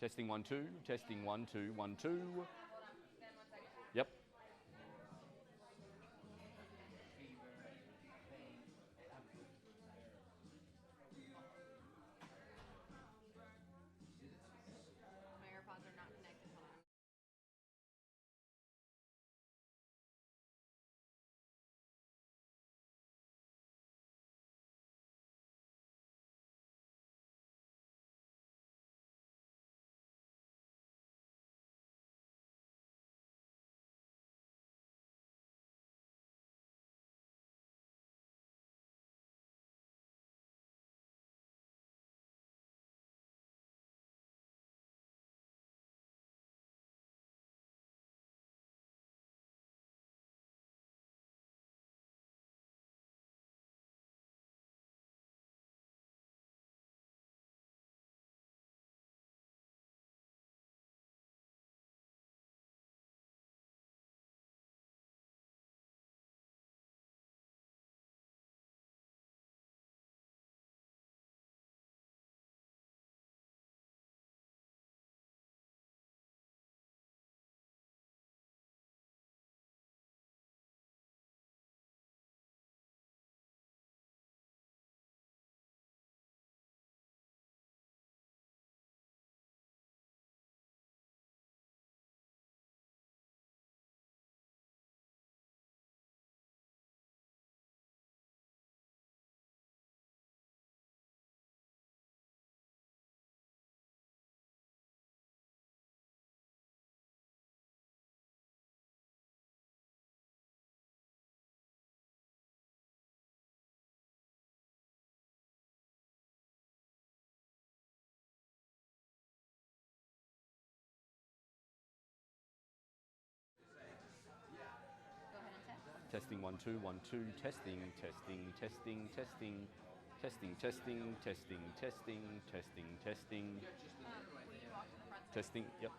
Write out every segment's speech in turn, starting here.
Testing 1 2. Testing 1 2 1 2. Yep. My AirPods are not connected. Hold on. Go ahead and test. Testing 1 2 1 2. Testing, testing, testing, testing. Testing, testing, testing, testing, testing, testing. Will you walk to the front side? Testing, yep.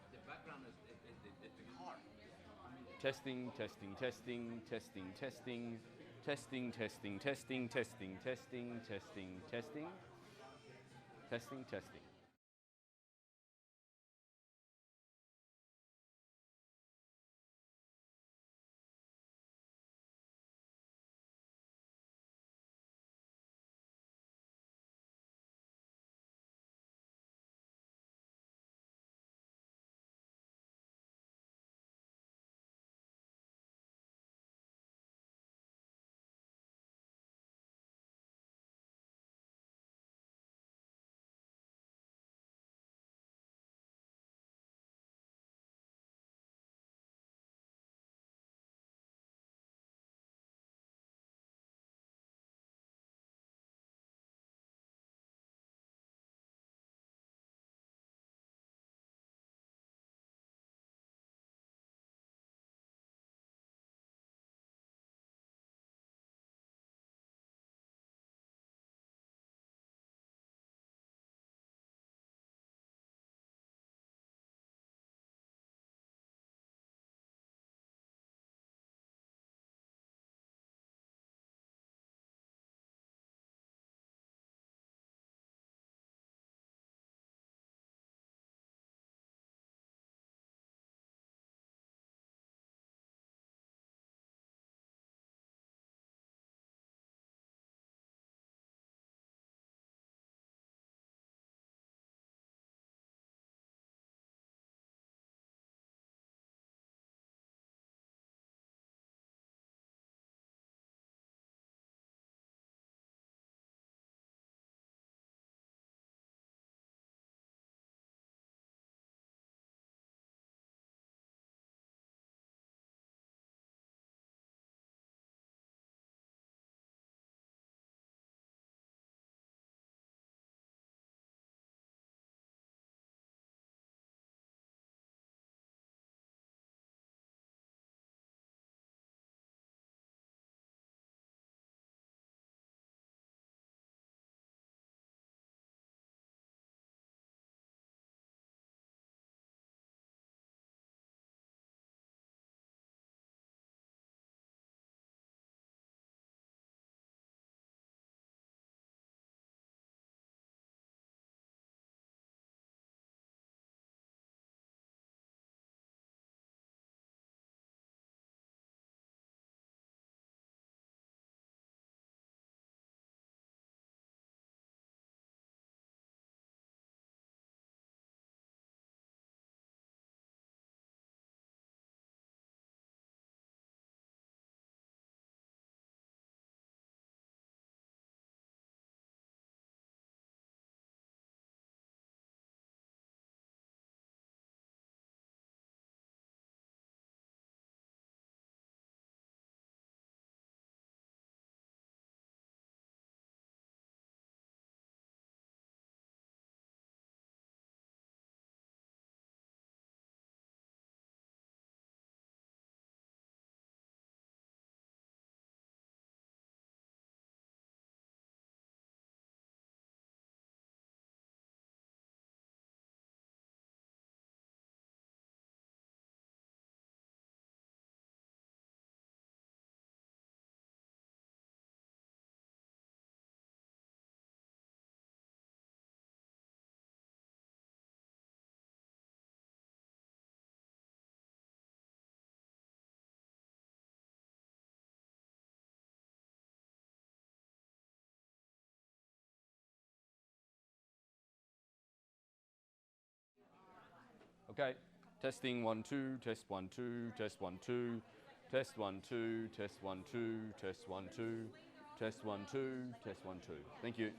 Testing, testing, testing, testing, testing. Testing, testing, testing, testing, testing, testing, testing. Testing, testing. Okay. Testing 1 2. Test 1 2. Test 1 2. Test 1 2. Test 1 2. Test 1 2. Test 1 2. Test 1 2. Thank you.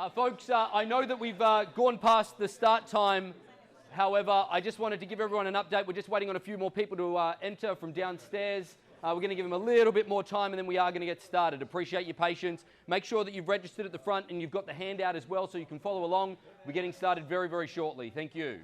Folks, I know that we've gone past the start time. However, I just wanted to give everyone an update. We're just waiting on a few more people to enter from downstairs. We're going to give them a little bit more time, and then we are going to get started. Appreciate your patience. Make sure that you've registered at the front and you've got the handout as well so you can follow along. We're getting started very, very shortly. Thank you.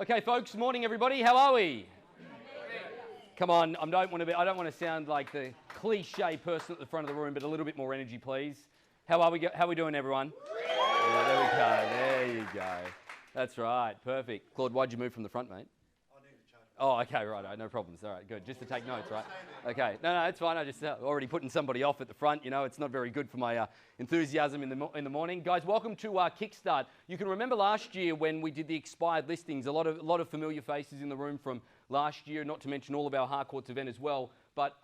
Okay, folks. Morning, everybody. How are we? Come on. I don't want to sound like the cliche person at the front of the room, but a little bit more energy, please. How are we? How are we doing, everyone? Yeah, there we go. There you go. That's right. Perfect. Claude, why'd you move from the front, mate? Oh, okay, right, no problems. All right, good. Just to take notes, right? Okay, no, it's fine. I just already putting somebody off at the front. You know, it's not very good for my enthusiasm in the morning. Guys, welcome to Kickstart. You can remember last year when we did the expired listings. A lot of familiar faces in the room from last year. Not to mention all of our Harcourts event as well. But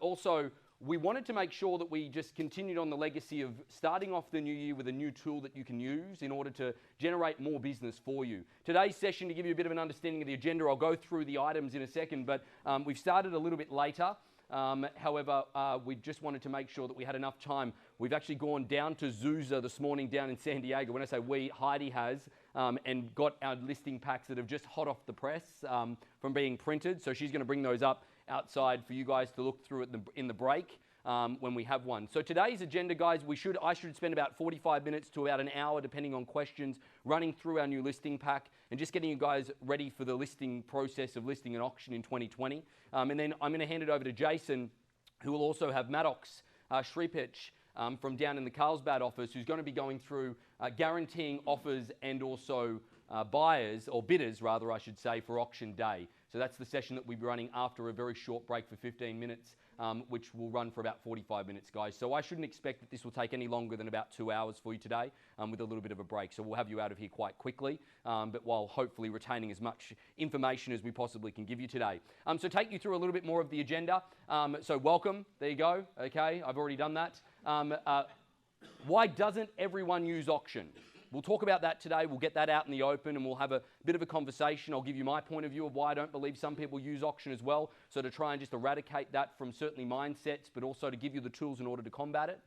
also we wanted to make sure that we just continued on the legacy of starting off the new year with a new tool that you can use in order to generate more business for you. Today's session, to give you a bit of an understanding of the agenda, I'll go through the items in a second, but we've started a little bit later. However, we just wanted to make sure that we had enough time. We've actually gone down to Zusa this morning down in San Diego. When I say we, Heidi has, and got our listing packs that have just hot off the press from being printed. So she's going to bring those up outside for you guys to look through in the break when we have one. So today's agenda, guys, I should spend about 45 minutes to about an hour, depending on questions, running through our new listing pack and just getting you guys ready for the listing process of listing an auction in 2020. And then I'm going to hand it over to Jason, who will also have Maddox Shripich from down in the Carlsbad office, who's going to be going through guaranteeing offers and also buyers, or bidders rather, I should say, for auction day. So that's the session that we'll be running after a very short break for 15 minutes, which will run for about 45 minutes, guys. So I shouldn't expect that this will take any longer than about 2 hours for you today, with a little bit of a break. So we'll have you out of here quite quickly, but while hopefully retaining as much information as we possibly can give you today. So take you through a little bit more of the agenda. So welcome. There you go. Okay, I've already done that. Why doesn't everyone use auction? We'll talk about that today. We'll get that out in the open and we'll have a bit of a conversation. I'll give you my point of view of why I don't believe some people use auction as well. So to try and just eradicate that from certainly mindsets, but also to give you the tools in order to combat it.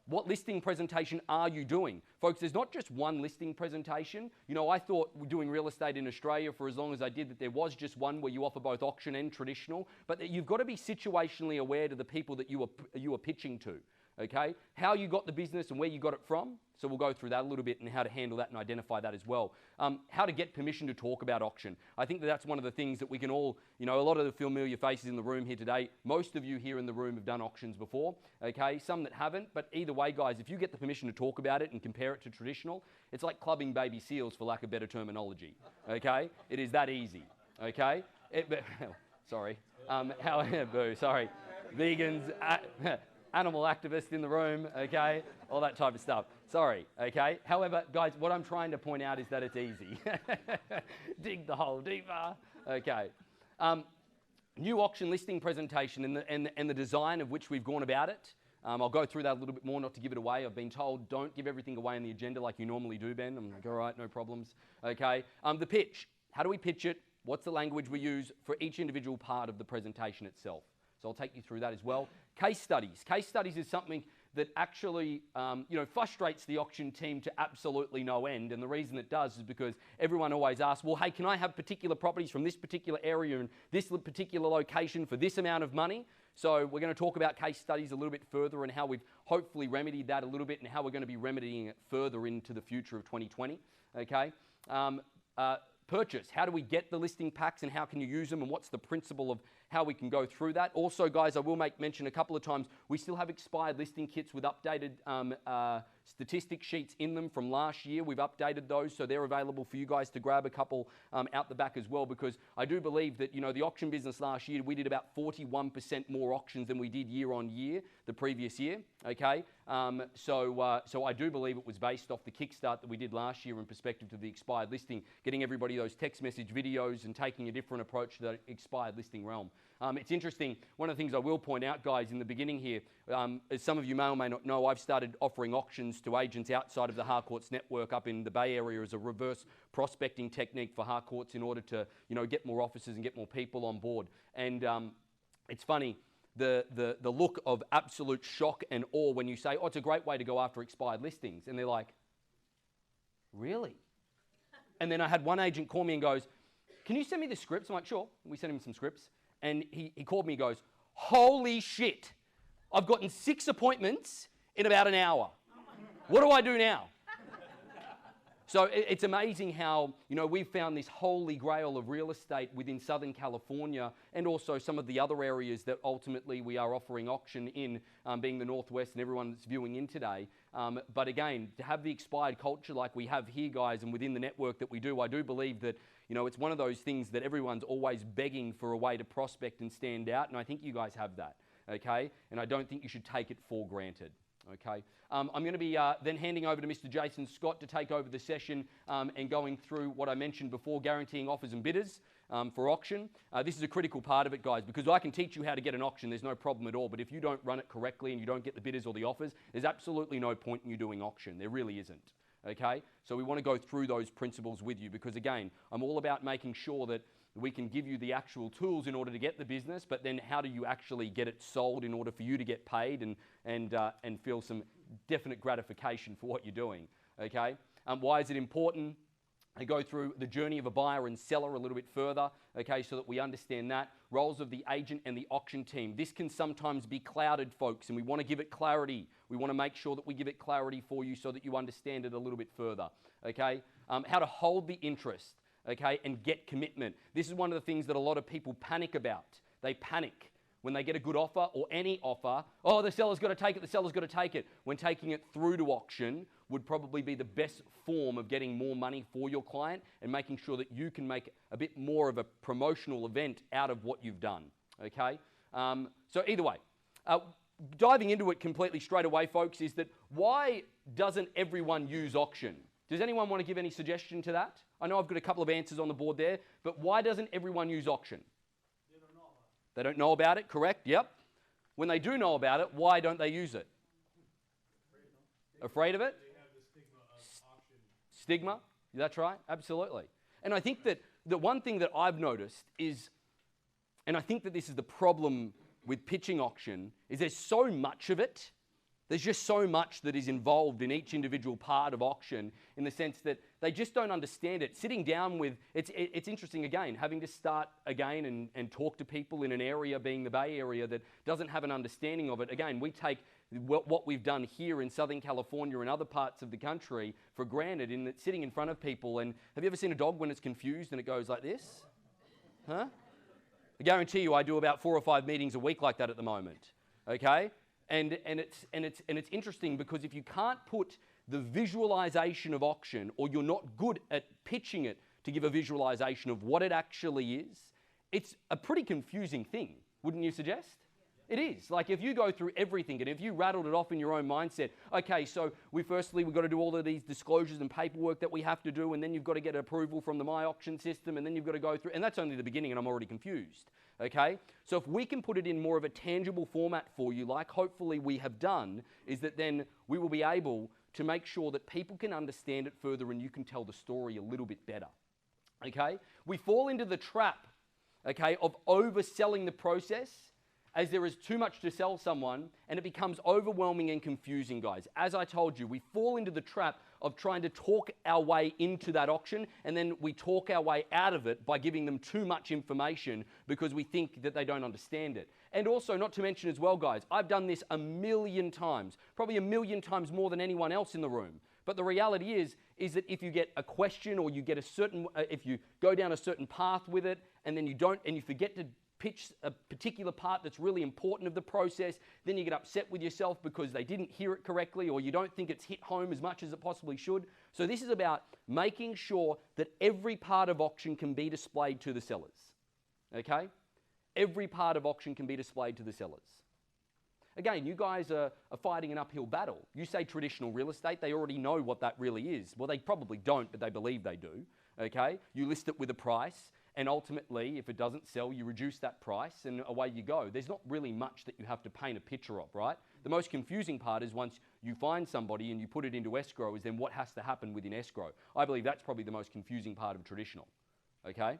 What listing presentation are you doing? Folks, there's not just one listing presentation. You know, I thought doing real estate in Australia for as long as I did that there was just one where you offer both auction and traditional, but that you've got to be situationally aware to the people that you are pitching to. Okay, how you got the business and where you got it from. So we'll go through that a little bit and how to handle that and identify that as well. How to get permission to talk about auction. I think that's one of the things that we can all, you know, a lot of the familiar faces in the room here today, most of you here in the room have done auctions before, okay? Some that haven't, but either way, guys, if you get the permission to talk about it and compare it to traditional, it's like clubbing baby seals for lack of better terminology, okay? It is that easy, okay? Sorry. Boo, sorry. Vegans, animal activist in the room, okay? All that type of stuff. Sorry, okay? However, guys, what I'm trying to point out is that it's easy. Dig the hole deeper. Okay. New auction listing presentation and the design of which we've gone about it. I'll go through that a little bit more, not to give it away. I've been told don't give everything away in the agenda like you normally do, Ben. I'm like, all right, no problems. Okay. The pitch. How do we pitch it? What's the language we use for each individual part of the presentation itself? So I'll take you through that as well. Case studies. Case studies is something that actually frustrates the auction team to absolutely no end. And the reason it does is because everyone always asks, well, hey, can I have particular properties from this particular area and this particular location for this amount of money? So we're going to talk about case studies a little bit further and how we've hopefully remedied that a little bit and how we're going to be remedying it further into the future of 2020. Okay. Purchase. How do we get the listing packs and how can you use them and what's the principle of how we can go through that. Also, guys, I will make mention a couple of times, we still have expired listing kits with updated statistic sheets in them from last year. We've updated those, so they're available for you guys to grab a couple out the back as well, because I do believe that, you know, the auction business last year, we did about 41% more auctions than we did year on year the previous year, okay? So I do believe it was based off the Kickstart that we did last year in perspective to the expired listing, getting everybody those text message videos and taking a different approach to the expired listing realm. It's interesting, one of the things I will point out, guys, in the beginning here, as some of you may or may not know, I've started offering auctions to agents outside of the Harcourts network up in the Bay Area as a reverse prospecting technique for Harcourts in order to, you know, get more officers and get more people on board. And it's funny, the look of absolute shock and awe when you say, oh, it's a great way to go after expired listings. And they're like, really? And then I had one agent call me and goes, can you send me the scripts? I'm like, sure. We sent him some scripts. And he called me and goes, holy shit, I've gotten 6 appointments in about an hour. What do I do now? So it's amazing how, we've found this holy grail of real estate within Southern California and also some of the other areas that ultimately we are offering auction in, being the Northwest and everyone that's viewing in today. But again, to have the expired culture like we have here, guys, and within the network that we do, I do believe that, it's one of those things that everyone's always begging for a way to prospect and stand out, and I think you guys have that, okay? And I don't think you should take it for granted. Okay, I'm going to be then handing over to Mr. Jason Scott to take over the session and going through what I mentioned before, guaranteeing offers and bidders for auction. This is a critical part of it, guys, because I can teach you how to get an auction. There's no problem at all. But if you don't run it correctly and you don't get the bidders or the offers, there's absolutely no point in you doing auction. There really isn't. Okay, so we want to go through those principles with you because, again, I'm all about making sure that we can give you the actual tools in order to get the business, but then how do you actually get it sold in order for you to get paid and feel some definite gratification for what you're doing, okay? Why is it important? I go through the journey of a buyer and seller a little bit further, okay, so that we understand that. Roles of the agent and the auction team. This can sometimes be clouded, folks, and we want to give it clarity. We want to make sure that we give it clarity for you so that you understand it a little bit further, okay? How to hold the interest. Okay, and get commitment. This is one of the things that a lot of people panic about. They panic when they get a good offer or any offer. Oh, the seller's got to take it, the seller's got to take it. When taking it through to auction would probably be the best form of getting more money for your client and making sure that you can make a bit more of a promotional event out of what you've done. Okay, so either way, diving into it completely straight away, folks, is that why doesn't everyone use auction? Does anyone want to give any suggestion to that? I know I've got a couple of answers on the board there, but why doesn't everyone use auction? They don't know about it. They don't know about it, correct? Yep. When they do know about it, why don't they use it? Afraid of it? They have the stigma of auction. Stigma? That's right, absolutely. And I think that the one thing that I've noticed is, and I think that this is the problem with pitching auction, is there's so much of it. There's just so much that is involved in each individual part of auction in the sense that they just don't understand it. Sitting down with, it's interesting again, having to start again and talk to people in an area, being the Bay Area, that doesn't have an understanding of it. Again, we take what we've done here in Southern California and other parts of the country for granted in that sitting in front of people. And have you ever seen a dog when it's confused and it goes like this? Huh? I guarantee you I do about 4 or 5 meetings a week like that at the moment, okay? And it's interesting because if you can't put the visualization of auction, or you're not good at pitching it to give a visualization of what it actually is, it's a pretty confusing thing, wouldn't you suggest? It is. Like if you go through everything and if you rattled it off in your own mindset, okay, so we've got to do all of these disclosures and paperwork that we have to do, and then you've got to get approval from the My Auction system, and then you've got to go through, and that's only the beginning and I'm already confused. Okay, so if we can put it in more of a tangible format for you, like hopefully we have done, is that then we will be able to make sure that people can understand it further and you can tell the story a little bit better. Okay, we fall into the trap, okay, of overselling the process as there is too much to sell someone and it becomes overwhelming and confusing, guys. As I told you, we fall into the trap of trying to talk our way into that auction, and then we talk our way out of it by giving them too much information because we think that they don't understand it. And also, not to mention as well, guys, I've done this a million times, probably a million times more than anyone else in the room. But the reality is that if you get a question or you get a certain, if you go down a certain path with it and then you don't, and you forget to pitch a particular part that's really important of the process, then you get upset with yourself because they didn't hear it correctly or you don't think it's hit home as much as it possibly should. So this is about making sure that every part of auction can be displayed to the sellers. Okay? Every part of auction can be displayed to the sellers. Again, you guys are fighting an uphill battle. You say traditional real estate, they already know what that really is. Well, they probably don't, but they believe they do. Okay? You list it with a price. And ultimately, if it doesn't sell, you reduce that price and away you go. There's not really much that you have to paint a picture of, right? The most confusing part is once you find somebody and you put it into escrow is then what has to happen within escrow. I believe that's probably the most confusing part of traditional, okay?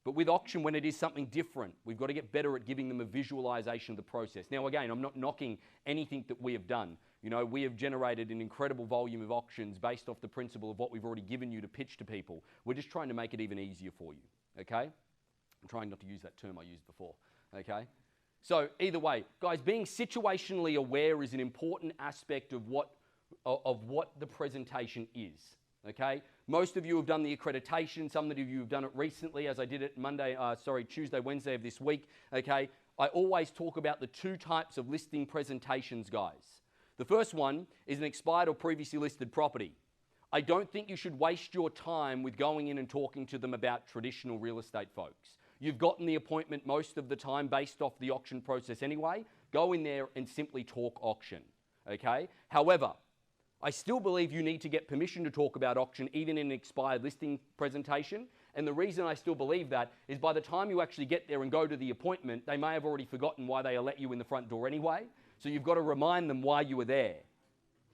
But with auction, when it is something different, we've got to get better at giving them a visualization of the process. Now, again, I'm not knocking anything that we have done. You know, we have generated an incredible volume of auctions based off the principle of what we've already given you to pitch to people. We're just trying to make it even easier for you. Okay? I'm trying not to use that term I used before. Okay? So either way, guys, being situationally aware is an important aspect of what the presentation is. Okay? Most of you have done the accreditation. Some of you have done it recently, as I did it Tuesday, Wednesday of this week. Okay? I always talk about the two types of listing presentations, guys. The first one is an expired or previously listed property. I don't think you should waste your time with going in and talking to them about traditional real estate folks. You've gotten the appointment most of the time based off the auction process anyway. Go in there and simply talk auction. Okay? However, I still believe you need to get permission to talk about auction even in an expired listing presentation. And the reason I still believe that is by the time you actually get there and go to the appointment, they may have already forgotten why they let you in the front door anyway. So you've got to remind them why you were there.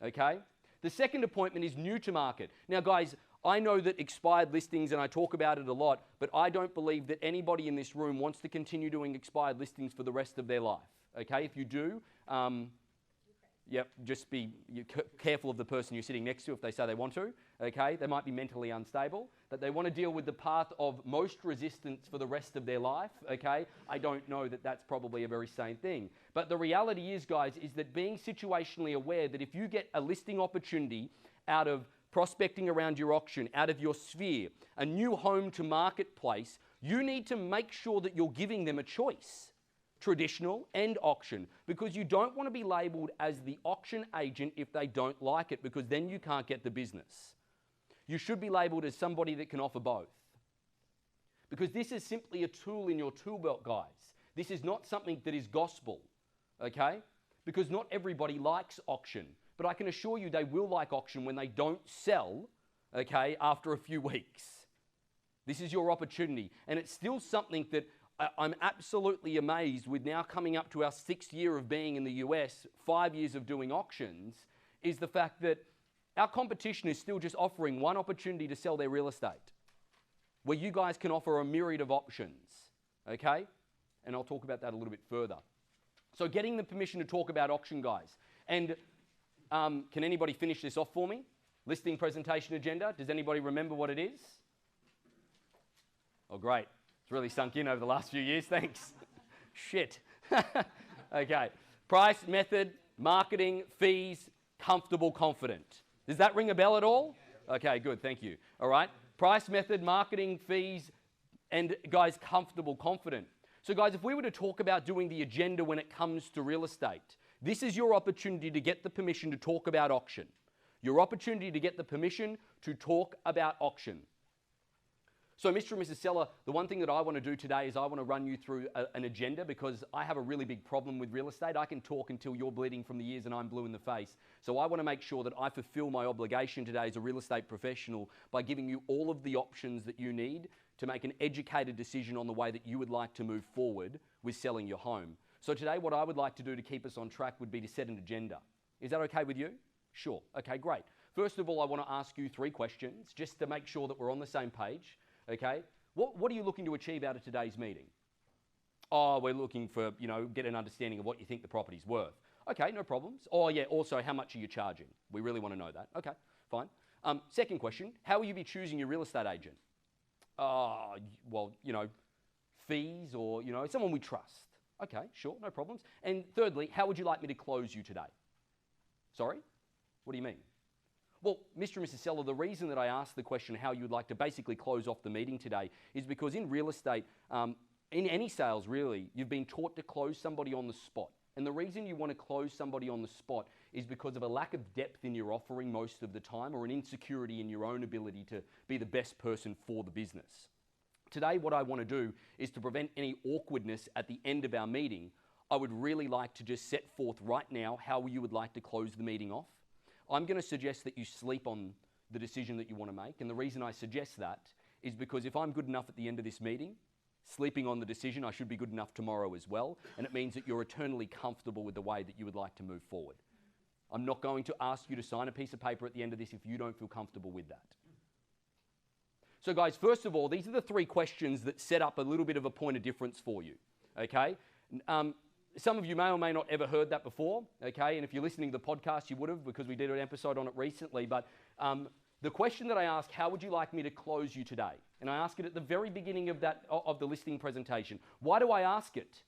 Okay? The second appointment is new to market. Now, guys, I know that expired listings, and I talk about it a lot, but I don't believe that anybody in this room wants to continue doing expired listings for the rest of their life. Okay? If you do, just be careful of the person you're sitting next to if they say they want to, okay? They might be mentally unstable, but they want to deal with the path of most resistance for the rest of their life, okay? I don't know that that's probably a very sane thing. But the reality is, guys, is that being situationally aware that if you get a listing opportunity out of prospecting around your auction, out of your sphere, a new home to marketplace, you need to make sure that you're giving them a choice. Traditional and auction, because you don't want to be labelled as the auction agent if they don't like it, because then you can't get the business. You should be labelled as somebody that can offer both, because this is simply a tool in your tool belt, guys. This is not something that is gospel, okay? Because not everybody likes auction, but I can assure you they will like auction when they don't sell, okay, after a few weeks. This is your opportunity, and it's still something that I'm absolutely amazed with now coming up to our 6th year of being in the US, 5 years of doing auctions, is the fact that our competition is still just offering one opportunity to sell their real estate, where you guys can offer a myriad of options, okay? And I'll talk about that a little bit further. So getting the permission to talk about auction, guys. And can anybody finish this off for me? Listing presentation agenda. Does anybody remember what it is? Oh, great. It's really sunk in over the last few years. Thanks. Shit. Okay. Price, method, marketing, fees, comfortable, confident. Does that ring a bell at all? Okay, good. Thank you. All right. Price, method, marketing, fees, and guys, comfortable, confident. So guys, if we were to talk about doing the agenda when it comes to real estate, this is your opportunity to get the permission to talk about auction. Your opportunity to get the permission to talk about auction. So Mr. and Mrs. Seller, the one thing that I want to do today is I want to run you through an agenda, because I have a really big problem with real estate. I can talk until you're bleeding from the ears and I'm blue in the face. So I want to make sure that I fulfill my obligation today as a real estate professional by giving you all of the options that you need to make an educated decision on the way that you would like to move forward with selling your home. So today what I would like to do to keep us on track would be to set an agenda. Is that okay with you? Sure. Okay, great. First of all, I want to ask you 3 questions just to make sure that we're on the same page. Okay, what are you looking to achieve out of today's meeting? Oh, we're looking for, get an understanding of what you think the property's worth. Okay, no problems. Oh yeah, also how much are you charging? We really want to know that. Okay, fine. Second question, how will you be choosing your real estate agent? Well, fees or, someone we trust. Okay, sure, no problems. And thirdly, how would you like me to close you today? Sorry? What do you mean? Well, Mr. and Mrs. Seller, the reason that I asked the question how you would like to basically close off the meeting today is because in real estate, in any sales really, you've been taught to close somebody on the spot. And the reason you want to close somebody on the spot is because of a lack of depth in your offering most of the time, or an insecurity in your own ability to be the best person for the business. Today, what I want to do is to prevent any awkwardness at the end of our meeting. I would really like to just set forth right now how you would like to close the meeting off. I'm going to suggest that you sleep on the decision that you want to make. And the reason I suggest that is because if I'm good enough at the end of this meeting, sleeping on the decision, I should be good enough tomorrow as well. And it means that you're eternally comfortable with the way that you would like to move forward. I'm not going to ask you to sign a piece of paper at the end of this if you don't feel comfortable with that. So guys, first of all, these are the 3 questions that set up a little bit of a point of difference for you, okay? Some of you may or may not ever heard that before, okay? And if you're listening to the podcast, you would have, because we did an episode on it recently. But the question that I ask, how would you like me to close you today? And I ask it at the very beginning of the listing presentation. Why do I ask it?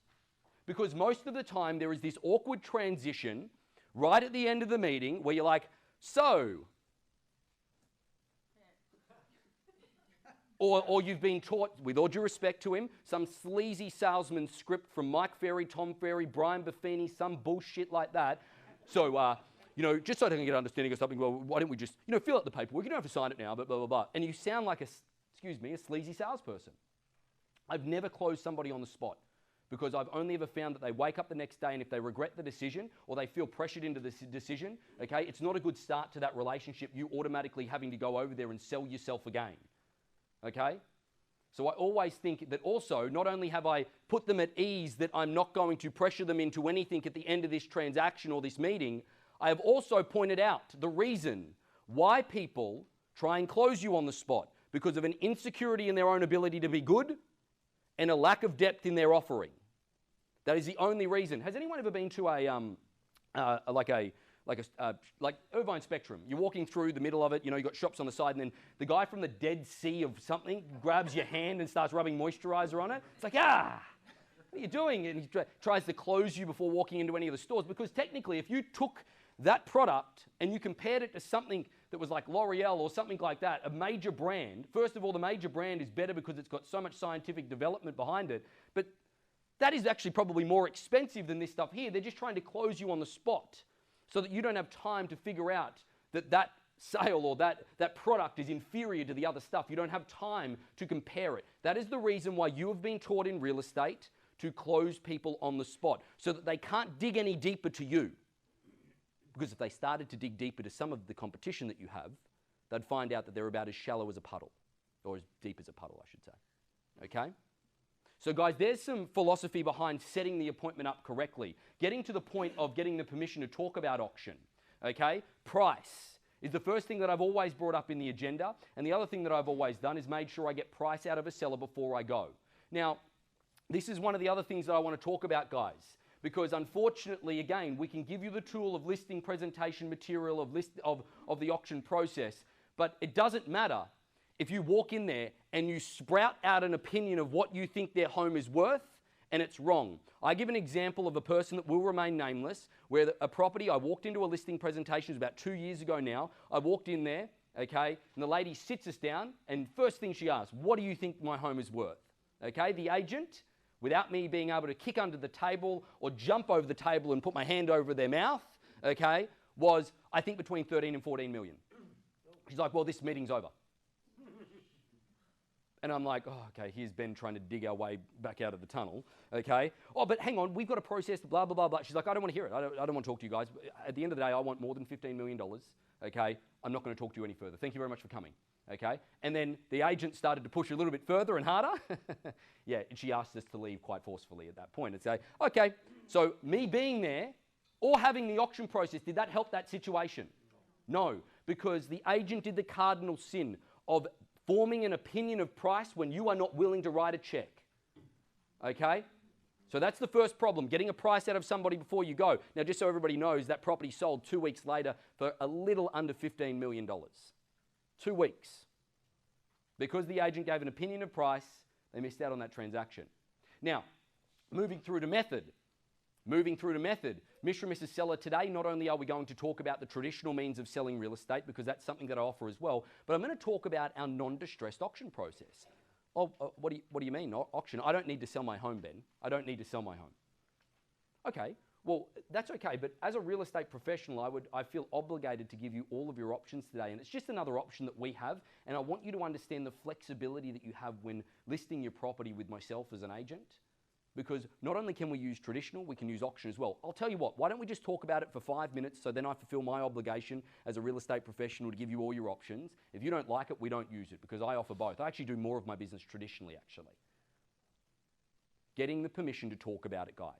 Because most of the time there is this awkward transition right at the end of the meeting where you're like, so, Or you've been taught, with all due respect to him, some sleazy salesman script from Mike Ferry, Tom Ferry, Brian Buffini, some bullshit like that. So, just so I can get an understanding of something, well, why don't we just, fill out the paperwork. You don't have to sign it now, but blah, blah, blah. And you sound like a sleazy salesperson. I've never closed somebody on the spot because I've only ever found that they wake up the next day and if they regret the decision or they feel pressured into the decision, okay, it's not a good start to that relationship, you automatically having to go over there and sell yourself again. Okay? So I always think that also, not only have I put them at ease that I'm not going to pressure them into anything at the end of this transaction or this meeting, I have also pointed out the reason why people try and close you on the spot because of an insecurity in their own ability to be good and a lack of depth in their offering. That is the only reason. Has anyone ever been to like Irvine Spectrum? You're walking through the middle of it, you've got shops on the side, and then the guy from the Dead Sea of something grabs your hand and starts rubbing moisturizer on it. It's like, what are you doing? And he tries to close you before walking into any of the stores, because technically if you took that product and you compared it to something that was like L'Oreal or something like that, a major brand, first of all, the major brand is better because it's got so much scientific development behind it, but that is actually probably more expensive than this stuff here. They're just trying to close you on the spot so that you don't have time to figure out that sale or that product is inferior to the other stuff. You don't have time to compare it. That is the reason why you have been taught in real estate to close people on the spot, so that they can't dig any deeper to you. Because if they started to dig deeper to some of the competition that you have, they'd find out that they're about as shallow as a puddle, or as deep as a puddle, I should say. Okay? So guys, there's some philosophy behind setting the appointment up correctly, getting to the point of getting the permission to talk about auction. Okay? Price is the first thing that I've always brought up in the agenda, and the other thing that I've always done is made sure I get price out of a seller before I go. Now, this is one of the other things that I want to talk about, guys, because unfortunately, again, we can give you the tool of listing presentation material, of the auction process, but it doesn't matter if you walk in there and you sprout out an opinion of what you think their home is worth, and it's wrong. I give an example of a person that will remain nameless, where a property, I walked into a listing presentation, it was about 2 years ago now. I walked in there, okay, and the lady sits us down, and first thing she asks, what do you think my home is worth? Okay, the agent, without me being able to kick under the table or jump over the table and put my hand over their mouth, okay, was, I think, between 13 and 14 million. She's like, well, this meeting's over. And I'm like, oh, okay, here's Ben trying to dig our way back out of the tunnel, okay? Oh, but hang on, we've got a process, blah, blah, blah, blah. She's like, I don't want to hear it. I don't want to talk to you guys. At the end of the day, I want more than $15 million, okay? I'm not going to talk to you any further. Thank you very much for coming, okay? And then the agent started to push a little bit further and harder. Yeah, and she asked us to leave quite forcefully at that point and say, okay, so me being there or having the auction process, did that help that situation? No, because the agent did the cardinal sin of forming an opinion of price when you are not willing to write a check. Okay? So that's the first problem, getting a price out of somebody before you go. Now, just so everybody knows, that property sold 2 weeks later for a little under $15 million. 2 weeks. Because the agent gave an opinion of price, they missed out on that transaction. Now, moving through to method. Mr. and Mrs. Seller, today not only are we going to talk about the traditional means of selling real estate, because that's something that I offer as well, but I'm going to talk about our non-distressed auction process. Oh, what do you mean, auction? I don't need to sell my home, Ben. I don't need to sell my home. Okay, well, that's okay, but as a real estate professional, I feel obligated to give you all of your options today, and it's just another option that we have, and I want you to understand the flexibility that you have when listing your property with myself as an agent. Because not only can we use traditional, we can use auction as well. I'll tell you what, why don't we just talk about it for 5 minutes so then I fulfill my obligation as a real estate professional to give you all your options. If you don't like it, we don't use it because I offer both. I actually do more of my business traditionally, actually. Getting the permission to talk about it, guys.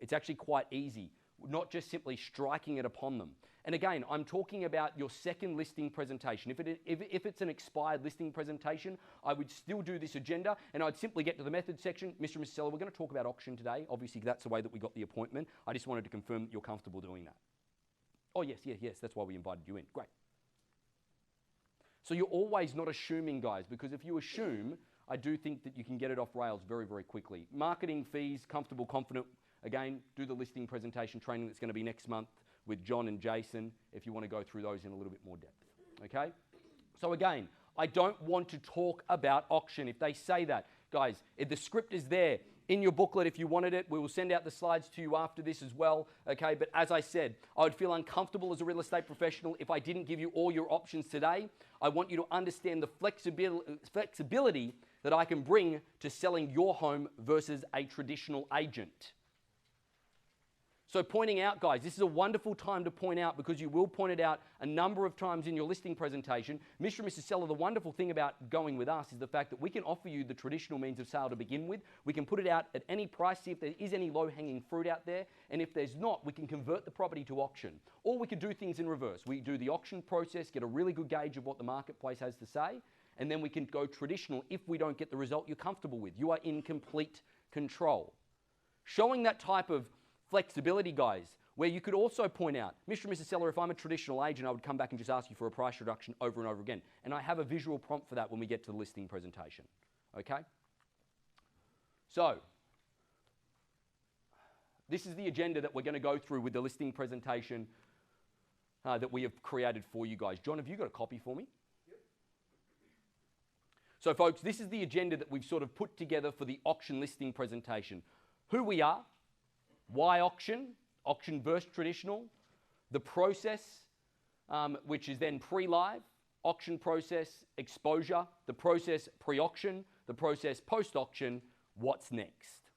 It's actually quite easy, not just simply striking it upon them. And again, I'm talking about your second listing presentation. If it's an expired listing presentation, I would still do this agenda and I'd simply get to the method section. Mr. and Mrs. Seller, we're going to talk about auction today. Obviously, that's the way that we got the appointment. I just wanted to confirm that you're comfortable doing that. Oh, yes, that's why we invited you in. Great. So you're always not assuming, guys, because if you assume, I do think that you can get it off rails very, very quickly. Marketing fees, comfortable, confident. Again, do the listing presentation training that's going to be next month with John and Jason if you want to go through those in a little bit more depth, okay? So again, I don't want to talk about auction. If they say that, guys, if the script is there in your booklet, if you wanted it, we will send out the slides to you after this as well, okay? But as I said, I would feel uncomfortable as a real estate professional if I didn't give you all your options today. I want you to understand the flexibility that I can bring to selling your home versus a traditional agent. So pointing out, guys, this is a wonderful time to point out, because you will point it out a number of times in your listing presentation. Mr. and Mrs. Seller, the wonderful thing about going with us is the fact that we can offer you the traditional means of sale to begin with. We can put it out at any price, see if there is any low-hanging fruit out there, and if there's not, we can convert the property to auction. Or we could do things in reverse. We do the auction process, get a really good gauge of what the marketplace has to say, and then we can go traditional if we don't get the result you're comfortable with. You are in complete control. Showing that type of flexibility, guys, where you could also point out, Mr. and Mrs. Seller, if I'm a traditional agent, I would come back and just ask you for a price reduction over and over again. And I have a visual prompt for that when we get to the listing presentation. Okay? So, this is the agenda that we're going to go through with the listing presentation that we have created for you guys. John, have you got a copy for me? Yep. So, folks, this is the agenda that we've sort of put together for the auction listing presentation. Who we are, why auction, auction versus traditional, the process, which is then pre-live, auction process, exposure, the process pre-auction, the process post-auction, what's next.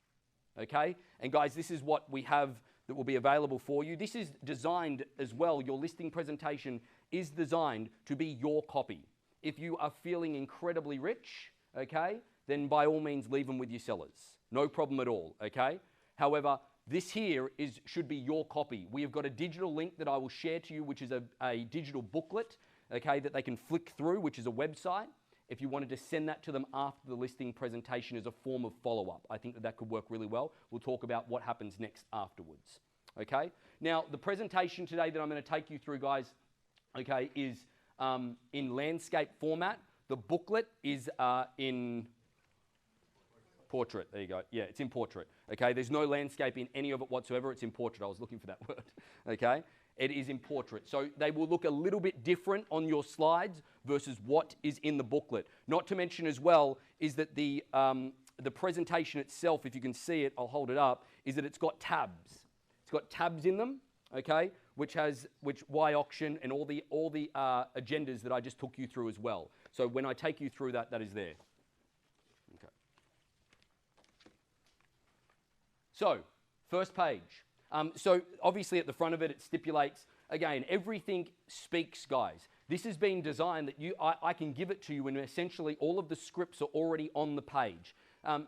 Okay? And guys, this is what we have that will be available for you. This is designed as well, your listing presentation is designed to be your copy. If you are feeling incredibly rich, okay, then by all means leave them with your sellers. No problem at all, okay? However, this here should be your copy. We have got a digital link that I will share to you, which is a digital booklet, okay, that they can flick through, which is a website. If you wanted to send that to them after the listing presentation as a form of follow-up, I think that could work really well. We'll talk about what happens next afterwards, okay? Now, the presentation today that I'm going to take you through, guys, okay, is in landscape format. The booklet is in portrait. There you go. Yeah, it's in portrait. Okay, there's no landscape in any of it whatsoever. It's in portrait. I was looking for that word. Okay, it is in portrait. So they will look a little bit different on your slides versus what is in the booklet. Not to mention as well is that the presentation itself, if you can see it, I'll hold it up, is that it's got tabs. It's got tabs in them. Okay, which why auction and all the agendas that I just took you through as well. So when I take you through that, that is there. So, first page. So obviously at the front of it, it stipulates, again, everything speaks, guys. This has been designed that I can give it to you, and essentially all of the scripts are already on the page.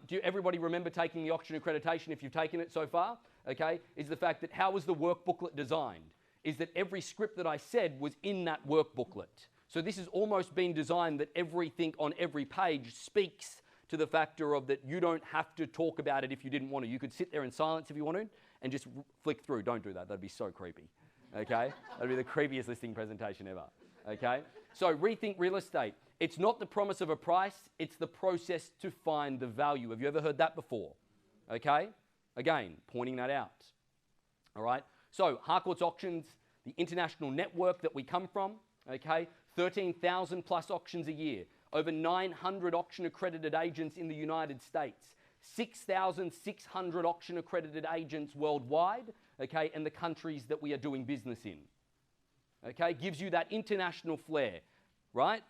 Do everybody remember taking the auction accreditation if you've taken it so far? Okay, is the fact that how was the work booklet designed? Is that every script that I said was in that work booklet. So this has almost been designed that everything on every page speaks to the factor of that you don't have to talk about it if you didn't want to. You could sit there in silence if you wanted and just flick through. Don't do that. That'd be so creepy. Okay? That'd be the creepiest listing presentation ever. Okay? So rethink real estate. It's not the promise of a price. It's the process to find the value. Have you ever heard that before? Okay? Again, pointing that out. All right? So Harcourt's Auctions, the international network that we come from. Okay? 13,000 plus auctions a year. Over 900 auction-accredited agents in the United States, 6,600 auction-accredited agents worldwide, okay, and the countries that we are doing business in. Okay, gives you that international flair, right?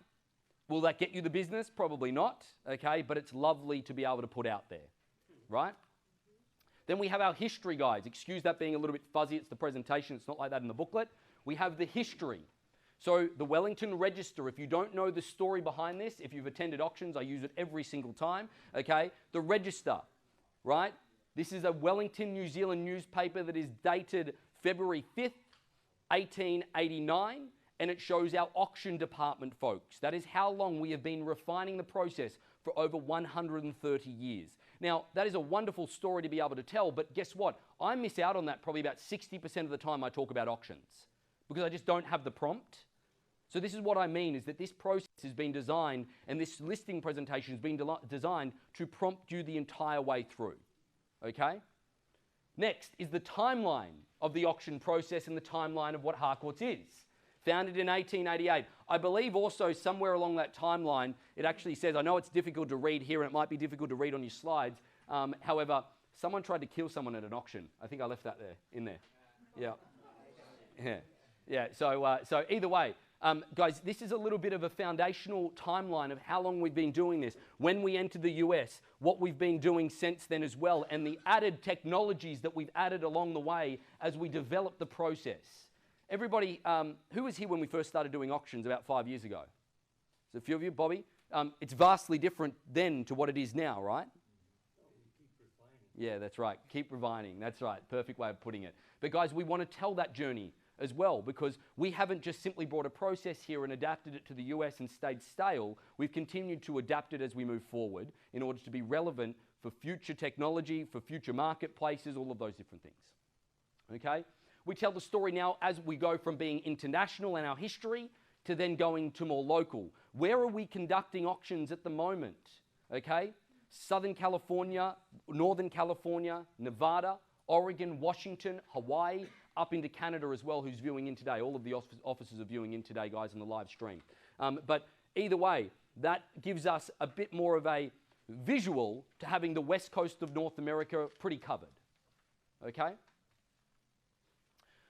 Will that get you the business? Probably not, okay, but it's lovely to be able to put out there, right? Then we have our history, guys. Excuse that being a little bit fuzzy. It's the presentation. It's not like that in the booklet. We have the history. So the Wellington Register, if you don't know the story behind this, if you've attended auctions, I use it every single time, okay? The Register, right? This is a Wellington, New Zealand newspaper that is dated February 5th, 1889, and it shows our auction department, folks. That is how long we have been refining the process for over 130 years. Now, that is a wonderful story to be able to tell, but guess what? I miss out on that probably about 60% of the time I talk about auctions because I just don't have the prompt. So this is what I mean, is that this process has been designed and this listing presentation has been designed to prompt you the entire way through, okay? Next is the timeline of the auction process and the timeline of what Harcourt's is. Founded in 1888. I believe also somewhere along that timeline, it actually says, I know it's difficult to read here and it might be difficult to read on your slides. However, someone tried to kill someone at an auction. I think I left that in there. Yeah. Yeah. Yeah. So either way, guys, this is a little bit of a foundational timeline of how long we've been doing this. When we entered the US, what we've been doing since then as well, and the added technologies that we've added along the way as we develop the process. Everybody, who was here when we first started doing auctions about 5 years ago? There's a few of you, Bobby. It's vastly different then to what it is now, right? Yeah, that's right. Keep refining. That's right. Perfect way of putting it. But guys, we want to tell that journey as well, because we haven't just simply brought a process here and adapted it to the US and stayed stale. We've continued to adapt it as we move forward in order to be relevant for future technology, for future marketplaces, all of those different things. Okay? We tell the story now as we go from being international in our history to then going to more local. Where are we conducting auctions at the moment? Okay? Southern California, Northern California, Nevada, Oregon, Washington, Hawaii, up into Canada as well, who's viewing in today. All of the officers are viewing in today, guys, in the live stream. But either way, that gives us a bit more of a visual to having the west coast of North America pretty covered. Okay?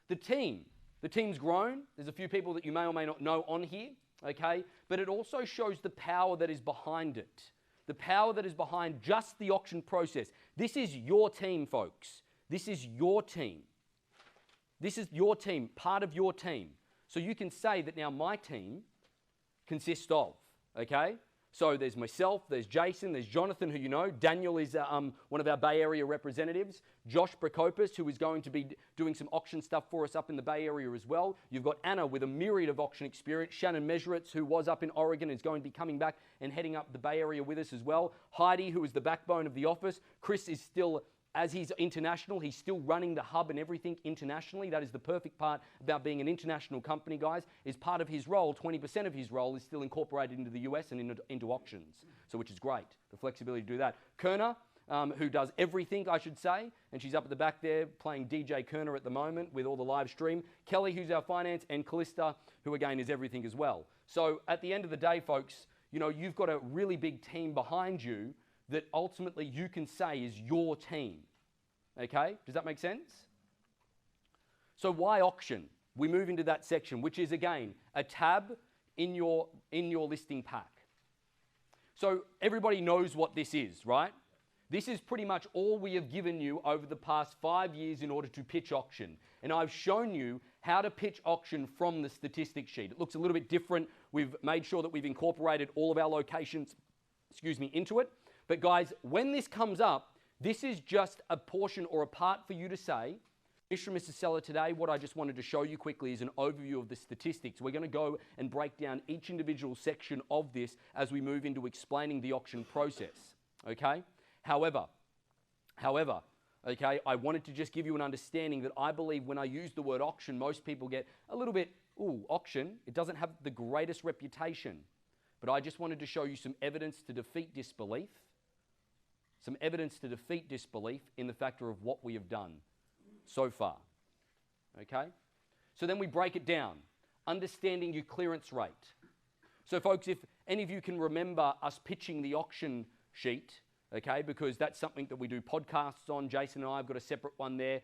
The team's grown. There's a few people that you may or may not know on here, okay? But it also shows the power that is behind it. The power that is behind just the auction process. This is your team, folks. This is your team. This is your team, part of your team. So you can say that now my team consists of, okay? So there's myself, there's Jason, there's Jonathan, who you know. Daniel is one of our Bay Area representatives. Josh Prokopis, who is going to be doing some auction stuff for us up in the Bay Area as well. You've got Anna with a myriad of auction experience. Shannon Measuritz, who was up in Oregon, is going to be coming back and heading up the Bay Area with us as well. Heidi, who is the backbone of the office. Chris is still, as he's international, he's still running the hub and everything internationally. That is the perfect part about being an international company, guys, is part of his role, 20% of his role is still incorporated into the US and into auctions, so which is great, the flexibility to do that. Kerner, who does everything, I should say, and she's up at the back there playing DJ Kerner at the moment with all the live stream. Kelly, who's our finance, and Callista, who again is everything as well. So at the end of the day, folks, you know, you've got a really big team behind you that ultimately you can say is your team. Okay? Does that make sense? So why auction? We move into that section, which is, again, a tab in your listing pack. So everybody knows what this is, right? This is pretty much all we have given you over the past 5 years in order to pitch auction. And I've shown you how to pitch auction from the statistics sheet. It looks a little bit different. We've made sure that we've incorporated all of our locations, into it. But guys, when this comes up, this is just a portion or a part for you to say, Mr. and Mrs. Seller, today what I just wanted to show you quickly is an overview of the statistics. We're going to go and break down each individual section of this as we move into explaining the auction process, okay? However, okay, I wanted to just give you an understanding that I believe when I use the word auction, most people get a little bit, ooh, auction. It doesn't have the greatest reputation, but I just wanted to show you some evidence to defeat disbelief. Some evidence to defeat disbelief in the factor of what we have done so far, okay? So then we break it down, understanding your clearance rate. So folks, if any of you can remember us pitching the auction sheet, okay, because that's something that we do podcasts on. Jason and I have got a separate one there.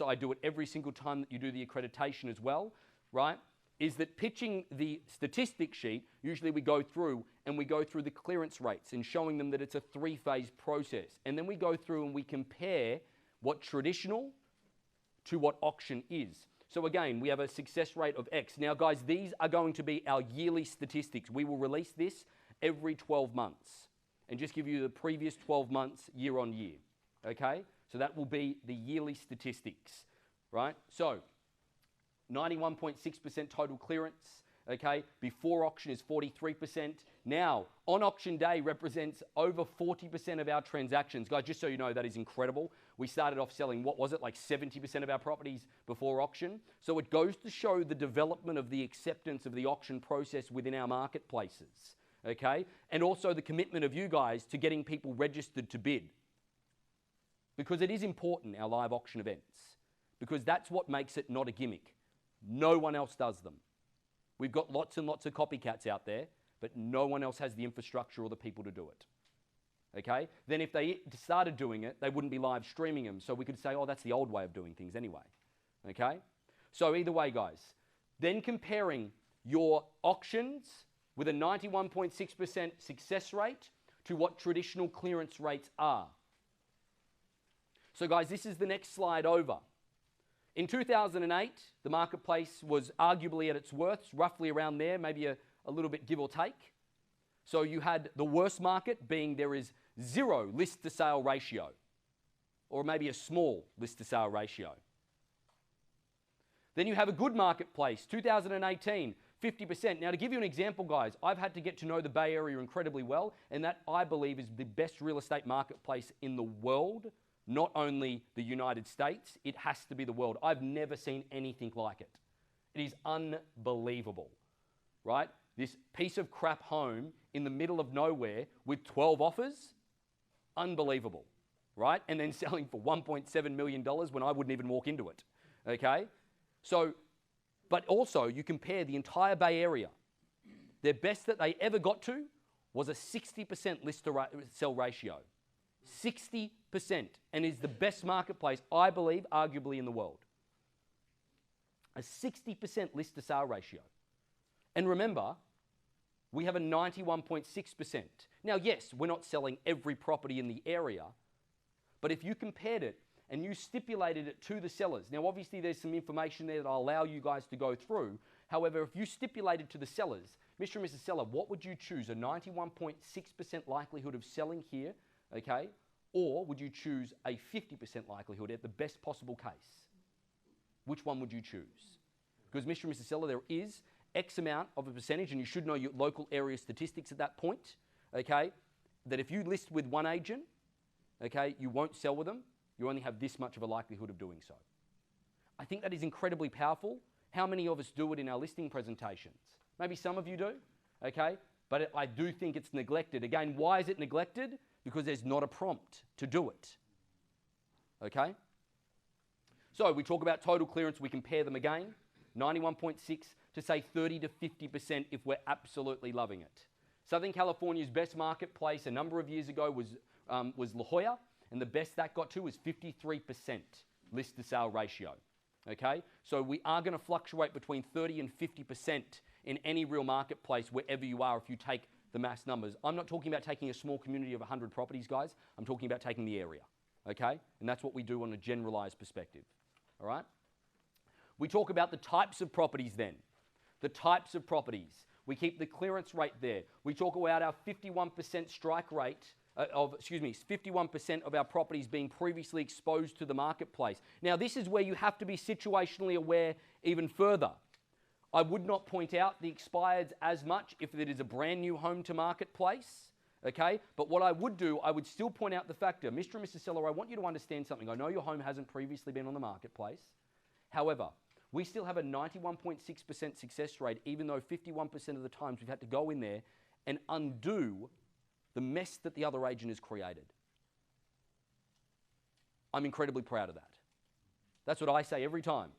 I do it every single time that you do the accreditation as well, right? Is that pitching the statistics sheet, usually we go through the clearance rates and showing them that it's a 3-phase process. And then we go through and we compare what traditional to what auction is. So again, we have a success rate of X. Now guys, these are going to be our yearly statistics. We will release this every 12 months and just give you the previous 12 months year on year, okay? So that will be the yearly statistics, right? So 91.6% total clearance, okay? Before auction is 43%. Now, on auction day represents over 40% of our transactions. Guys, just so you know, that is incredible. We started off selling, what was it, like 70% of our properties before auction. So it goes to show the development of the acceptance of the auction process within our marketplaces, okay? And also the commitment of you guys to getting people registered to bid. Because it is important, our live auction events, because that's what makes it not a gimmick. No one else does them, We've got lots and lots of copycats out there, but no one else has the infrastructure or the people to do it. Okay? Then if they started doing it, they wouldn't be live streaming them. So we could say, oh, that's the old way of doing things anyway. Okay? So either way, guys, then comparing your auctions with a 91.6% success rate to what traditional clearance rates are. So guys, this is the next slide over. In 2008, the marketplace was arguably at its worst, roughly around there, maybe a little bit give or take. So you had the worst market being there is 0 list to sale ratio, or maybe a small list to sale ratio. Then you have a good marketplace, 2018, 50%. Now to give you an example, guys, I've had to get to know the Bay Area incredibly well, and that I believe is the best real estate marketplace in the world, not only the United States, it has to be the world. I've never seen anything like it. It is unbelievable, right? This piece of crap home in the middle of nowhere with 12 offers, unbelievable, right? And then selling for $1.7 million when I wouldn't even walk into it, okay? So, but also you compare the entire Bay Area, their best that they ever got to was a 60% list to sell ratio. 60%, and is the best marketplace, I believe, arguably in the world. A 60% list to sale ratio. And remember, we have a 91.6%. Now, yes, we're not selling every property in the area, but if you compared it and you stipulated it to the sellers, now obviously there's some information there that I'll allow you guys to go through. However, if you stipulated to the sellers, Mr. and Mrs. Seller, what would you choose? A 91.6% likelihood of selling here, okay? Or would you choose a 50% likelihood at the best possible case? Which one would you choose? Because Mr. and Mrs. Seller, there is X amount of a percentage, and you should know your local area statistics at that point, okay, that if you list with one agent, okay, you won't sell with them, you only have this much of a likelihood of doing so. I think that is incredibly powerful. How many of us do it in our listing presentations? Maybe some of you do, okay, but I do think it's neglected. Again, why is it neglected? Because there's not a prompt to do it, okay? So we talk about total clearance, we compare them again, 91.6 to say 30 to 50% if we're absolutely loving it. Southern California's best marketplace a number of years ago was La Jolla, and the best that got to was 53% list to sale ratio, okay? So we are gonna fluctuate between 30 and 50% in any real marketplace wherever you are if you take the mass numbers. I'm not talking about taking a small community of 100 properties, guys. I'm talking about taking the area, okay? And that's what we do on a generalized perspective, all right? We talk about the types of properties then. The types of properties. We keep the clearance rate there. We talk about our 51% strike rate, 51% of our properties being previously exposed to the marketplace. Now, this is where you have to be situationally aware even further. I would not point out the expireds as much if it is a brand new home to marketplace, okay? But what I would do, I would still point out the factor. Mr. and Mrs. Seller, I want you to understand something. I know your home hasn't previously been on the marketplace. However, we still have a 91.6% success rate, even though 51% of the times we've had to go in there and undo the mess that the other agent has created. I'm incredibly proud of that. That's what I say every time.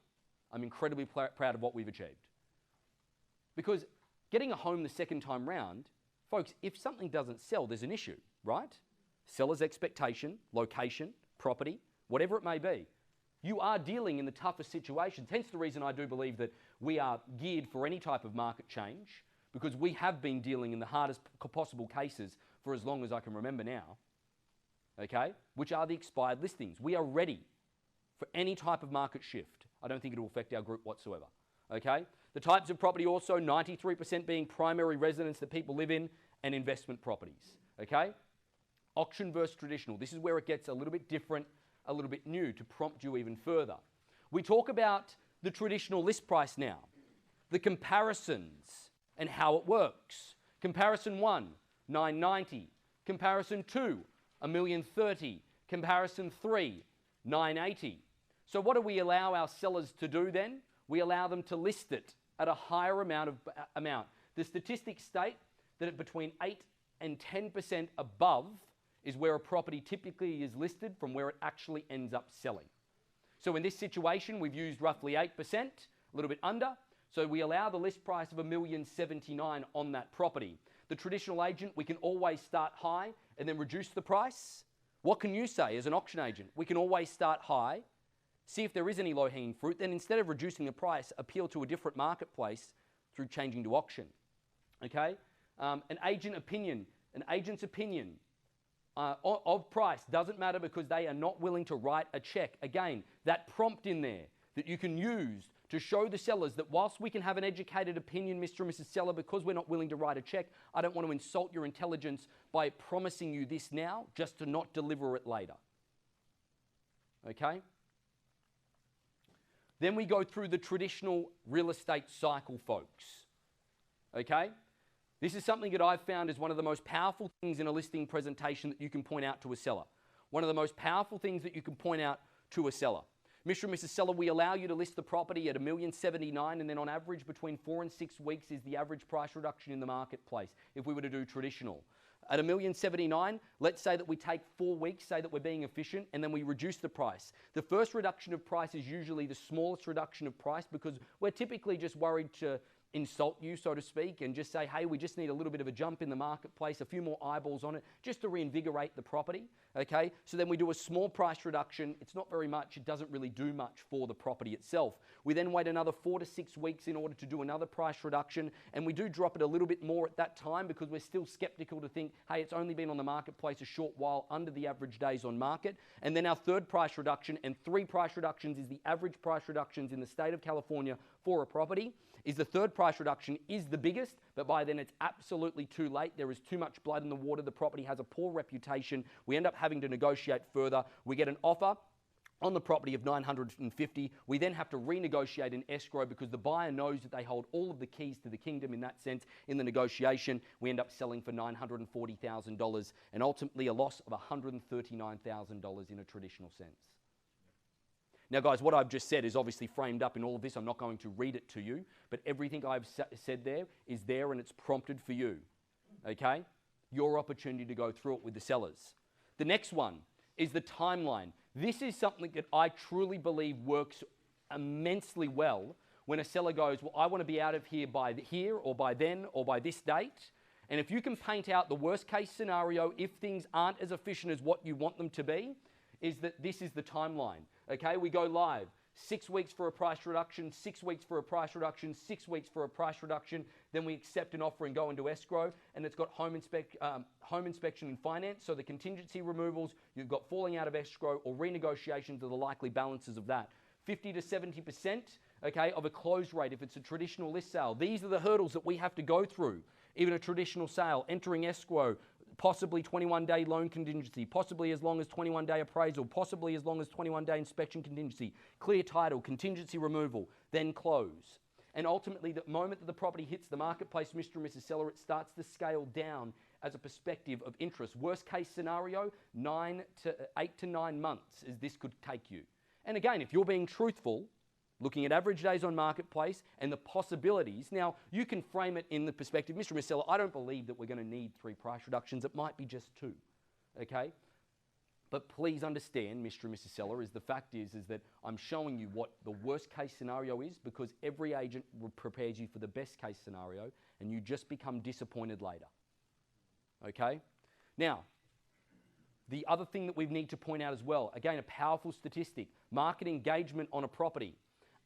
I'm incredibly proud of what we've achieved. Because getting a home the second time round, folks, if something doesn't sell, there's an issue, right? Seller's expectation, location, property, whatever it may be. You are dealing in the toughest situations. Hence the reason I do believe that we are geared for any type of market change, because we have been dealing in the hardest possible cases for as long as I can remember now, okay, which are the expired listings. We are ready for any type of market shift. I don't think it will affect our group whatsoever, okay? The types of property also, 93% being primary residence that people live in and investment properties, okay? Auction versus traditional. This is where it gets a little bit different, a little bit new to prompt you even further. We talk about the traditional list price now, the comparisons and how it works. Comparison 1, $990. Comparison 2, $1,030,000. Comparison 3, $980. So what do we allow our sellers to do then? We allow them to list it at a higher amount. The statistics state that between 8 and 10% above is where a property typically is listed from where it actually ends up selling. So in this situation, we've used roughly 8%, a little bit under, So we allow the list price of $1,079,000 on that property. The traditional agent, we can always start high and then reduce the price. What can you say as an auction agent? We can always start high, see if there is any low-hanging fruit, then instead of reducing the price, appeal to a different marketplace through changing to auction. Okay? An agent's opinion of price doesn't matter because they are not willing to write a check. Again, that prompt in there that you can use to show the sellers that whilst we can have an educated opinion, Mr. and Mrs. Seller, because we're not willing to write a check, I don't want to insult your intelligence by promising you this now just to not deliver it later. Okay? Then we go through the traditional real estate cycle, folks. Okay? This is something that I've found is one of the most powerful things in a listing presentation that you can point out to a seller. One of the most powerful things that you can point out to a seller. Mr. and Mrs. Seller, we allow you to list the property at $1,079,000, and then on average between 4 and 6 weeks is the average price reduction in the marketplace if we were to do traditional. At $1,079,000, let's say that we take 4 weeks, say that we're being efficient, and then we reduce the price. The first reduction of price is usually the smallest reduction of price because we're typically just worried to insult you, so to speak, and just say, hey, we just need a little bit of a jump in the marketplace, a few more eyeballs on it, just to reinvigorate the property, okay? So then we do a small price reduction. It's not very much. It doesn't really do much for the property itself. We then wait another 4 to 6 weeks in order to do another price reduction, and we do drop it a little bit more at that time because we're still skeptical to think, hey, it's only been on the marketplace a short while under the average days on market. And then our third price reduction, and 3 price reductions is the average price reductions in the state of California for a property, is the third price reduction is the biggest, but by then it's absolutely too late. There is too much blood in the water. The property has a poor reputation. We end up having to negotiate further. We get an offer on the property of $950. We then have to renegotiate an escrow because the buyer knows that they hold all of the keys to the kingdom in that sense. In the negotiation, we end up selling for $940,000 and ultimately a loss of $139,000 in a traditional sense. Now, guys, what I've just said is obviously framed up in all of this. I'm not going to read it to you, but everything I've said there is there and it's prompted for you, okay? Your opportunity to go through it with the sellers. The next one is the timeline. This is something that I truly believe works immensely well when a seller goes, well, I want to be out of here by here or by then or by this date. And if you can paint out the worst case scenario, if things aren't as efficient as what you want them to be, is that this is the timeline. Okay, we go live. 6 weeks for a price reduction, 6 weeks for a price reduction, 6 weeks for a price reduction. Then we accept an offer and go into escrow, and it's got home inspection and finance. So the contingency removals, you've got falling out of escrow or renegotiations of the likely balances of that. 50 to 70%, okay, of a close rate if it's a traditional list sale. These are the hurdles that we have to go through. Even a traditional sale, entering escrow, possibly 21-day loan contingency, possibly as long as 21-day appraisal, possibly as long as 21-day inspection contingency, clear title, contingency removal, then close. And ultimately, the moment that the property hits the marketplace, Mr. and Mrs. Seller, it starts to scale down as a perspective of interest. Worst case scenario, 8 to 9 months as this could take you. And again, if you're being truthful, looking at average days on marketplace and the possibilities. Now, you can frame it in the perspective, Mr. and Mrs. Seller, I don't believe that we're going to need 3 price reductions. It might be just 2, okay? But please understand, Mr. and Mrs. Seller, is the fact is that I'm showing you what the worst case scenario is because every agent prepares you for the best case scenario and you just become disappointed later, okay? Now, the other thing that we need to point out as well, again, a powerful statistic, market engagement on a property.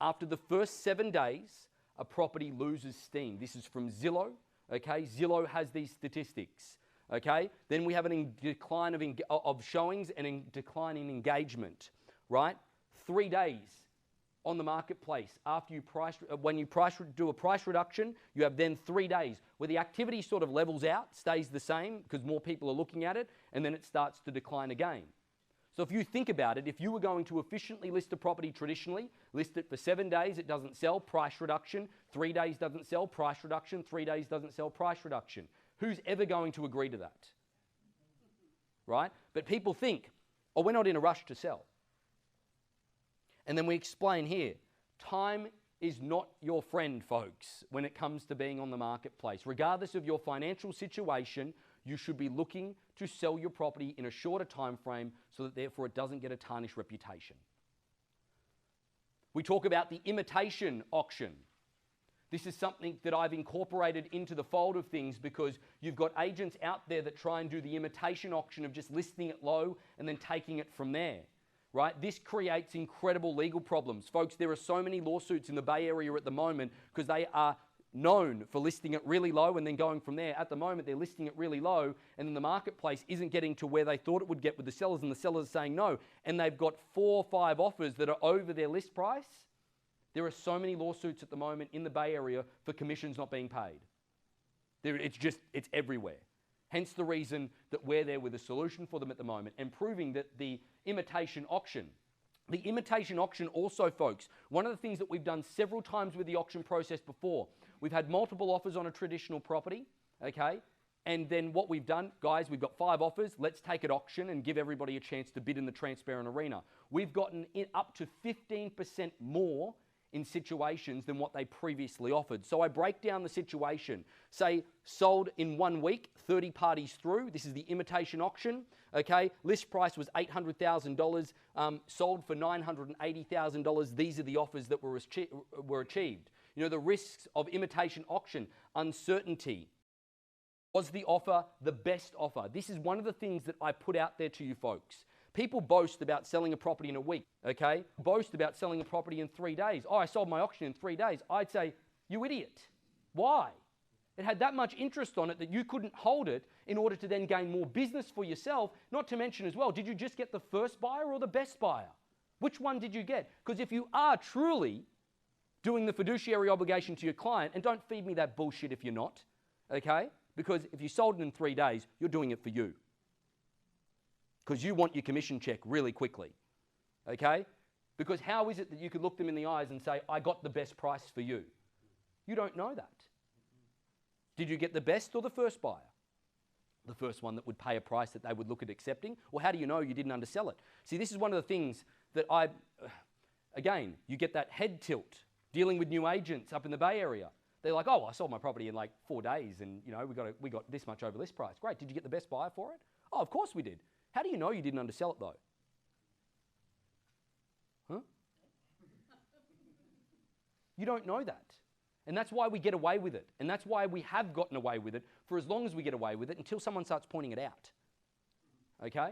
After the first 7 days, a property loses steam. This is from Zillow, okay? Zillow has these statistics, okay? Then we have a decline of showings and a decline in engagement, right? 3 days on the marketplace after you do a price reduction, you have then 3 days where the activity sort of levels out, stays the same because more people are looking at it, and then it starts to decline again. So if you think about it, if you were going to efficiently list a property traditionally, list it for 7 days, it doesn't sell, price reduction, 3 days doesn't sell, price reduction, 3 days doesn't sell, price reduction. Who's ever going to agree to that? Right? But people think, oh, we're not in a rush to sell. And then we explain here, time is not your friend, folks, when it comes to being on the marketplace. Regardless of your financial situation, you should be looking to sell your property in a shorter time frame so that therefore it doesn't get a tarnished reputation. We talk about the imitation auction. This is something that I've incorporated into the fold of things because you've got agents out there that try and do the imitation auction of just listing it low and then taking it from there, right? This creates incredible legal problems. Folks, there are so many lawsuits in the Bay Area at the moment because they are known for listing it really low and then going from there. At the moment, they're listing it really low and then the marketplace isn't getting to where they thought it would get with the sellers and the sellers are saying no. And they've got 4 or 5 offers that are over their list price. There are so many lawsuits at the moment in the Bay Area for commissions not being paid. It's everywhere. Hence the reason that we're there with a solution for them at the moment and proving that the imitation auction also, folks, one of the things that we've done several times with the auction process before, we've had multiple offers on a traditional property, okay? And then what we've done, guys, we've got 5 offers. Let's take it auction and give everybody a chance to bid in the transparent arena. We've gotten up to 15% more in situations than what they previously offered. So I break down the situation. Say, sold in 1 week, 30 parties through. This is the imitation auction, okay? List price was $800,000, sold for $980,000. These are the offers that were achieved. You know, the risks of imitation auction, uncertainty. Was the offer the best offer? This is one of the things that I put out there to you folks. People boast about selling a property in a week, okay? Boast about selling a property in 3 days. Oh, I sold my auction in 3 days. I'd say, you idiot. Why? It had that much interest on it that you couldn't hold it in order to then gain more business for yourself. Not to mention as well, did you just get the first buyer or the best buyer? Which one did you get? Because if you are truly doing the fiduciary obligation to your client, and don't feed me that bullshit if you're not, okay? Because if you sold it in 3 days, you're doing it for you. Because you want your commission check really quickly, okay? Because how is it that you could look them in the eyes and say, I got the best price for you? You don't know that. Did you get the best or the first buyer? The first one that would pay a price that they would look at accepting? Or how do you know you didn't undersell it? See, this is one of the things that again, you get that head tilt dealing with new agents up in the Bay Area. They're like, oh, I sold my property in like 4 days and, you know, we got this much over list price. Great, did you get the best buyer for it? Oh, of course we did. How do you know you didn't undersell it though? Huh? You don't know that. And that's why we get away with it. And that's why we have gotten away with it for as long as we get away with it until someone starts pointing it out. Okay?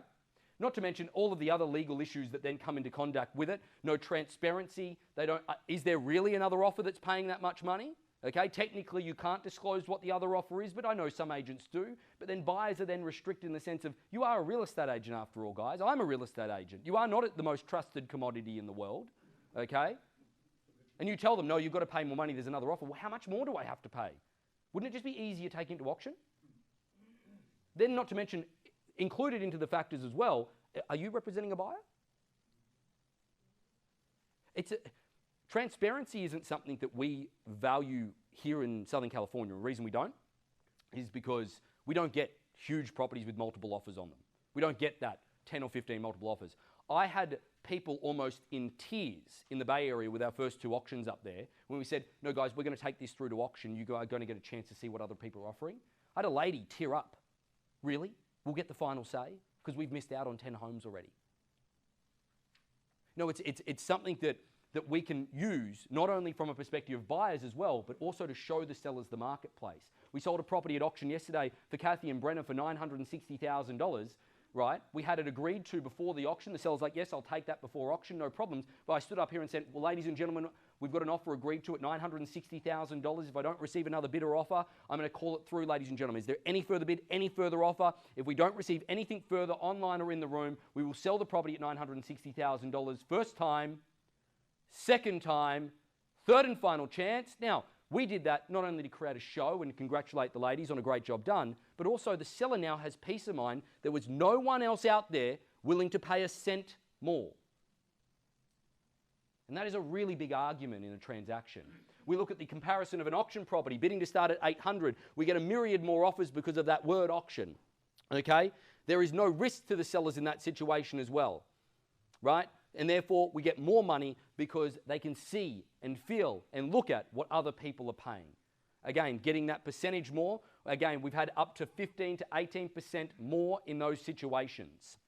Not to mention all of the other legal issues that then come into contact with it. No transparency. They don't. Is there really another offer that's paying that much money? Okay, technically you can't disclose what the other offer is, but I know some agents do. But then buyers are then restricted in the sense of, you are a real estate agent after all, guys. I'm a real estate agent. You are not the most trusted commodity in the world, okay? And you tell them, no, you've got to pay more money, there's another offer. Well, how much more do I have to pay? Wouldn't it just be easier taking it to auction? Then not to mention, included into the factors as well, are you representing a buyer? Transparency isn't something that we value here in Southern California. The reason we don't is because we don't get huge properties with multiple offers on them. We don't get that 10 or 15 multiple offers. I had people almost in tears in the Bay Area with our first 2 auctions up there when we said, no guys, we're going to take this through to auction. You are going to get a chance to see what other people are offering. I had a lady tear up. Really? We'll get the final say? Because we've missed out on 10 homes already. No, it's something that we can use not only from a perspective of buyers as well, but also to show the sellers the marketplace. We sold a property at auction yesterday for Kathy and Brenna for $960,000, right? We had it agreed to before the auction. The seller's like, yes, I'll take that before auction, no problems. But I stood up here and said, well, ladies and gentlemen, we've got an offer agreed to at $960,000. If I don't receive another bid or offer, I'm going to call it through, ladies and gentlemen. Is there any further bid, any further offer? If we don't receive anything further online or in the room, we will sell the property at $960,000 first time, second time, third and final chance. Now, we did that not only to create a show and congratulate the ladies on a great job done, but also the seller now has peace of mind. There was no one else out there willing to pay a cent more. And that is a really big argument in a transaction. We look at the comparison of an auction property, bidding to start at $800. We get a myriad more offers because of that word auction. Okay? There is no risk to the sellers in that situation as well. Right? And therefore, we get more money because they can see and feel and look at what other people are paying. Again, getting that percentage more. Again, we've had up to 15 to 18% more in those situations.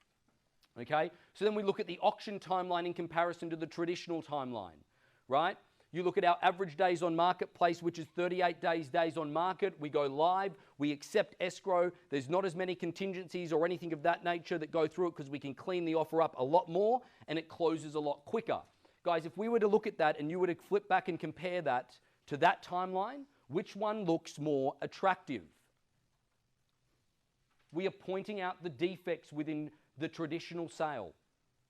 Okay? So then we look at the auction timeline in comparison to the traditional timeline, right? You look at our average days on marketplace, which is 38 days on market. We go live. We accept escrow. There's not as many contingencies or anything of that nature that go through it because we can clean the offer up a lot more and it closes a lot quicker. Guys, if we were to look at that and you were to flip back and compare that to that timeline, which one looks more attractive? We are pointing out the defects within the traditional sale.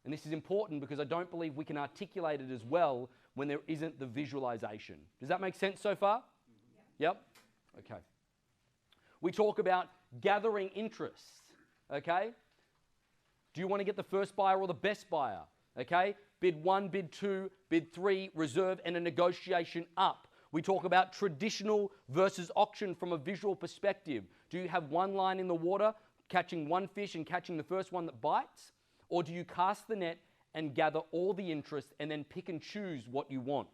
And this is important because I don't believe we can articulate it as well when there isn't the visualization. Does that make sense so far? Yep? Okay. We talk about gathering interest. Okay? Do you want to get the first buyer or the best buyer? Okay? Bid 1, bid 2, bid 3, reserve, and a negotiation up. We talk about traditional versus auction from a visual perspective. Do you have one line in the water, catching one fish and catching the first one that bites? Or do you cast the net and gather all the interest and then pick and choose what you want?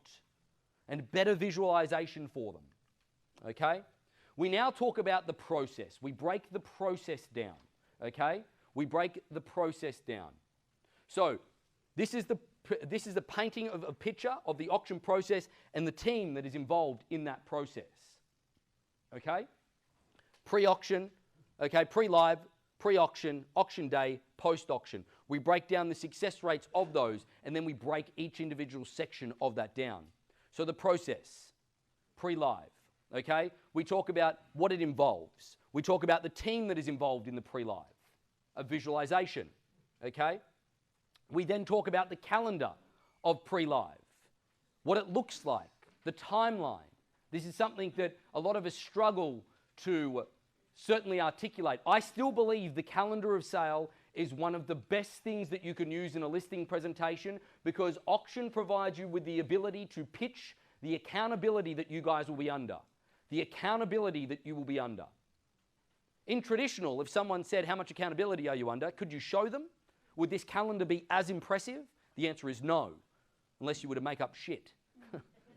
And better visualization for them. Okay? We now talk about the process. We break the process down. Okay? We break the process down. So, this is the painting of a picture of the auction process and the team that is involved in that process. Okay? Pre-auction, okay, pre-live, pre-auction, auction day, post-auction. We break down the success rates of those and then we break each individual section of that down. So the process, pre-live, okay? We talk about what it involves. We talk about the team that is involved in the pre-live, a visualization, okay? We then talk about the calendar of pre-live, what it looks like, the timeline. This is something that a lot of us struggle to certainly articulate. I still believe the calendar of sale is one of the best things that you can use in a listing presentation because auction provides you with the ability to pitch the accountability that you guys will be under. The accountability that you will be under. In traditional, if someone said, how much accountability are you under? Could you show them? Would this calendar be as impressive? The answer is no, unless you were to make up shit.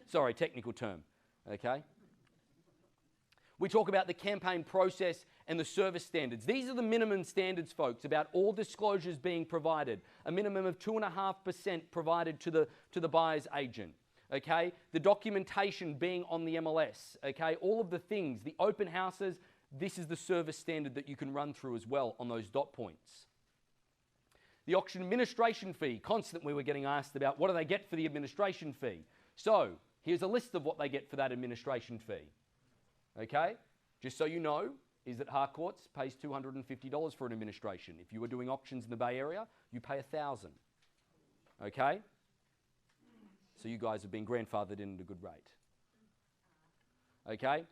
Sorry, technical term, okay? We talk about the campaign process and the service standards. These are the minimum standards, folks, about all disclosures being provided. A minimum of 2.5% provided to the buyer's agent, okay? The documentation being on the MLS, okay? All of the things, the open houses, this is the service standard that you can run through as well on those dot points. The auction administration fee, constantly we're getting asked about what do they get for the administration fee. So, here's a list of what they get for that administration fee. Okay? Just so you know, is that Harcourts pays $250 for an administration. If you were doing auctions in the Bay Area, you pay $1,000. Okay? So you guys have been grandfathered in at a good rate. Okay?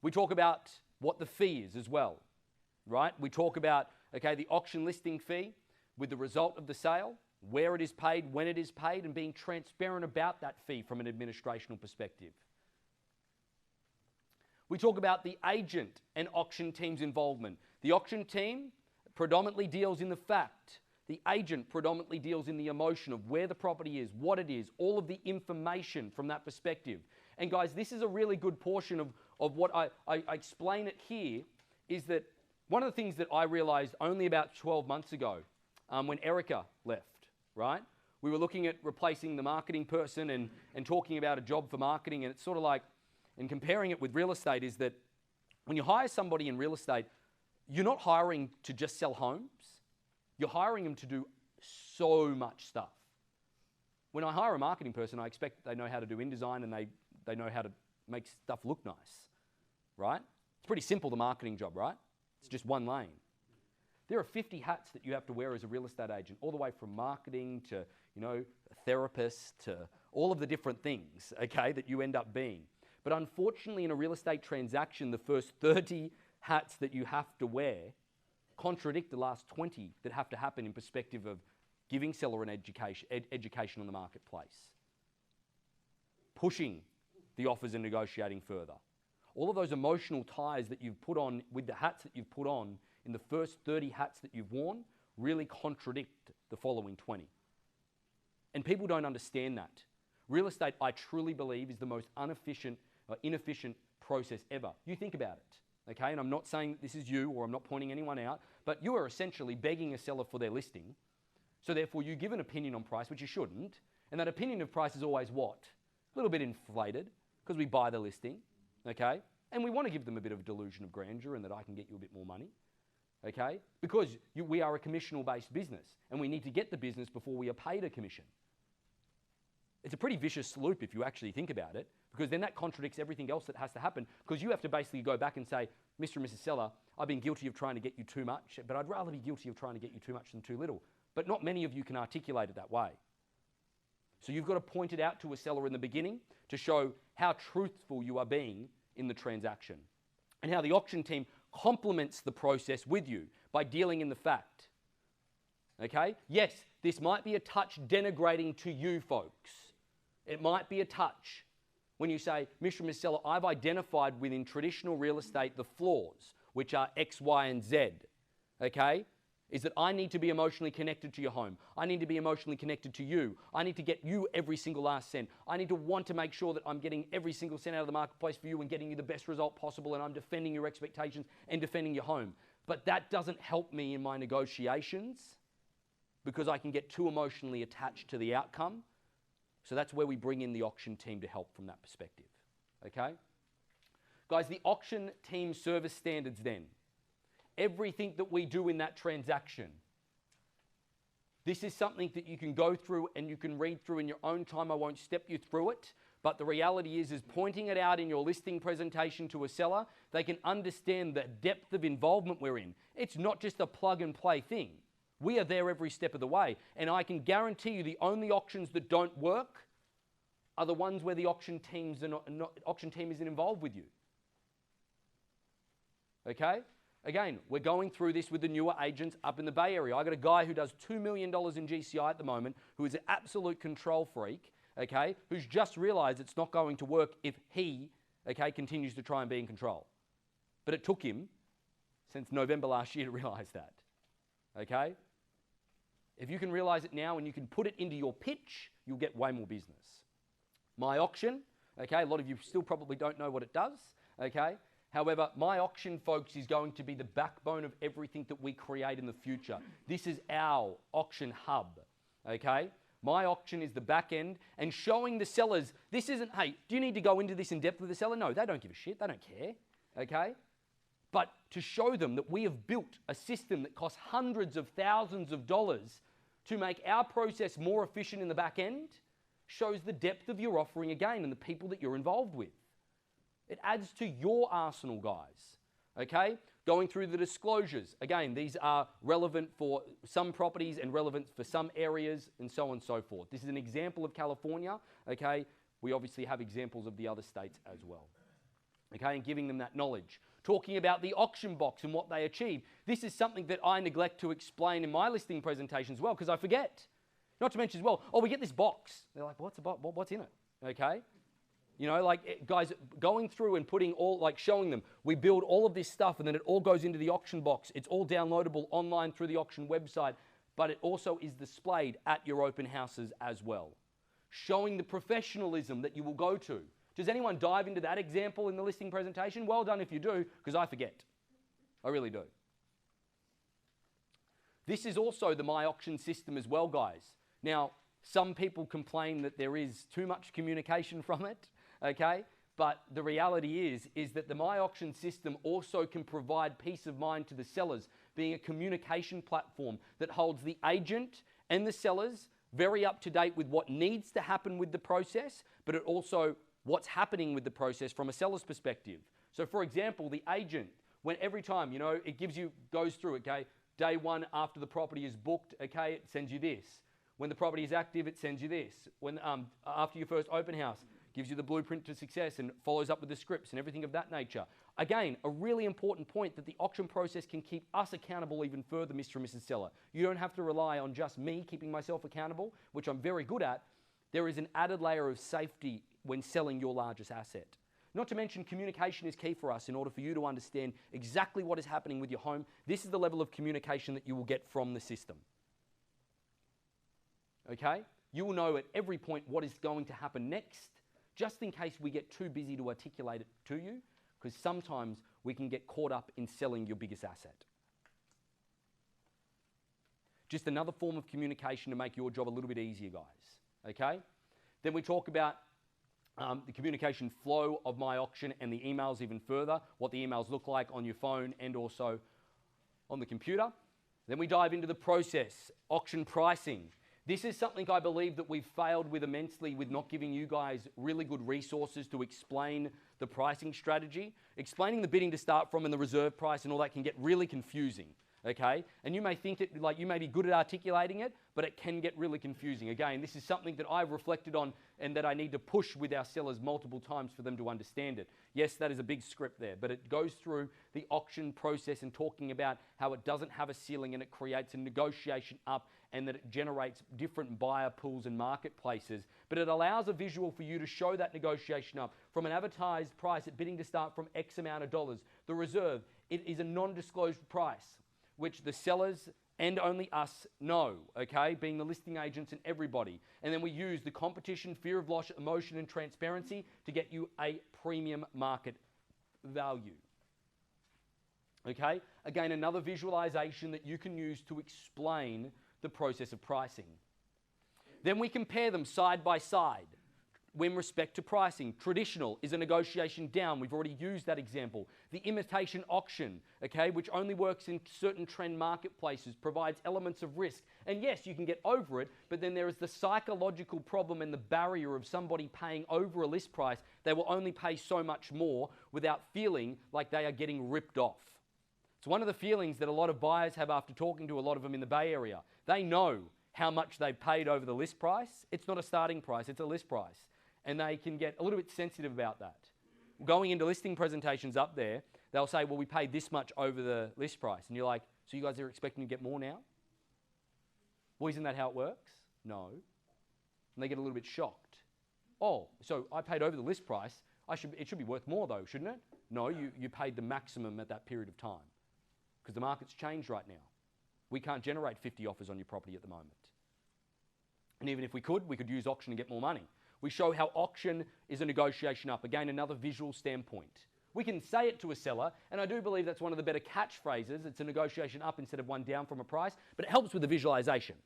We talk about what the fee is as well. Right? We talk about, okay, the auction listing fee, with the result of the sale, where it is paid, when it is paid, and being transparent about that fee from an administrational perspective. We talk about the agent and auction team's involvement. The auction team predominantly deals in the fact. The agent predominantly deals in the emotion of where the property is, what it is, all of the information from that perspective. And guys, this is a really good portion of what I explain it here, is that one of the things that I realized only about 12 months ago, when Erica left, right? We were looking at replacing the marketing person and talking about a job for marketing, and it's sort of like, and comparing it with real estate, is that when you hire somebody in real estate, you're not hiring to just sell homes. You're hiring them to do so much stuff. When I hire a marketing person, I expect they know how to do InDesign and they know how to make stuff look nice, right? It's pretty simple, the marketing job, right? It's just one lane. There are 50 hats that you have to wear as a real estate agent, all the way from marketing to, you know, a therapist to all of the different things, okay, that you end up being. But unfortunately, in a real estate transaction, the first 30 hats that you have to wear contradict the last 20 that have to happen in perspective of giving seller an education on the marketplace, pushing the offers and negotiating further. All of those emotional ties that you've put on with the hats that you've put on in the first 30 hats that you've worn really contradict the following 20. And people don't understand that. Real estate, I truly believe, is the most inefficient process ever. You think about it, okay? And I'm not saying that this is you, or I'm not pointing anyone out, but you are essentially begging a seller for their listing. So therefore, you give an opinion on price, which you shouldn't, and that opinion of price is always what? A little bit inflated because we buy the listing, okay? And we want to give them a bit of delusion of grandeur and that I can get you a bit more money, okay? Because we are a commissional-based business and we need to get the business before we are paid a commission. It's a pretty vicious loop if you actually think about it, because then that contradicts everything else that has to happen, because you have to basically go back and say, Mr. and Mrs. Seller, I've been guilty of trying to get you too much, but I'd rather be guilty of trying to get you too much than too little. But not many of you can articulate it that way. So you've got to point it out to a seller in the beginning to show how truthful you are being in the transaction and how the auction team complements the process with you by dealing in the fact. Okay? Yes, this might be a touch denigrating to you folks. It might be a touch when you say, Mr. and Ms. Seller, I've identified within traditional real estate the flaws, which are X, Y, and Z. Okay? Is that I need to be emotionally connected to your home. I need to be emotionally connected to you. I need to get you every single last cent. I need to want to make sure that I'm getting every single cent out of the marketplace for you and getting you the best result possible, and I'm defending your expectations and defending your home. But that doesn't help me in my negotiations because I can get too emotionally attached to the outcome. So that's where we bring in the auction team to help from that perspective. Okay? Guys, the auction team service standards then. Everything that we do in that transaction. This is something that you can go through and you can read through in your own time. I won't step you through it. But the reality is pointing it out in your listing presentation to a seller, they can understand the depth of involvement we're in. It's not just a plug and play thing. We are there every step of the way. And I can guarantee you the only auctions that don't work are the ones where the auction team isn't involved with you. Okay? Again, we're going through this with the newer agents up in the Bay Area. I've got a guy who does $2 million in GCI at the moment, who is an absolute control freak, okay, who's just realized it's not going to work if he, okay, continues to try and be in control. But it took him since November last year to realize that, okay? If you can realize it now and you can put it into your pitch, you'll get way more business. My auction, okay, a lot of you still probably don't know what it does, okay? However, my auction, folks, is going to be the backbone of everything that we create in the future. This is our auction hub, okay? My auction is the back end, and showing the sellers, this isn't, hey, do you need to go into this in depth with the seller? No, they don't give a shit. They don't care, okay? But to show them that we have built a system that costs hundreds of thousands of dollars to make our process more efficient in the back end shows the depth of your offering again and the people that you're involved with. It adds to your arsenal, guys, okay? Going through the disclosures. Again, these are relevant for some properties and relevant for some areas and so on and so forth. This is an example of California, okay? We obviously have examples of the other states as well, okay? And giving them that knowledge. Talking about the auction box and what they achieve. This is something that I neglect to explain in my listing presentation as well because I forget. Not to mention as well, oh, we get this box. They're like, what's a box? What's in it? Okay? You know, like, guys, going through and putting all, like showing them, we build all of this stuff and then it all goes into the auction box. It's all downloadable online through the auction website, but it also is displayed at your open houses as well. Showing the professionalism that you will go to. Does anyone dive into that example in the listing presentation? Well done if you do, because I forget. I really do. This is also the My Auction system as well, guys. Now, some people complain that there is too much communication from it, okay? But the reality is that the My Auction system also can provide peace of mind to the sellers, being a communication platform that holds the agent and the sellers very up to date with what needs to happen with the process, but it also what's happening with the process from a seller's perspective. So for example, the agent, when every time, you know, it goes through, okay, day one after the property is booked, okay, it sends you this. When the property is active, it sends you this. When after your first open house, gives you the blueprint to success and follows up with the scripts and everything of that nature. Again, a really important point that the auction process can keep us accountable even further, Mr. and Mrs. Seller. You don't have to rely on just me keeping myself accountable, which I'm very good at. There is an added layer of safety when selling your largest asset. Not to mention communication is key for us in order for you to understand exactly what is happening with your home. This is the level of communication that you will get from the system. Okay? You will know at every point what is going to happen next, just in case we get too busy to articulate it to you, because sometimes we can get caught up in selling your biggest asset. Just another form of communication to make your job a little bit easier, guys. Okay? Then we talk about the communication flow of my auction and the emails even further, what the emails look like on your phone and also on the computer. Then we dive into the process, auction pricing. This is something I believe that we've failed with immensely with not giving you guys really good resources to explain the pricing strategy. Explaining the bidding to start from and the reserve price and all that can get really confusing, okay? And you may think it, like you may be good at articulating it, but it can get really confusing. Again, this is something that I've reflected on and that I need to push with our sellers multiple times for them to understand it. Yes, that is a big script there, but it goes through the auction process and talking about how it doesn't have a ceiling and it creates a negotiation up and that it generates different buyer pools and marketplaces. But it allows a visual for you to show that negotiation up from an advertised price at bidding to start from X amount of dollars. The reserve, it is a non-disclosed price, which the sellers and only us know, okay, being the listing agents and everybody. And then we use the competition, fear of loss, emotion, and transparency to get you a premium market value. Okay, again, another visualization that you can use to explain the process of pricing. Then we compare them side by side. With respect to pricing, traditional is a negotiation down. We've already used that example. The imitation auction, okay, which only works in certain trend marketplaces, provides elements of risk. And yes, you can get over it, but then there is the psychological problem and the barrier of somebody paying over a list price. They will only pay so much more without feeling like they are getting ripped off. It's one of the feelings that a lot of buyers have after talking to a lot of them in the Bay Area. They know how much they paid over the list price. It's not a starting price, it's a list price. And they can get a little bit sensitive about that. Going into listing presentations up there, they'll say, well, we paid this much over the list price. And you're like, so you guys are expecting to get more now? Well, isn't that how it works? No. And they get a little bit shocked. Oh, so I paid over the list price. It should be worth more though, shouldn't it? No, you paid the maximum at that period of time. Because the market's changed right now. We can't generate 50 offers on your property at the moment. And even if we could use auction and get more money. We show how auction is a negotiation up. Again, another visual standpoint. We can say it to a seller, and I do believe that's one of the better catchphrases. It's a negotiation up instead of one down from a price, but it helps with the visualization.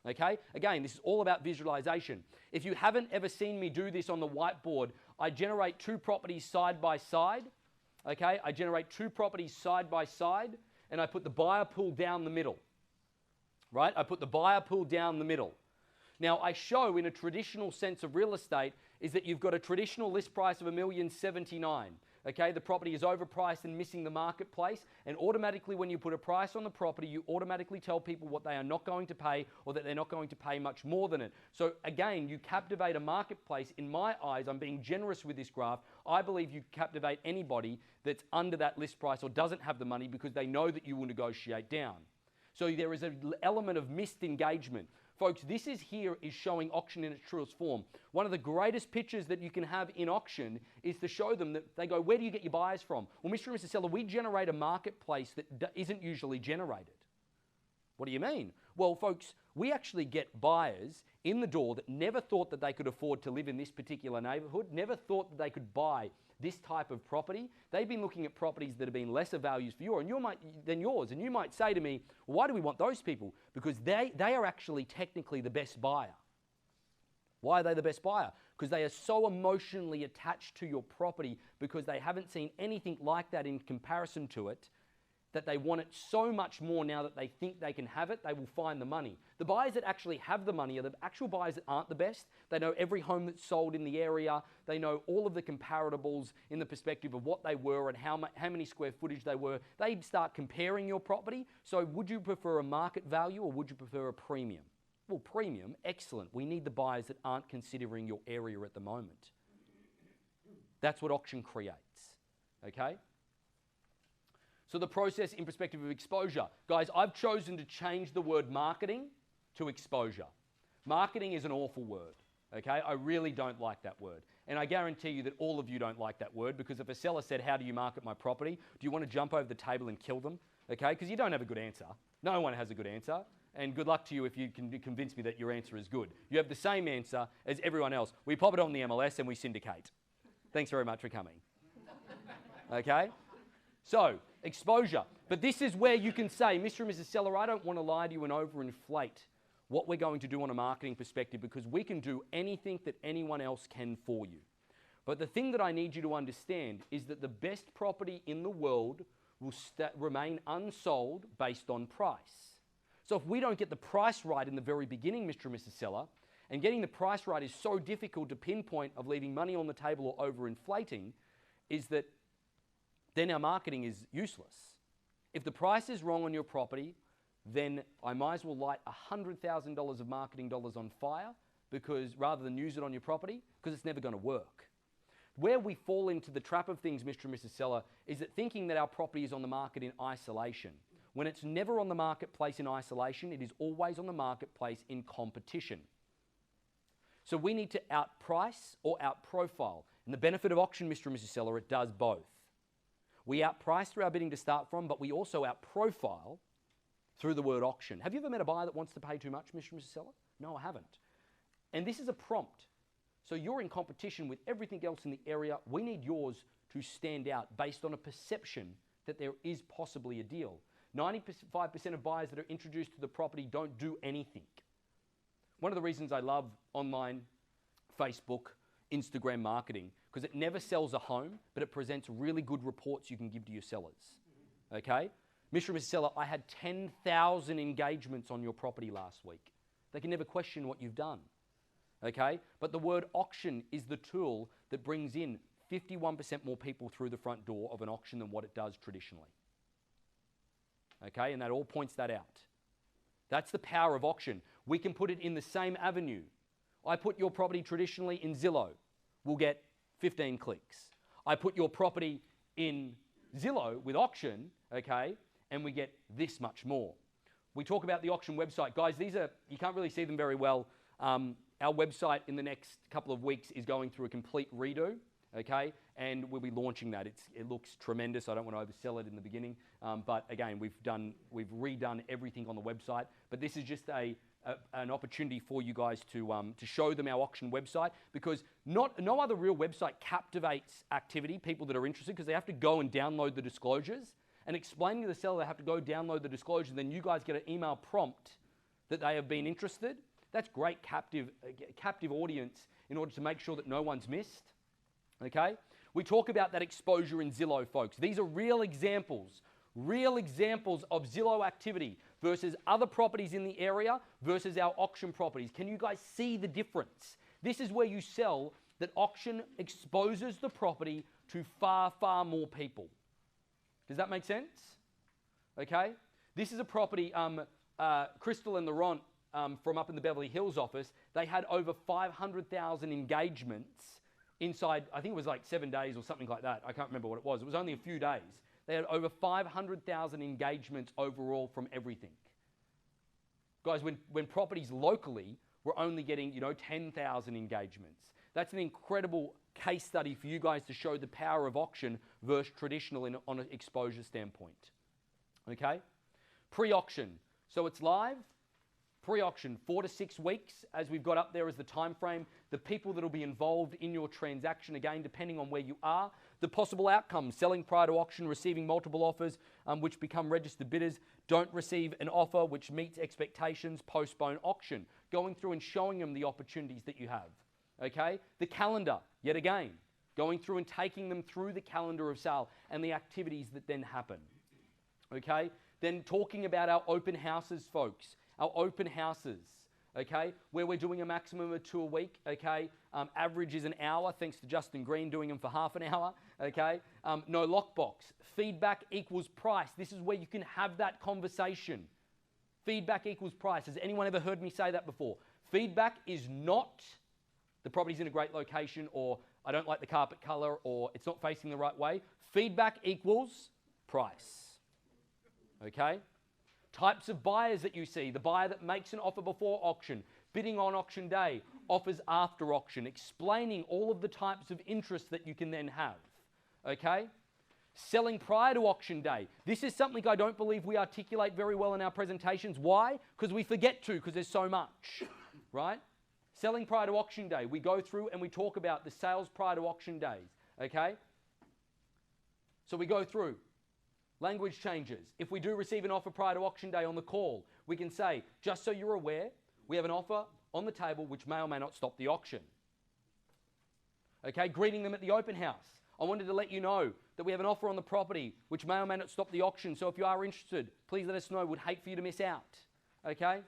Okay? Again, this is all about visualization. If you haven't ever seen me do this on the whiteboard, I generate two properties side by side. Okay? I generate two properties side by side, and I put the buyer pool down the middle. Right? I put the buyer pool down the middle. Now, I show in a traditional sense of real estate is that you've got a traditional list price of $1,079,000. Okay, the property is overpriced and missing the marketplace, and automatically when you put a price on the property, you automatically tell people what they are not going to pay or that they're not going to pay much more than it. So again, you captivate a marketplace. In my eyes, I'm being generous with this graph. I believe you captivate anybody that's under that list price or doesn't have the money because they know that you will negotiate down. So there is an element of missed engagement. Folks, this is showing auction in its truest form. One of the greatest pictures that you can have in auction is to show them that they go, where do you get your buyers from? Well, Mr. and Mrs. Seller, we generate a marketplace that isn't usually generated. What do you mean? Well, folks, we actually get buyers in the door that never thought that they could afford to live in this particular neighborhood, never thought that they could buy this type of property. They've been looking at properties that have been lesser values for than yours. And you might say to me, why do we want those people? Because they are actually technically the best buyer. Why are they the best buyer? Because they are so emotionally attached to your property because they haven't seen anything like that in comparison to it, that they want it so much more now that they think they can have it, they will find the money. The buyers that actually have the money are the actual buyers that aren't the best. They know every home that's sold in the area. They know all of the comparables in the perspective of what they were and how many square footage they were. They start comparing your property. So would you prefer a market value or would you prefer a premium? Well, premium, excellent. We need the buyers that aren't considering your area at the moment. That's what auction creates, okay? So the process in perspective of exposure. Guys, I've chosen to change the word marketing to exposure. Marketing is an awful word, okay? I really don't like that word. And I guarantee you that all of you don't like that word because if a seller said, how do you market my property? Do you want to jump over the table and kill them? Okay, because you don't have a good answer. No one has a good answer. And good luck to you if you can convince me that your answer is good. You have the same answer as everyone else. We pop it on the MLS and we syndicate. Thanks very much for coming. Okay? So, exposure. But this is where you can say, Mr. and Mrs. Seller, I don't want to lie to you and overinflate what we're going to do on a marketing perspective because we can do anything that anyone else can for you. But the thing that I need you to understand is that the best property in the world will remain unsold based on price. So if we don't get the price right in the very beginning, Mr. and Mrs. Seller, and getting the price right is so difficult to pinpoint of leaving money on the table or overinflating, is that then our marketing is useless. If the price is wrong on your property, then I might as well light $100,000 of marketing dollars on fire because rather than use it on your property, because it's never going to work. Where we fall into the trap of things, Mr. and Mrs. Seller, is that thinking that our property is on the market in isolation. When it's never on the marketplace in isolation, it is always on the marketplace in competition. So we need to outprice or outprofile. And the benefit of auction, Mr. and Mrs. Seller, it does both. We outprice through our bidding to start from, but we also outprofile through the word auction. Have you ever met a buyer that wants to pay too much, Mr. and Mrs. Seller? No, I haven't. And this is a prompt. So you're in competition with everything else in the area. We need yours to stand out based on a perception that there is possibly a deal. 95% of buyers that are introduced to the property don't do anything. One of the reasons I love online, Facebook, Instagram marketing, because it never sells a home, but it presents really good reports you can give to your sellers. Okay? Mr. and Mrs. Seller, I had 10,000 engagements on your property last week. They can never question what you've done. Okay? But the word auction is the tool that brings in 51% more people through the front door of an auction than what it does traditionally. Okay? And that all points that out. That's the power of auction. We can put it in the same avenue. I put your property traditionally in Zillow. We'll get 15 clicks. I put your property in Zillow with auction, okay, and we get this much more. We talk about the auction website. Guys, these are, you can't really see them very well. Our website in the next couple of weeks is going through a complete redo, okay, and we'll be launching that. It looks tremendous. I don't want to oversell it in the beginning, but again, we've redone everything on the website. But this is just an opportunity for you guys to show them our auction website, because no other real website captivates activity, people that are interested, because they have to go and download the disclosures, and explaining to the seller they have to go download the disclosures, and then you guys get an email prompt that they have been interested. That's great captive audience in order to make sure that no one's missed. Okay? We talk about that exposure in Zillow, folks. These are real examples of Zillow activity versus other properties in the area versus our auction properties. Can you guys see the difference? This is where you sell that auction exposes the property to far, far more people. Does that make sense? Okay? This is a property, Crystal and Laurent from up in the Beverly Hills office, they had over 500,000 engagements inside, I think it was like 7 days or something like that. I can't remember what it was. It was only a few days. They had over 500,000 engagements overall from everything. Guys, when properties locally were only getting, 10,000 engagements. That's an incredible case study for you guys to show the power of auction versus traditional on an exposure standpoint. Okay? Pre-auction. So it's live. Pre-auction, 4 to 6 weeks, as we've got up there as the time frame. The people that will be involved in your transaction, again, depending on where you are. The possible outcomes, selling prior to auction, receiving multiple offers, which become registered bidders, don't receive an offer which meets expectations, postpone auction. Going through and showing them the opportunities that you have. Okay? The calendar, yet again, going through and taking them through the calendar of sale and the activities that then happen. Okay? Then talking about our open houses, folks. Our open houses, okay, where we're doing a maximum of 2 a week, okay. Average is an hour, thanks to Justin Green doing them for half an hour, okay. No lockbox. Feedback equals price. This is where you can have that conversation. Feedback equals price. Has anyone ever heard me say that before? Feedback is not the property's in a great location, or I don't like the carpet color, or it's not facing the right way. Feedback equals price, okay. Types of buyers that you see, the buyer that makes an offer before auction, bidding on auction day, offers after auction, explaining all of the types of interest that you can then have, okay? Selling prior to auction day. This is something I don't believe we articulate very well in our presentations. Why? Because we forget to, because there's so much, right? Selling prior to auction day. We go through and we talk about the sales prior to auction days, okay? So we go through. Language changes. If we do receive an offer prior to auction day on the call, we can say, just so you're aware, we have an offer on the table which may or may not stop the auction. Okay, greeting them at the open house. I wanted to let you know that we have an offer on the property which may or may not stop the auction. So if you are interested, please let us know. Would hate for you to miss out. Okay?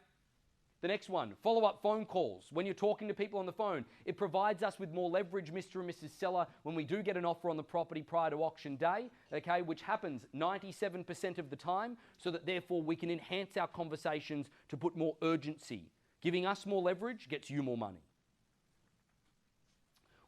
The next one, follow-up phone calls. When you're talking to people on the phone, it provides us with more leverage, Mr. and Mrs. Seller, when we do get an offer on the property prior to auction day, okay, which happens 97% of the time, so that therefore we can enhance our conversations to put more urgency. Giving us more leverage gets you more money.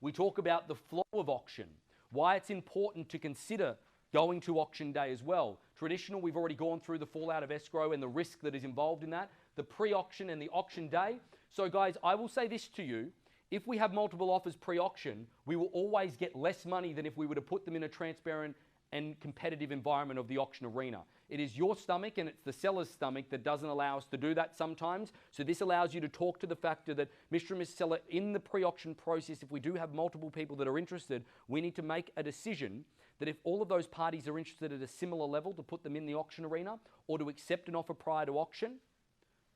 We talk about the flow of auction, why it's important to consider going to auction day as well. Traditional, we've already gone through the fallout of escrow and the risk that is involved in that, the pre-auction and the auction day. So guys, I will say this to you, if we have multiple offers pre-auction, we will always get less money than if we were to put them in a transparent and competitive environment of the auction arena. It is your stomach and it's the seller's stomach that doesn't allow us to do that sometimes. So this allows you to talk to the factor that Mr. and Mrs. Seller, in the pre-auction process, if we do have multiple people that are interested, we need to make a decision that if all of those parties are interested at a similar level, to put them in the auction arena or to accept an offer prior to auction,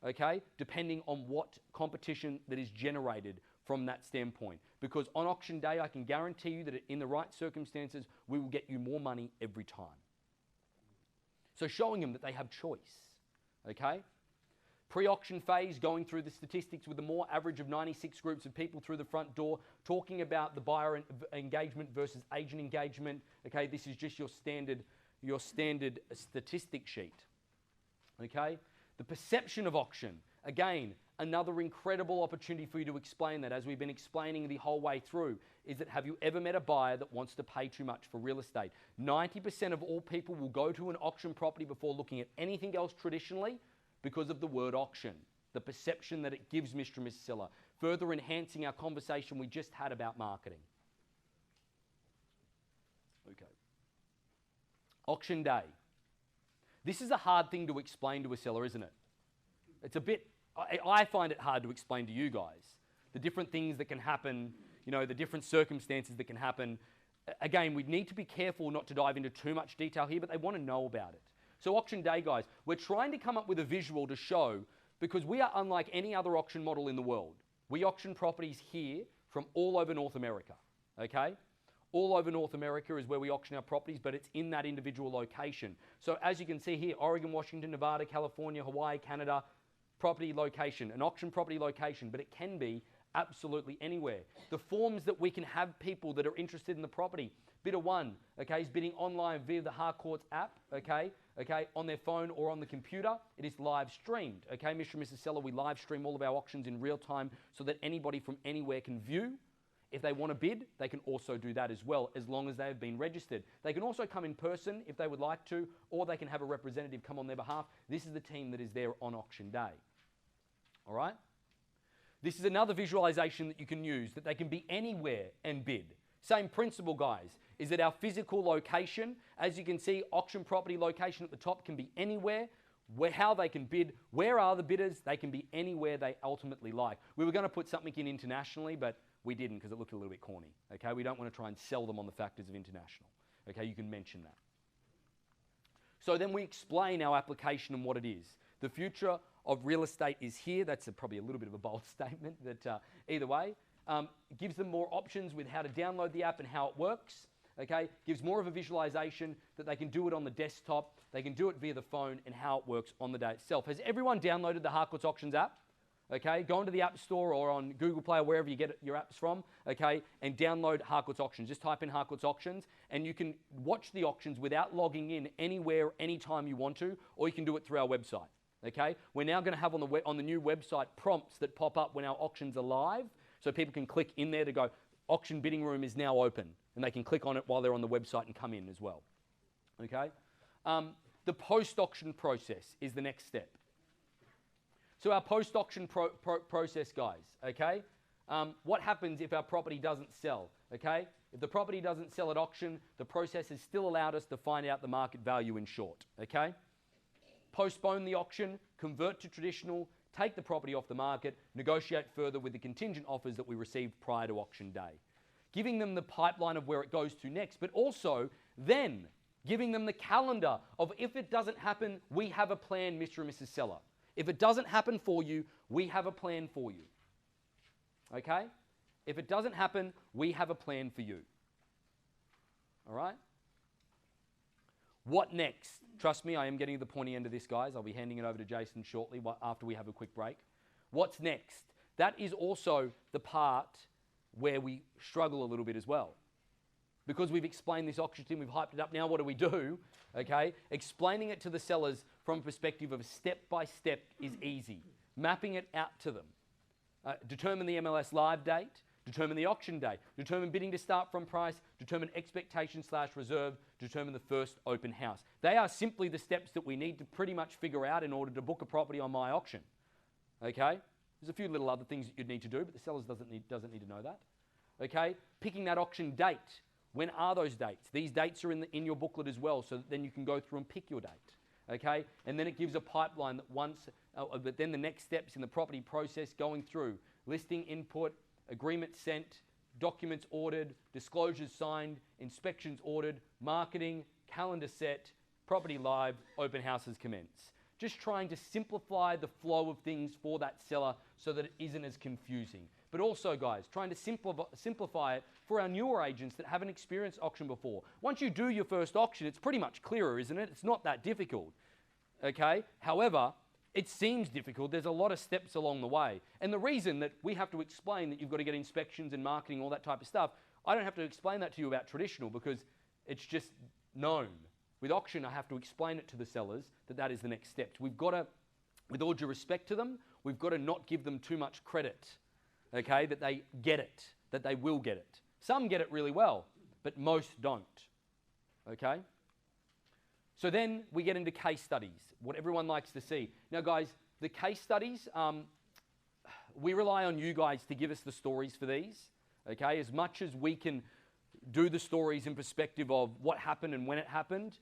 okay, depending on what competition that is generated from that standpoint. Because on auction day, I can guarantee you that in the right circumstances, we will get you more money every time. So showing them that they have choice, okay? Pre-auction phase, going through the statistics with a more average of 96 groups of people through the front door, talking about the buyer engagement versus agent engagement, okay? This is just your standard statistic sheet, okay? The perception of auction, again, another incredible opportunity for you to explain that, as we've been explaining the whole way through, is that have you ever met a buyer that wants to pay too much for real estate? 90% of all people will go to an auction property before looking at anything else traditionally because of the word auction, the perception that it gives Mr. and Mrs. Seller, further enhancing our conversation we just had about marketing. Okay. Auction day. This is a hard thing to explain to a seller, isn't it? It's a bit, I find it hard to explain to you guys. The different things that can happen, you know, the different circumstances that can happen. Again, we need to be careful not to dive into too much detail here, but they want to know about it. So auction day, guys, we're trying to come up with a visual to show, because we are unlike any other auction model in the world. We auction properties here from all over North America, okay? All over North America is where we auction our properties, but it's in that individual location. So as you can see here, Oregon, Washington, Nevada, California, Hawaii, Canada, property location, an auction property location, but it can be absolutely anywhere. The forms that we can have people that are interested in the property, bidder one, okay, is bidding online via the Harcourts app, okay, on their phone or on the computer. It is live streamed, okay, Mr. and Mrs. Seller, we live stream all of our auctions in real time so that anybody from anywhere can view. If they want to bid, they can also do that as well, as long as they have been registered. They can also come in person if they would like to, or they can have a representative come on their behalf. This is the team that is there on auction day. All right? This is another visualization that you can use, that they can be anywhere and bid. Same principle, guys, is that our physical location, as you can see, auction property location at the top can be anywhere. How they can bid, where are the bidders? They can be anywhere they ultimately like. We were going to put something in internationally, but we didn't because it looked a little bit corny. Okay, we don't want to try and sell them on the factors of international. Okay, you can mention that. So then we explain our application and what it is. The future of real estate is here. That's probably a little bit of a bold statement, but either way, gives them more options with how to download the app and how it works. Okay, gives more of a visualization that they can do it on the desktop, they can do it via the phone, and how it works on the day itself. Has everyone downloaded the Harcourts Auctions app? Okay, go into the App Store or on Google Play or wherever you get your apps from, okay, and download Harcourts Auctions. Just type in Harcourts Auctions, and you can watch the auctions without logging in anywhere, anytime you want to, or you can do it through our website. Okay, we're now going to have on the new website prompts that pop up when our auctions are live, so people can click in there to go, auction bidding room is now open, and they can click on it while they're on the website and come in as well. Okay, the post-auction process is the next step. So our post-auction process, guys, okay? What happens if our property doesn't sell, okay? If the property doesn't sell at auction, the process has still allowed us to find out the market value in short, okay? Postpone the auction, convert to traditional, take the property off the market, negotiate further with the contingent offers that we received prior to auction day. Giving them the pipeline of where it goes to next, but also then giving them the calendar of if it doesn't happen, we have a plan, Mr. and Mrs. Seller. If it doesn't happen for you, we have a plan for you. Okay? If it doesn't happen, we have a plan for you. All right? What next? Trust me, I am getting to the pointy end of this, guys. I'll be handing it over to Jason shortly after we have a quick break. What's next? That is also the part where we struggle a little bit as well. Because we've explained this auction thing, we've hyped it up, now what do we do? Okay? Explaining it to the sellers from a perspective of step-by-step is easy. Mapping it out to them. Determine the MLS live date, determine the auction date, determine bidding to start from price, determine expectation/reserve, determine the first open house. They are simply the steps that we need to pretty much figure out in order to book a property on my auction. Okay? There's a few little other things that you'd need to do, but the sellers doesn't need to know that. Okay? Picking that auction date. When are those dates? These dates are in your booklet as well, so that then you can go through and pick your date. Okay? And then it gives a pipeline that but then the next steps in the property process going through listing input, agreement sent, documents ordered, disclosures signed, inspections ordered, marketing, calendar set, property live, open houses commence. Just trying to simplify the flow of things for that seller so that it isn't as confusing. But also, guys, trying to simplify it for our newer agents that haven't experienced auction before. Once you do your first auction, it's pretty much clearer, isn't it? It's not that difficult. Okay? However, it seems difficult. There's a lot of steps along the way. And the reason that we have to explain that you've got to get inspections and marketing, all that type of stuff, I don't have to explain that to you about traditional because it's just known. With auction, I have to explain it to the sellers that that is the next step. We've got to, with all due respect to them, we've got to not give them too much credit, okay, that they get it, that they will get it. Some get it really well, but most don't, okay? So then we get into case studies, what everyone likes to see. Now, guys, the case studies, we rely on you guys to give us the stories for these, okay? As much as we can do the stories in perspective of what happened and when it happened.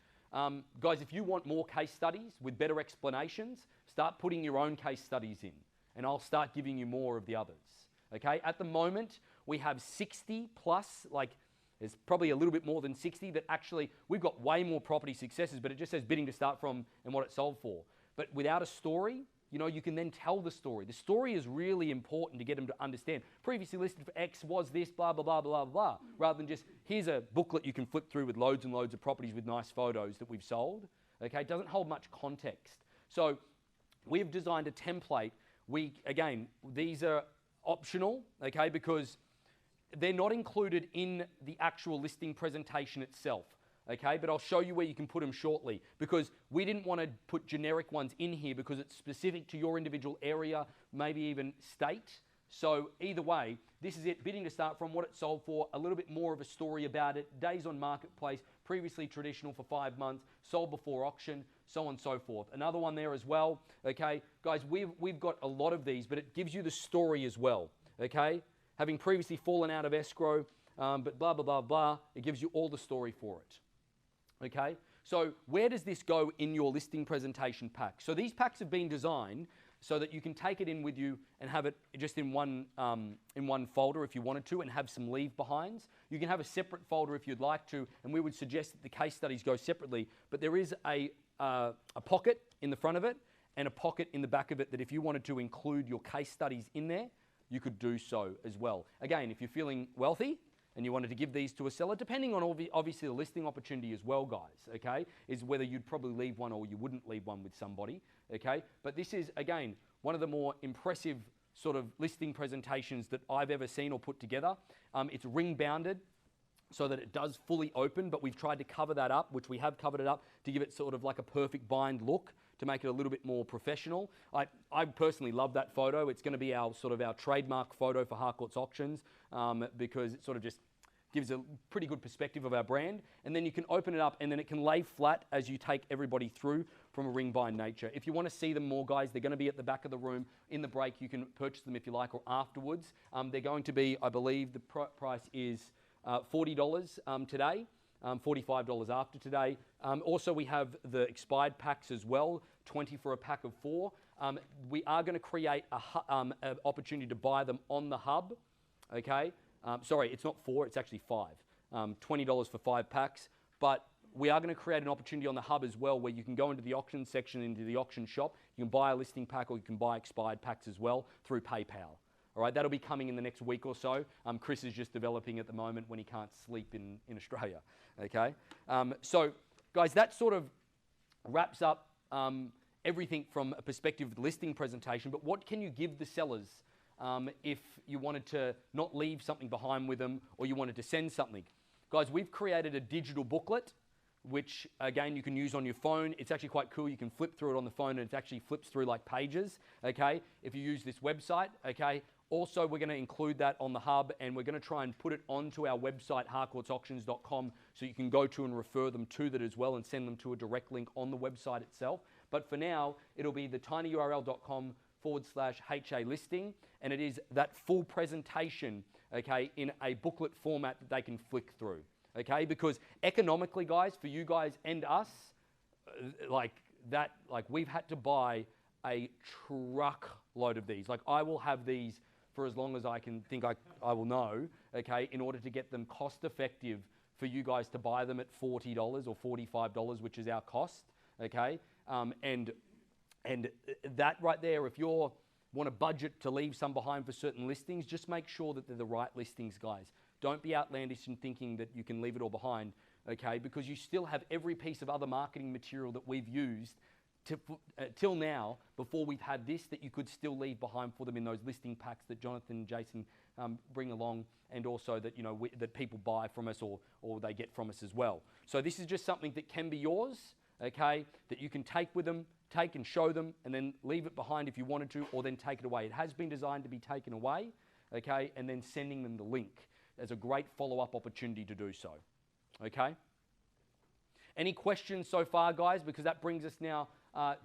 Guys, if you want more case studies with better explanations, start putting your own case studies in, and I'll start giving you more of the others, okay? At the moment, we have 60 plus, like, there's probably a little bit more than 60 that actually, we've got way more property successes, but it just says bidding to start from and what it sold for. But without a story, you know, you can then tell the story. The story is really important to get them to understand. Previously listed for X was this, blah, blah, blah, blah, blah, rather than just, here's a booklet you can flip through with loads and loads of properties with nice photos that we've sold. Okay, it doesn't hold much context. So we've designed a template. Again, these are optional, okay, because they're not included in the actual listing presentation itself, okay? But I'll show you where you can put them shortly because we didn't want to put generic ones in here because it's specific to your individual area, maybe even state. So either way, this is it, bidding to start from, what it sold for, a little bit more of a story about it, days on marketplace, previously traditional for 5 months, sold before auction, so on and so forth. Another one there as well, okay? Guys, we've got a lot of these, but it gives you the story as well, okay? Having previously fallen out of escrow, but blah, blah, blah, blah. It gives you all the story for it, okay? So where does this go in your listing presentation pack? So these packs have been designed so that you can take it in with you and have it just in one folder if you wanted to and have some leave behinds. You can have a separate folder if you'd like to, and we would suggest that the case studies go separately, but there is a pocket in the front of it and a pocket in the back of it that if you wanted to include your case studies in there, you could do so as well. Again, if you're feeling wealthy and you wanted to give these to a seller, depending on obviously the listing opportunity as well, guys, okay, is whether you'd probably leave one or you wouldn't leave one with somebody, okay? But this is, again, one of the more impressive sort of listing presentations that I've ever seen or put together. It's ring-bounded so that it does fully open, but we've tried to cover that up, which we have covered it up to give it sort of like a perfect bind look, to make it a little bit more professional. I personally love that photo. It's going to be our trademark photo for Harcourt's Auctions because it sort of just gives a pretty good perspective of our brand. And then you can open it up and then it can lay flat as you take everybody through from a ring bind nature. If you want to see them more, guys, they're going to be at the back of the room in the break. You can purchase them if you like or afterwards. They're going to be, I believe the price is $40 today. $45 after today. Also, we have the expired packs as well, 20 for a pack of 4. We are going to create an opportunity to buy them on the hub, okay? Sorry, it's not 4, it's actually 5. $20 for 5 packs, but we are going to create an opportunity on the hub as well where you can go into the auction section, into the auction shop. You can buy a listing pack or you can buy expired packs as well through PayPal. All right, that'll be coming in the next week or so. Chris is just developing at the moment when he can't sleep in Australia. Okay, so guys, that sort of wraps up everything from a perspective of the listing presentation. But what can you give the sellers if you wanted to not leave something behind with them, or you wanted to send something? Guys, we've created a digital booklet, which again you can use on your phone. It's actually quite cool. You can flip through it on the phone, and it actually flips through like pages. Okay, if you use this website. Okay. Also, we're going to include that on the hub, and we're going to try and put it onto our website, harcourtsauctions.com, so you can go to and refer them to that as well and send them to a direct link on the website itself. But for now, it'll be the tinyurl.com/HA listing, and it is that full presentation, okay, in a booklet format that they can flick through, okay? Because economically, guys, for you guys and us, we've had to buy a truckload of these. Like, I will have these for as long as I can think I will know, okay, in order to get them cost effective for you guys to buy them at $40 or $45, which is our cost, okay? And that right there, if you want a budget to leave some behind for certain listings, just make sure that they're the right listings, guys. Don't be outlandish in thinking that you can leave it all behind, okay? Because you still have every piece of other marketing material that we've used till now, before we've had this, that you could still leave behind for them in those listing packs that Jonathan and Jason bring along, and also that that people buy from us or they get from us as well. So this is just something that can be yours, okay, that you can take with them, take and show them, and then leave it behind if you wanted to, or then take it away. It has been designed to be taken away, okay, and then sending them the link as a great follow-up opportunity to do so, okay? Any questions so far, guys? Because that brings us now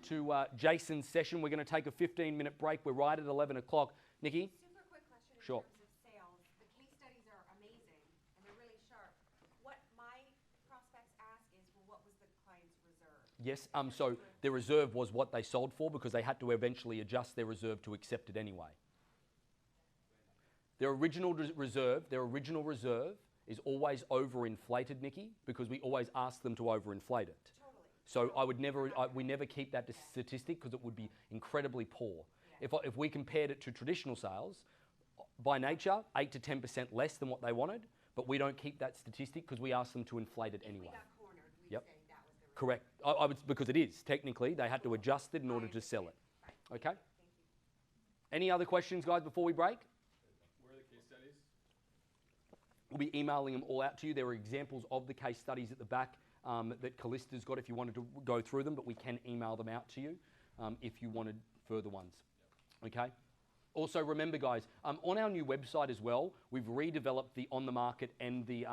to Jason's session. We're going to take a 15-minute break. We're right at 11 o'clock. Nikki? Super quick question Sure. in terms of sales. The case studies are amazing, and they're really sharp. What my prospects ask is, well, what was the client's reserve? Yes, so their reserve was what they sold for, because they had to eventually adjust their reserve to accept it anyway. Their original reserve is always overinflated, Nikki, because we always ask them to overinflate it. Totally. So we never keep that statistic, because it would be incredibly poor. Yeah. If we compared it to traditional sales, by nature, 8 to 10% less than what they wanted, but we don't keep that statistic because we ask them to inflate it anyway. If we got cornered, we'd Yep. say that was the reserve. Correct. I would, because it is. Technically, they had to adjust it in order to sell it. Right. Okay? Thank you. Any other questions, guys, before we break? Where are the case studies? We'll be emailing them all out to you. There are examples of the case studies at the back that Callista's got if you wanted to go through them, but we can email them out to you if you wanted further ones. Okay? Also, remember, guys, on our new website as well, we've redeveloped the on the market and the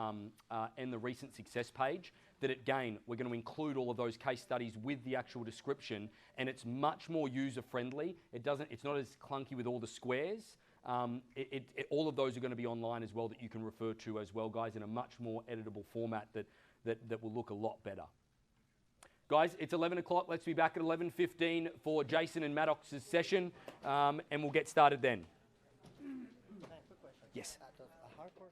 recent success page. That again, we're going to include all of those case studies with the actual description, and it's much more user friendly. It's not as clunky with all the squares. All of those are going to be online as well, that you can refer to as well, guys, in a much more editable format that will look a lot better. Guys, it's 11 o'clock. Let's be back at 11:15 for Jason and Maddox's session, and we'll get started then. Quick question. Yes. Does a hardcore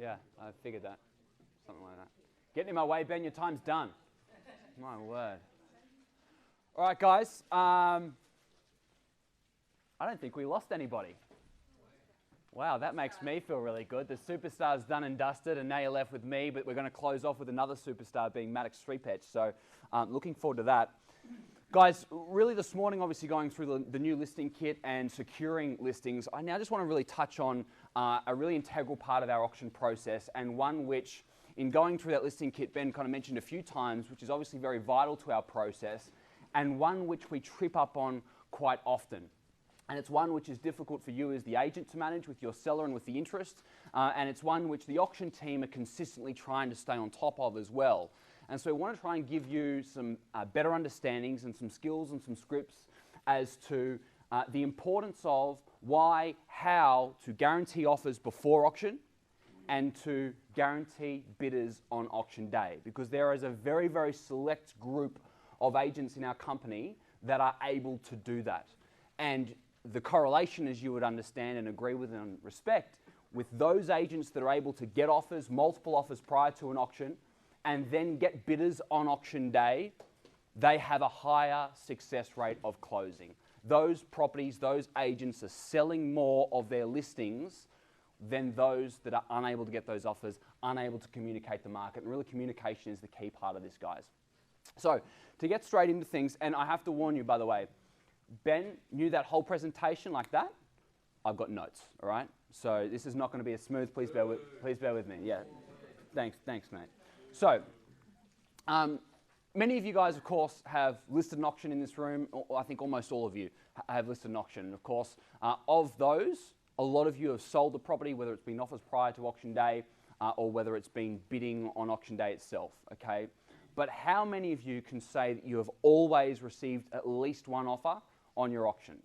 Yeah, I figured that. Something like that. Getting in my way, Ben, your time's done. My word. All right, guys. I don't think we lost anybody. Wow, that makes me feel really good. The superstar's done and dusted, and now you're left with me, but we're going to close off with another superstar being Maddox Stripetch. So looking forward to that. Guys, really this morning, obviously going through the new listing kit and securing listings, I now just want to really touch on a really integral part of our auction process, and one which, in going through that listing kit, Ben kind of mentioned a few times, which is obviously very vital to our process, and one which we trip up on quite often. And it's one which is difficult for you as the agent to manage with your seller and with the interest, and it's one which the auction team are consistently trying to stay on top of as well. And so we want to try and give you some better understandings and some skills and some scripts as to the importance of why, how to guarantee offers before auction and to guarantee bidders on auction day. Because there is a very, very select group of agents in our company that are able to do that. And the correlation, as you would understand and agree with and respect, with those agents that are able to get offers, multiple offers prior to an auction, and then get bidders on auction day, they have a higher success rate of closing. Those properties, those agents are selling more of their listings than those that are unable to get those offers, unable to communicate the market. And really, communication is the key part of this, guys. So, to get straight into things, and I have to warn you, by the way, Ben knew that whole presentation like that. I've got notes, all right? So this is not going to be as smooth. Please bear with me. Yeah, thanks, mate. So, many of you guys, of course, have listed an auction in this room. I think almost all of you have listed an auction. And of course, of those, a lot of you have sold the property, whether it's been offers prior to auction day or whether it's been bidding on auction day itself, okay? But how many of you can say that you have always received at least one offer on your auctions?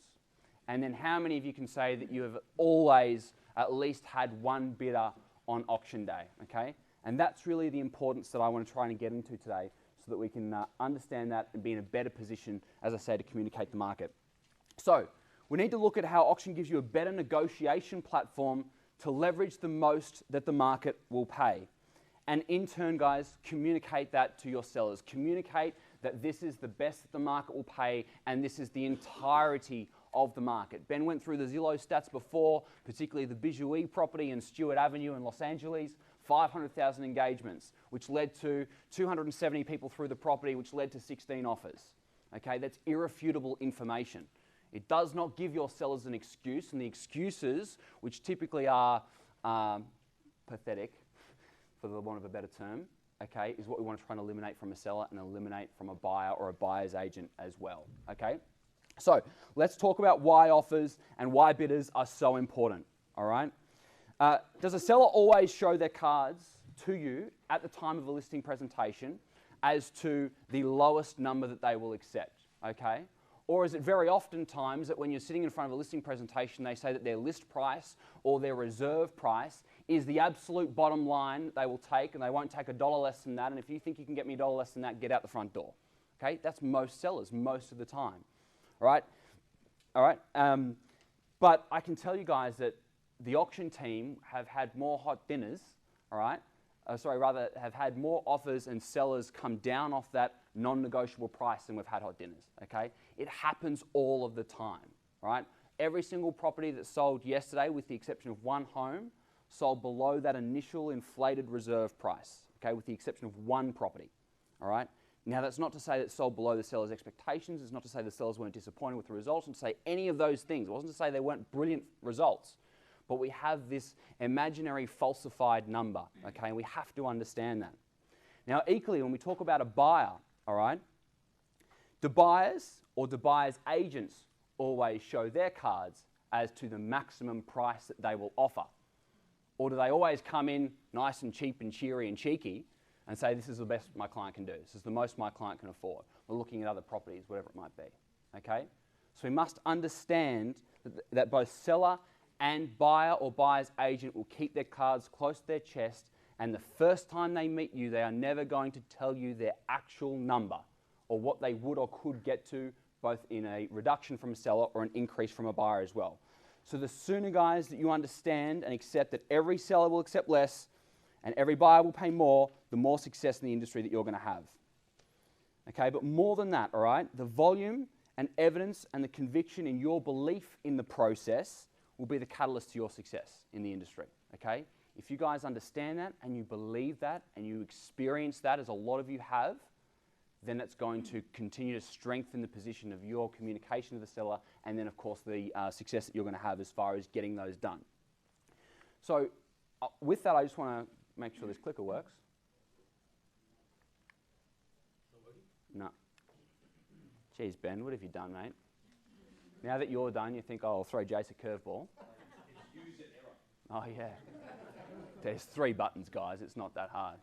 And then how many of you can say that you have always at least had one bidder on auction day, okay? And that's really the importance that I want to try and get into today so that we can understand that and be in a better position, as I say, to communicate the market. So we need to look at how auction gives you a better negotiation platform to leverage the most that the market will pay. And in turn, guys, communicate that to your sellers. Communicate that this is the best that the market will pay and this is the entirety of the market. Ben went through the Zillow stats before, particularly the Bijouy property in Stewart Avenue in Los Angeles, 500,000 engagements, which led to 270 people through the property, which led to 16 offers. Okay, that's irrefutable information. It does not give your sellers an excuse, and the excuses, which typically are pathetic, for the want of a better term, okay, is what we want to try and eliminate from a seller and eliminate from a buyer or a buyer's agent as well, okay? So let's talk about why offers and why bidders are so important, all right? Does a seller always show their cards to you at the time of a listing presentation as to the lowest number that they will accept, okay? Or is it very often times that when you're sitting in front of a listing presentation, they say that their list price or their reserve price is the absolute bottom line that they will take, and they won't take $1 less than that, and if you think you can get me $1 less than that, get out the front door. Okay, that's most sellers, most of the time. All right? All right? But I can tell you guys that the auction team have had more hot dinners, all right? Have had more offers and sellers come down off that non-negotiable price than we've had hot dinners, okay? It happens all of the time, right? Every single property that sold yesterday, with the exception of one home, sold below that initial inflated reserve price, okay, with the exception of one property, all right? Now, that's not to say that it sold below the seller's expectations. It's not to say the sellers weren't disappointed with the results, and to say any of those things. It wasn't to say they weren't brilliant results, but we have this imaginary falsified number, okay, and we have to understand that. Now, equally, when we talk about a buyer, all right, do buyers or do buyers' agents always show their cards as to the maximum price that they will offer? Or do they always come in nice and cheap and cheery and cheeky and say, this is the best my client can do, this is the most my client can afford? We're looking at other properties, whatever it might be, okay? So we must understand that both seller and buyer or buyer's agent will keep their cards close to their chest, and the first time they meet you, they are never going to tell you their actual number or what they would or could get to, both in a reduction from a seller or an increase from a buyer as well. So the sooner, guys, that you understand and accept that every seller will accept less, And every buyer will pay more, the more success in the industry that you're going to have. Okay, but more than that, all right, the volume and evidence and the conviction in your belief in the process will be the catalyst to your success in the industry. Okay? If you guys understand that and you believe that and you experience that, as a lot of you have, then it's going to continue to strengthen the position of your communication to the seller, and then of course the success that you're going to have as far as getting those done. So with that, I just want to make sure this clicker works. No. Geez, Ben, what have you done, mate? Now that you're done, you think, oh, I'll throw Jace a curveball. Oh yeah. There's 3 buttons, guys. It's not that hard.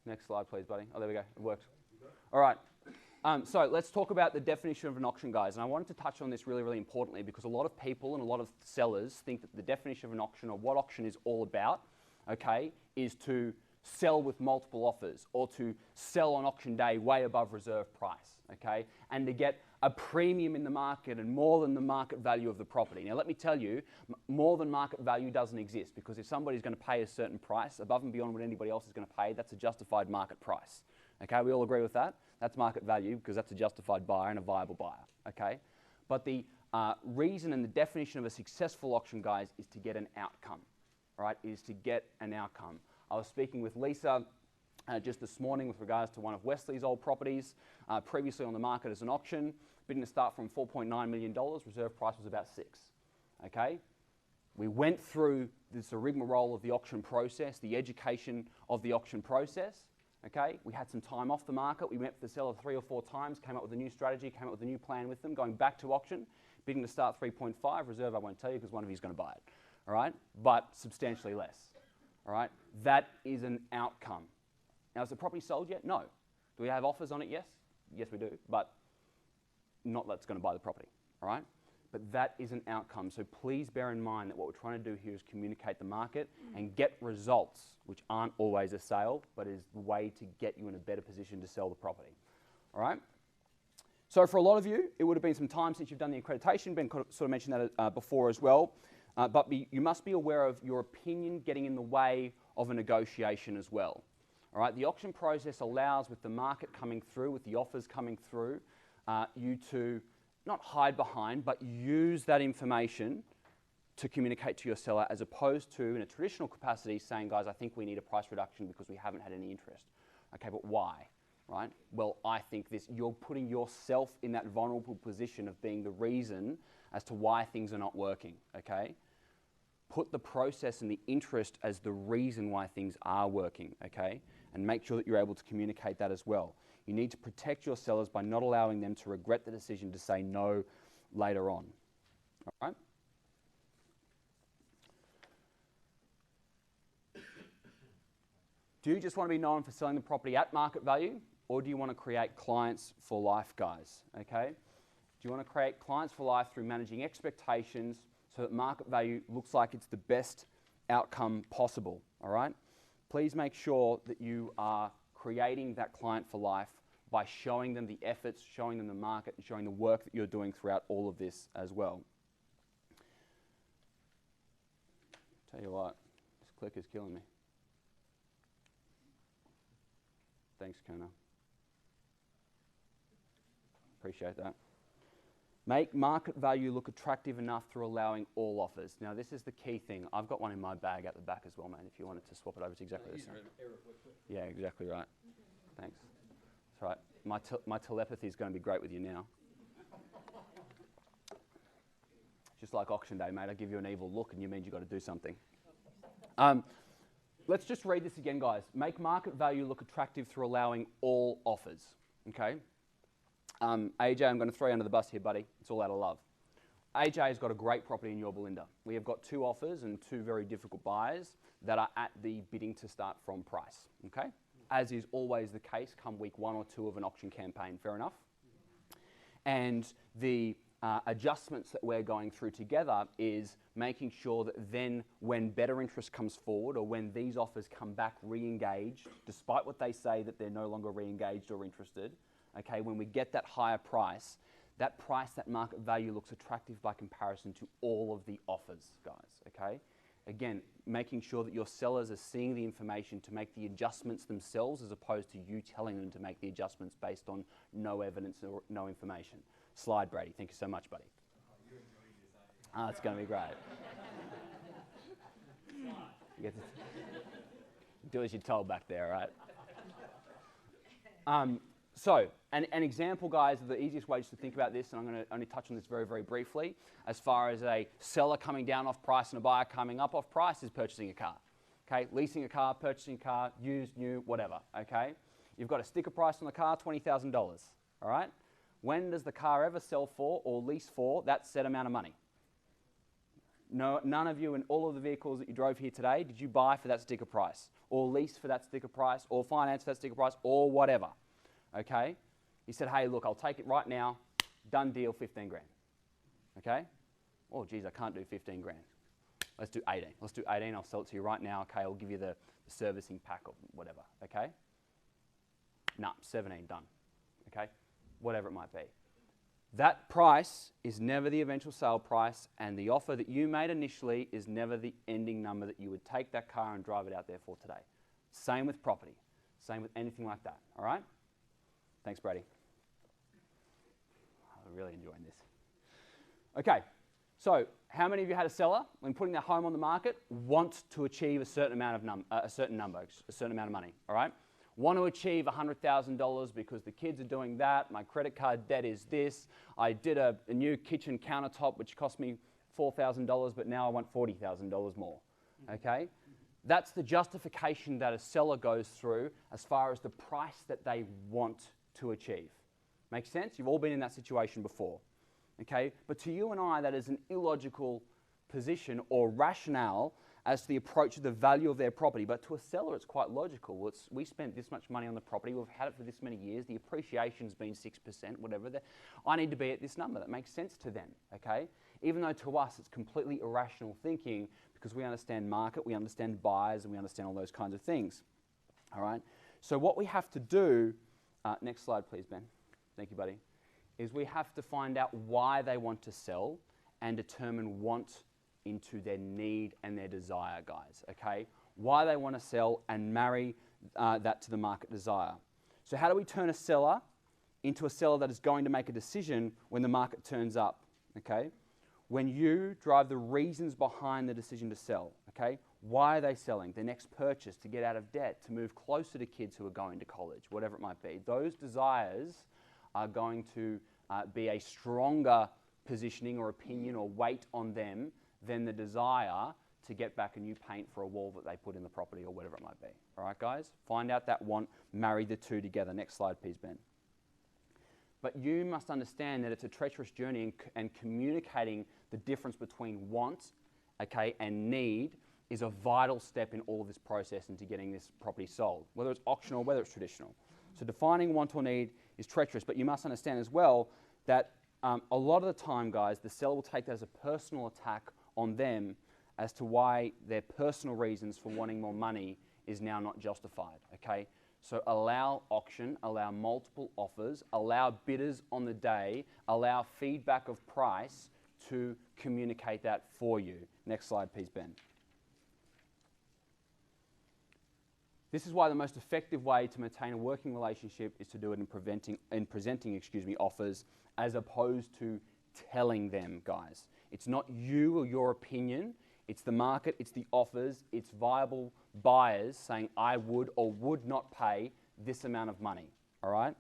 Next slide, please, buddy. Oh, there we go. It works. All right. So let's talk about the definition of an auction, guys. And I wanted to touch on this really, really importantly because a lot of people and a lot of sellers think that the definition of an auction, or what auction is all about, okay, is to sell with multiple offers or to sell on auction day way above reserve price, okay, and to get a premium in the market and more than the market value of the property. Now, let me tell you, more than market value doesn't exist, because if somebody's going to pay a certain price above and beyond what anybody else is going to pay, that's a justified market price. Okay, we all agree with that? That's market value because that's a justified buyer and a viable buyer, okay? But the reason and the definition of a successful auction, guys, is to get an outcome, right? Is to get an outcome. I was speaking with Lisa just this morning with regards to one of Wesley's old properties, previously on the market as an auction, bidding to start from $4.9 million, reserve price was about $6 million, okay? We went through this rigmarole of the auction process, the education of the auction process, okay? We had some time off the market, we met with the seller 3 or 4 times, came up with a new strategy, came up with a new plan with them, going back to auction, bidding to start 3.5, reserve I won't tell you because one of you is going to buy it, all right? But substantially less, all right? That is an outcome. Now, is the property sold yet? No. Do we have offers on it? Yes. Yes, we do, but not that's going to buy the property, all right? But that is an outcome. So please bear in mind that what we're trying to do here is communicate the market and get results, which aren't always a sale, but is the way to get you in a better position to sell the property, all right? So for a lot of you, it would have been some time since you've done the accreditation. Ben sort of mentioned that before as well. But you must be aware of your opinion getting in the way of a negotiation as well. All right, the auction process allows, with the market coming through, with the offers coming through, you to not hide behind, but use that information to communicate to your seller, as opposed to, in a traditional capacity, saying, guys, I think we need a price reduction because we haven't had any interest. Okay, but why? Right? Well, I think this, you're putting yourself in that vulnerable position of being the reason as to why things are not working, okay? Put the process and the interest as the reason why things are working, okay? And make sure that you're able to communicate that as well. You need to protect your sellers by not allowing them to regret the decision to say no later on, all right? Do you just want to be known for selling the property at market value, or do you want to create clients for life, guys, okay? Do you want to create clients for life through managing expectations so that market value looks like it's the best outcome possible, all right? Please make sure that you are creating that client for life by showing them the efforts, showing them the market, and showing the work that you're doing throughout all of this as well. Tell you what, this clicker's killing me. Thanks, Kona. Appreciate that. Make market value look attractive enough through allowing all offers. Now, this is the key thing. I've got one in my bag at the back as well, mate, if you wanted to swap it over. It's exactly the same. Yeah, exactly right. Thanks. That's right. My telepathy is going to be great with you now. Just like auction day, mate. I give you an evil look and you mean you've got to do something. Let's just read this again, guys. Make market value look attractive through allowing all offers, okay? AJ, I'm going to throw you under the bus here, buddy. It's all out of love. AJ has got a great property in Yorba Linda. We have got 2 offers and 2 very difficult buyers that are at the bidding to start from price, okay? As is always the case come week 1 or 2 of an auction campaign, fair enough? And the adjustments that we're going through together is making sure that then when better interest comes forward, or when these offers come back re-engaged, despite what they say that they're no longer re-engaged or interested, okay, when we get that higher price, that market value looks attractive by comparison to all of the offers, guys, okay? Again, making sure that your sellers are seeing the information to make the adjustments themselves as opposed to you telling them to make the adjustments based on no evidence or no information. Slide, Brady. Thank you so much, buddy. It's going to be great. You get to do as you're told back there, right? So, an example, guys, of the easiest ways to think about this, and I'm going to only touch on this very, very briefly, as far as a seller coming down off price and a buyer coming up off price is purchasing a car. Okay, leasing a car, purchasing a car, used, new, whatever, okay? You've got a sticker price on the car, $20,000, all right? When does the car ever sell for or lease for that set amount of money? No, none of you in all of the vehicles that you drove here today did you buy for that sticker price, or lease for that sticker price, or finance for that sticker price, or whatever, okay? You said, hey, look, I'll take it right now, done deal, 15 grand, okay? Oh, geez, I can't do 15 grand. Let's do 18. Let's do 18, I'll sell it to you right now, okay? I'll give you the servicing pack or whatever, okay? Nah, 17, done, okay? Whatever it might be. That price is never the eventual sale price, and the offer that you made initially is never the ending number that you would take that car and drive it out there for today. Same with property. Same with anything like that, all right? Thanks, Brady. I'm really enjoying this. Okay, so how many of you had a seller, when putting their home on the market, want to achieve a certain amount of a certain amount of money, all right? Want to achieve $100,000 because the kids are doing that, my credit card debt is this, I did a new kitchen countertop which cost me $4,000 but now I want $40,000 more, okay? That's the justification that a seller goes through as far as the price that they want to achieve. Make sense? You've all been in that situation before, okay? But to you and I, that is an illogical position or rationale as to the approach of the value of their property. But to a seller, it's quite logical. We spent this much money on the property, we've had it for this many years, the appreciation's been 6%, whatever. I need to be at this number. That makes sense to them, okay? Even though to us, it's completely irrational thinking because we understand market, we understand buyers, and we understand all those kinds of things, all right? So what we have to do, next slide please, Ben. Thank you, buddy, is we have to find out why they want to sell and determine want into their need and their desire, guys, okay? Why they want to sell and marry that to the market desire. So how do we turn a seller into a seller that is going to make a decision when the market turns up, okay? When you drive the reasons behind the decision to sell, okay? Why are they selling? Their next purchase, to get out of debt, to move closer to kids who are going to college, whatever it might be. Those desires are going to be a stronger positioning or opinion or weight on them than the desire to get back a new paint for a wall that they put in the property or whatever it might be. All right, guys? Find out that want, marry the two together. Next slide, please, Ben. But you must understand that it's a treacherous journey, and communicating the difference between want, okay, and need is a vital step in all of this process into getting this property sold, whether it's auction or whether it's traditional. So defining want or need is treacherous, but you must understand as well that a lot of the time, guys, the seller will take that as a personal attack on them as to why their personal reasons for wanting more money is now not justified, okay? So allow auction, allow multiple offers, allow bidders on the day, allow feedback of price to communicate that for you. Next slide, please, Ben. This is why the most effective way to maintain a working relationship is to do it in presenting offers as opposed to telling them, guys. It's not you or your opinion, it's the market, it's the offers, it's viable buyers saying I would or would not pay this amount of money, all right?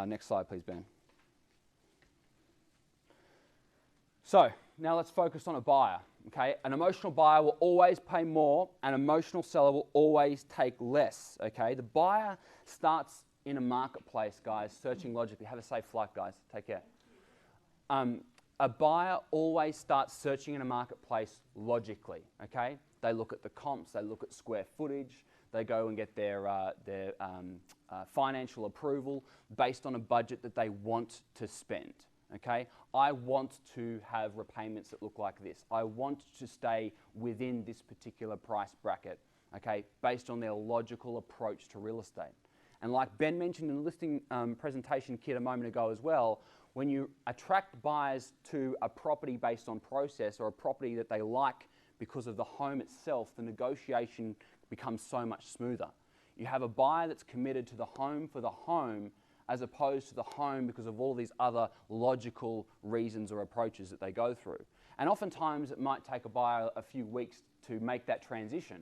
Next slide, please, Ben. So, now let's focus on a buyer, okay? An emotional buyer will always pay more, an emotional seller will always take less, okay? The buyer starts in a marketplace, guys, searching logically. Have a safe flight, guys. Take care. A buyer always starts searching in a marketplace logically, okay? They look at the comps, they look at square footage, they go and get their financial approval based on a budget that they want to spend, okay? I want to have repayments that look like this. I want to stay within this particular price bracket, okay, based on their logical approach to real estate. And like Ben mentioned in the listing presentation kit a moment ago as well, when you attract buyers to a property based on process or a property that they like because of the home itself, the negotiation becomes so much smoother. You have a buyer that's committed to the home for the home as opposed to the home because of all these other logical reasons or approaches that they go through. And oftentimes it might take a buyer a few weeks to make that transition.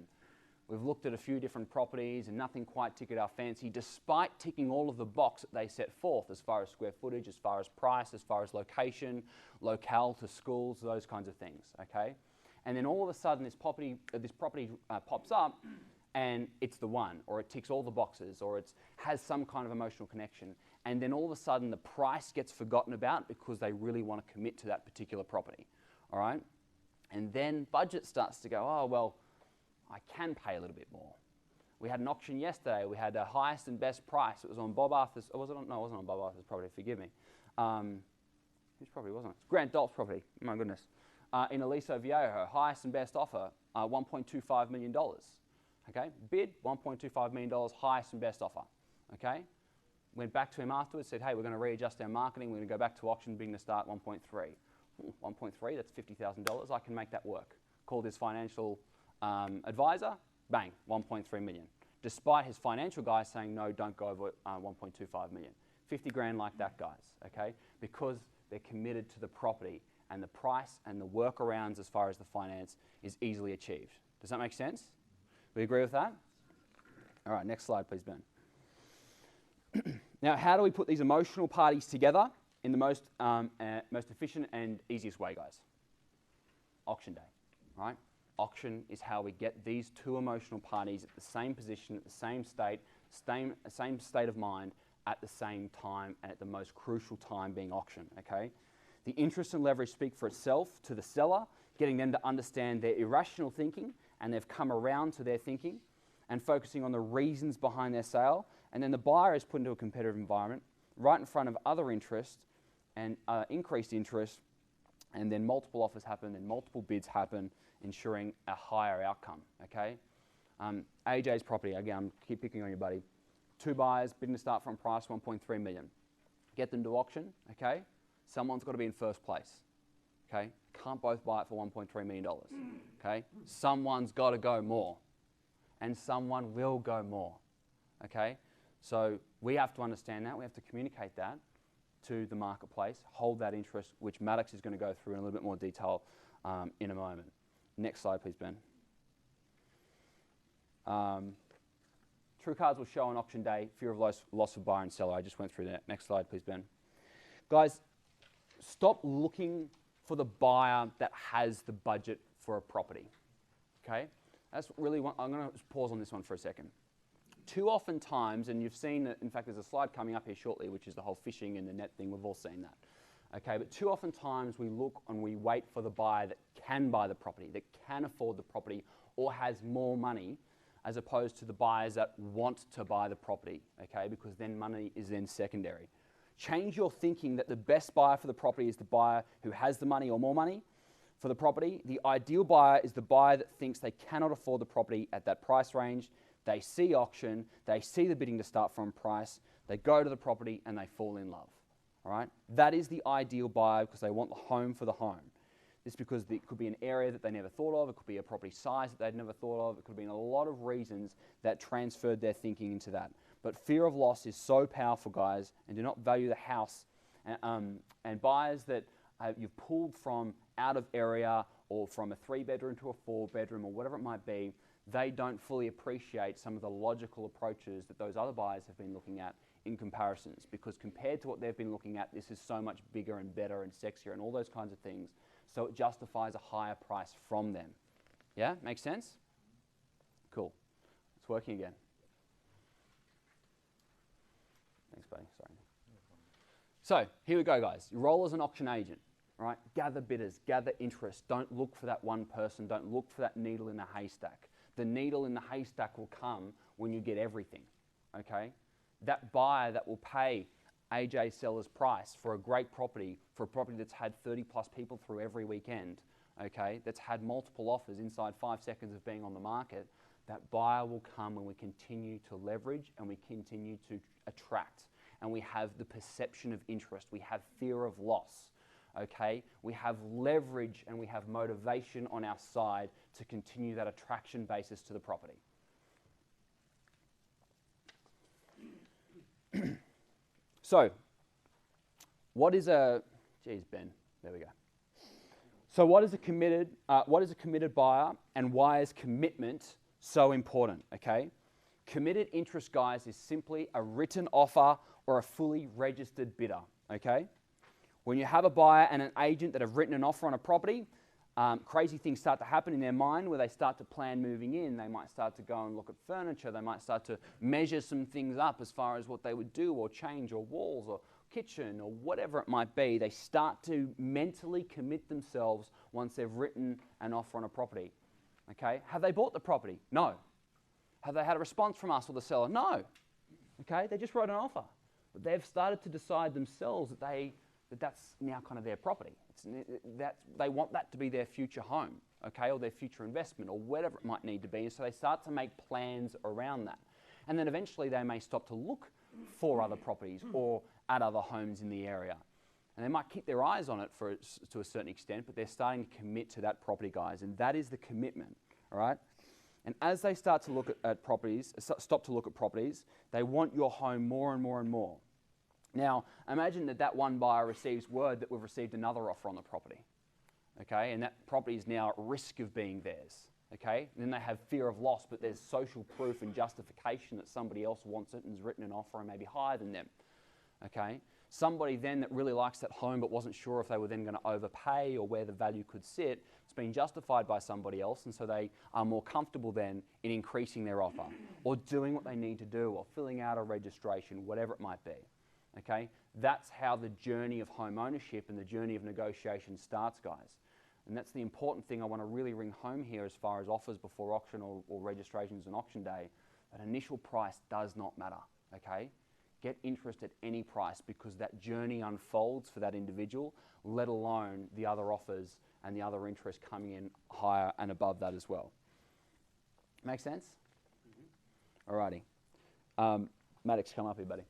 We've looked at a few different properties and nothing quite tickled our fancy, despite ticking all of the boxes that they set forth as far as square footage, as far as price, as far as location, locale to schools, those kinds of things, okay? And then all of a sudden this property pops up and it's the one, or it ticks all the boxes, or it has some kind of emotional connection. And then all of a sudden the price gets forgotten about because they really want to commit to that particular property, all right? And then budget starts to go, oh, well, I can pay a little bit more. We had an auction yesterday. We had the highest and best price. It was on Bob Arthur's, oh, was it on? No, it wasn't on Bob Arthur's property, forgive me. Whose property wasn't it? Grant Dolph's property, my goodness. In Aliso Viejo, highest and best offer, $1.25 million. Okay, bid, $1.25 million, highest and best offer. Okay, went back to him afterwards, said, hey, we're going to readjust our marketing. We're going to go back to auction, bidding to start 1.3. 1.3, that's $50,000. I can make that work. Called his financial advisor, bang, 1.3 million. Despite his financial guy saying, no, don't go over 1.25 million. 50 grand like that, guys, okay? Because they're committed to the property and the price and the workarounds as far as the finance is easily achieved. Does that make sense? We agree with that? All right, next slide, please, Ben. Now, how do we put these emotional parties together in the most efficient and easiest way, guys? Auction day, right? Auction is how we get these two emotional parties at the same position, at the same state of mind, at the same time, and at the most crucial time being auction, okay? The interest and leverage speak for itself to the seller, getting them to understand their irrational thinking, and they've come around to their thinking, and focusing on the reasons behind their sale, and then the buyer is put into a competitive environment, right in front of other interest, and increased interest, and then multiple offers happen, and multiple bids happen, ensuring a higher outcome, okay? AJ's property, again, keep picking on your buddy. 2 buyers, bidding to start from price, 1.3 million. Get them to auction, okay? Someone's got to be in first place, okay? Can't both buy it for $1.3 million, okay? Someone's got to go more, and someone will go more, okay? So we have to understand that, we have to communicate that to the marketplace, hold that interest, which Maddox is going to go through in a little bit more detail in a moment. Next slide, please, Ben. True cards will show on auction day, fear of loss of buyer and seller. I just went through that. Next slide, please, Ben. Guys, stop looking for the buyer that has the budget for a property, okay? That's really one, I'm going to pause on this one for a second. Too often times, and you've seen that, in fact, there's a slide coming up here shortly, which is the whole fishing and the net thing. We've all seen that. Okay, but too often times we look and we wait for the buyer that can buy the property, that can afford the property, or has more money, as opposed to the buyers that want to buy the property, okay, because then money is then secondary. Change your thinking that the best buyer for the property is the buyer who has the money or more money for the property. The ideal buyer is the buyer that thinks they cannot afford the property at that price range. They see auction, they see the bidding to start from price, they go to the property and they fall in love. All right? That is the ideal buyer because they want the home for the home. This because it could be an area that they never thought of, it could be a property size that they'd never thought of, it could have been a lot of reasons that transferred their thinking into that. But fear of loss is so powerful, guys, and do not value the house. And buyers that you've pulled from out of area or from a 3-bedroom to a 4-bedroom or whatever it might be, they don't fully appreciate some of the logical approaches that those other buyers have been looking at in comparisons, because compared to what they've been looking at, this is so much bigger and better and sexier and all those kinds of things, so it justifies a higher price from them. Yeah, makes sense? Cool. It's working again. Thanks, buddy. Sorry. So here we go, guys. Your role as an auction agent, right? Gather bidders, gather interest. Don't look for that one person. Don't look for that needle in the haystack. The needle in the haystack will come when you get everything, okay? That buyer that will pay AJ seller's price for a great property, for a property that's had 30 plus people through every weekend, okay, that's had multiple offers inside 5 seconds of being on the market, That buyer will come when we continue to leverage and we continue to attract, and we have the perception of interest. We have fear of loss. Okay, we have leverage and we have motivation on our side to continue that attraction basis to the property. So, what is a, geez, Ben, there we go. So what is a committed buyer, and why is commitment so important, okay? Committed interest, guys, is simply a written offer or a fully registered bidder, okay? When you have a buyer and an agent that have written an offer on a property, crazy things start to happen in their mind where they start to plan moving in. They might start to go and look at furniture. They might start to measure some things up as far as what they would do or change, or walls or kitchen or whatever it might be. They start to mentally commit themselves once they've written an offer on a property. Okay? Have they bought the property? No. Have they had a response from us or the seller? No. Okay? They just wrote an offer. But they've started to decide themselves that that's now kind of their property. They want that to be their future home, okay, or their future investment, or whatever it might need to be. And so they start to make plans around that. And then eventually they may stop to look for other properties or at other homes in the area. And they might keep their eyes on it to a certain extent, but they're starting to commit to that property, guys. And that is the commitment, all right? And as they start to look at properties, stop to look at properties, they want your home more and more and more. Now, imagine that one buyer receives word that we've received another offer on the property, okay? And that property is now at risk of being theirs, okay? And then they have fear of loss, but there's social proof and justification that somebody else wants it and has written an offer and maybe higher than them, okay? Somebody then that really likes that home but wasn't sure if they were then going to overpay or where the value could sit, it's been justified by somebody else, and so they are more comfortable then in increasing their offer or doing what they need to do or filling out a registration, whatever it might be. Okay, that's how the journey of home ownership and the journey of negotiation starts, guys. And that's the important thing I want to really ring home here as far as offers before auction or registrations on auction day. That initial price does not matter, okay? Get interest at any price, because that journey unfolds for that individual, let alone the other offers and the other interest coming in higher and above that as well. Make sense? Alrighty. Maddox, come up here, buddy.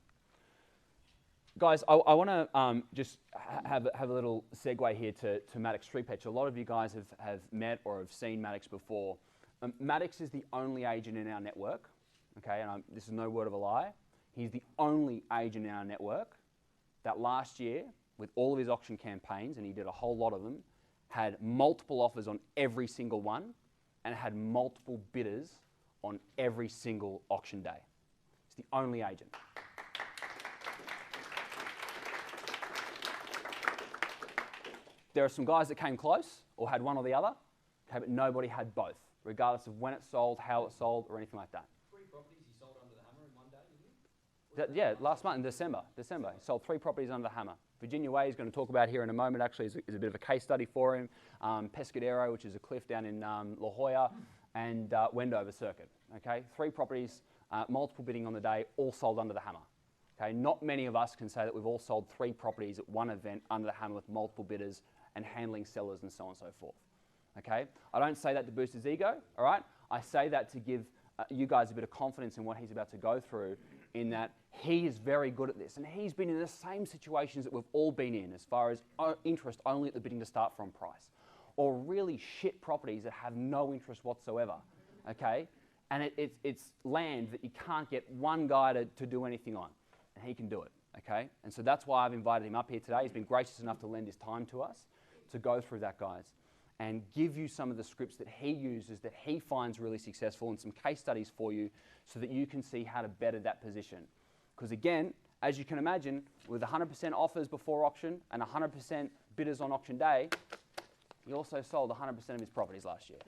Guys, I want to just have a little segue here to Maddox Street Pitch. A lot of you guys have met or have seen Maddox before. Maddox is the only agent in our network, okay, and this is no word of a lie. He's the only agent in our network that last year, with all of his auction campaigns, and he did a whole lot of them, had multiple offers on every single one and had multiple bidders on every single auction day. He's the only agent. There are some guys that came close or had one or the other, okay, but nobody had both, regardless of when it sold, how it sold, or anything like that. 3 properties he sold under the hammer in one day, didn't he? Yeah, last month in December. He sold 3 properties under the hammer. Virginia Way, he's going to talk about here in a moment, actually, is a bit of a case study for him. Pescadero, which is a cliff down in La Jolla, and Wendover Circuit. Okay, 3 properties, multiple bidding on the day, all sold under the hammer. Okay, not many of us can say that we've all sold 3 properties at one event under the hammer with multiple bidders and handling sellers and so on and so forth. Okay, I don't say that to boost his ego, all right? I say that to give you guys a bit of confidence in what he's about to go through, in that he is very good at this, and he's been in the same situations that we've all been in as far as interest only at the bidding to start from price, or really shit properties that have no interest whatsoever, okay? And it's land that you can't get one guy to do anything on, and he can do it, okay? And so that's why I've invited him up here today. He's been gracious enough to lend his time to us to go through that, guys, and give you some of the scripts that he uses that he finds really successful, and some case studies for you so that you can see how to better that position. Because again, as you can imagine, with 100% offers before auction and 100% bidders on auction day, he also sold 100% of his properties last year.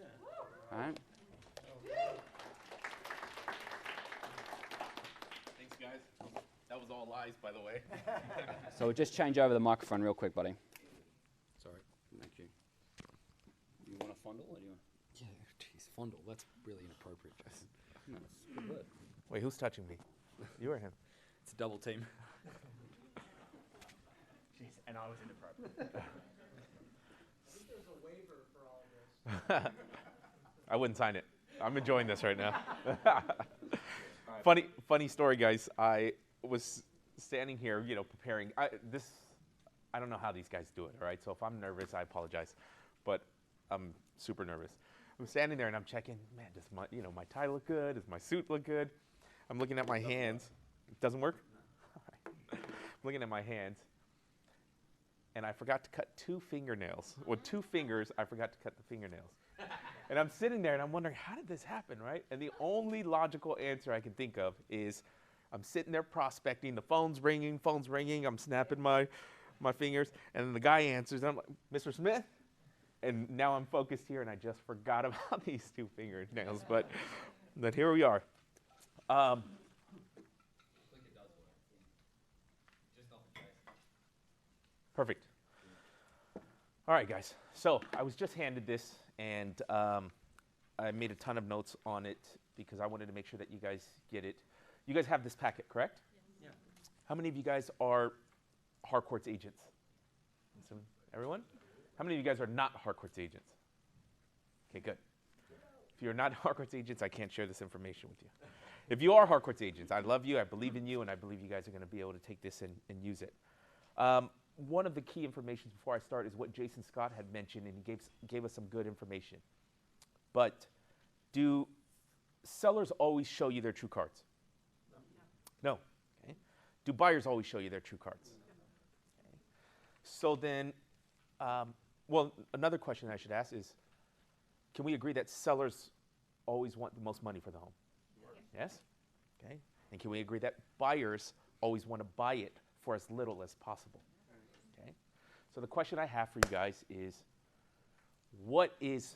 All right? Thanks, guys. That was all lies, by the way. So we'll just change over the microphone real quick, buddy. Sorry. Thank you. You want to fondle or do you want? Yeah, jeez, fondle. That's really inappropriate, Jason. No, that's a good word. Wait, who's touching me? You or him? It's a double team. Jeez, and I was inappropriate. I wouldn't sign it. I'm enjoying this right now. Funny story, guys. I was standing here, preparing. I don't know how these guys do it, all right? So if I'm nervous, I apologize. But I'm super nervous. I'm standing there and I'm checking, man, does my tie look good? Does my suit look good? I'm looking at my hands. It doesn't work? All right. I'm looking at my hands. And I forgot to cut 2 fingernails. With 2 fingers, I forgot to cut the fingernails. And I'm sitting there and I'm wondering, how did this happen, right? And the only logical answer I can think of is I'm sitting there prospecting, the phone's ringing, I'm snapping my fingers, and then the guy answers, and I'm like, Mr. Smith? And now I'm focused here, and I just forgot about these 2 fingernails, but here we are. I think it does work. Just not the case. Perfect. All right, guys. So I was just handed this, and I made a ton of notes on it because I wanted to make sure that you guys get it. You guys have this packet, correct? Yeah. How many of you guys are Harcourt's agents? Everyone? How many of you guys are not Harcourt's agents? Okay, good. If you're not Harcourt's agents, I can't share this information with you. If you are Harcourt's agents, I love you, I believe in you, and I believe you guys are going to be able to take this and use it. One of the key information before I start is what Jason Scott had mentioned, and he gave us some good information. But do sellers always show you their true cards? No. Okay. Do buyers always show you their true cards? Okay. So then, well, another question I should ask is, can we agree that sellers always want the most money for the home? Yes? Okay. And can we agree that buyers always want to buy it for as little as possible? Okay. So the question I have for you guys is, what is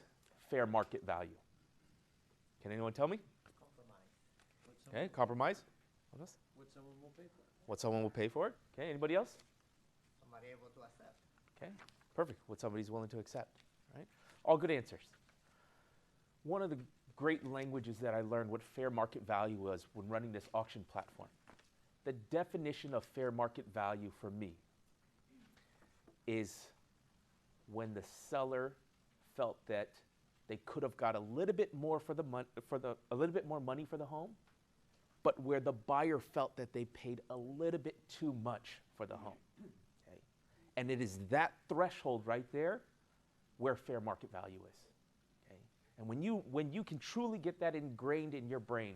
fair market value? Can anyone tell me? Compromise. Okay, compromise. What else? What someone will pay for. What someone will pay for it. Okay, anybody else? Somebody able to accept. Okay, perfect. What somebody's willing to accept, right? All good answers. One of the great languages that I learned what fair market value was when running this auction platform. The definition of fair market value for me is when the seller felt that they could have got a little bit more for the a little bit more money for the home, but where the buyer felt that they paid a little bit too much for the home. Okay? And it is that threshold right there where fair market value is. Okay? And when you can truly get that ingrained in your brain,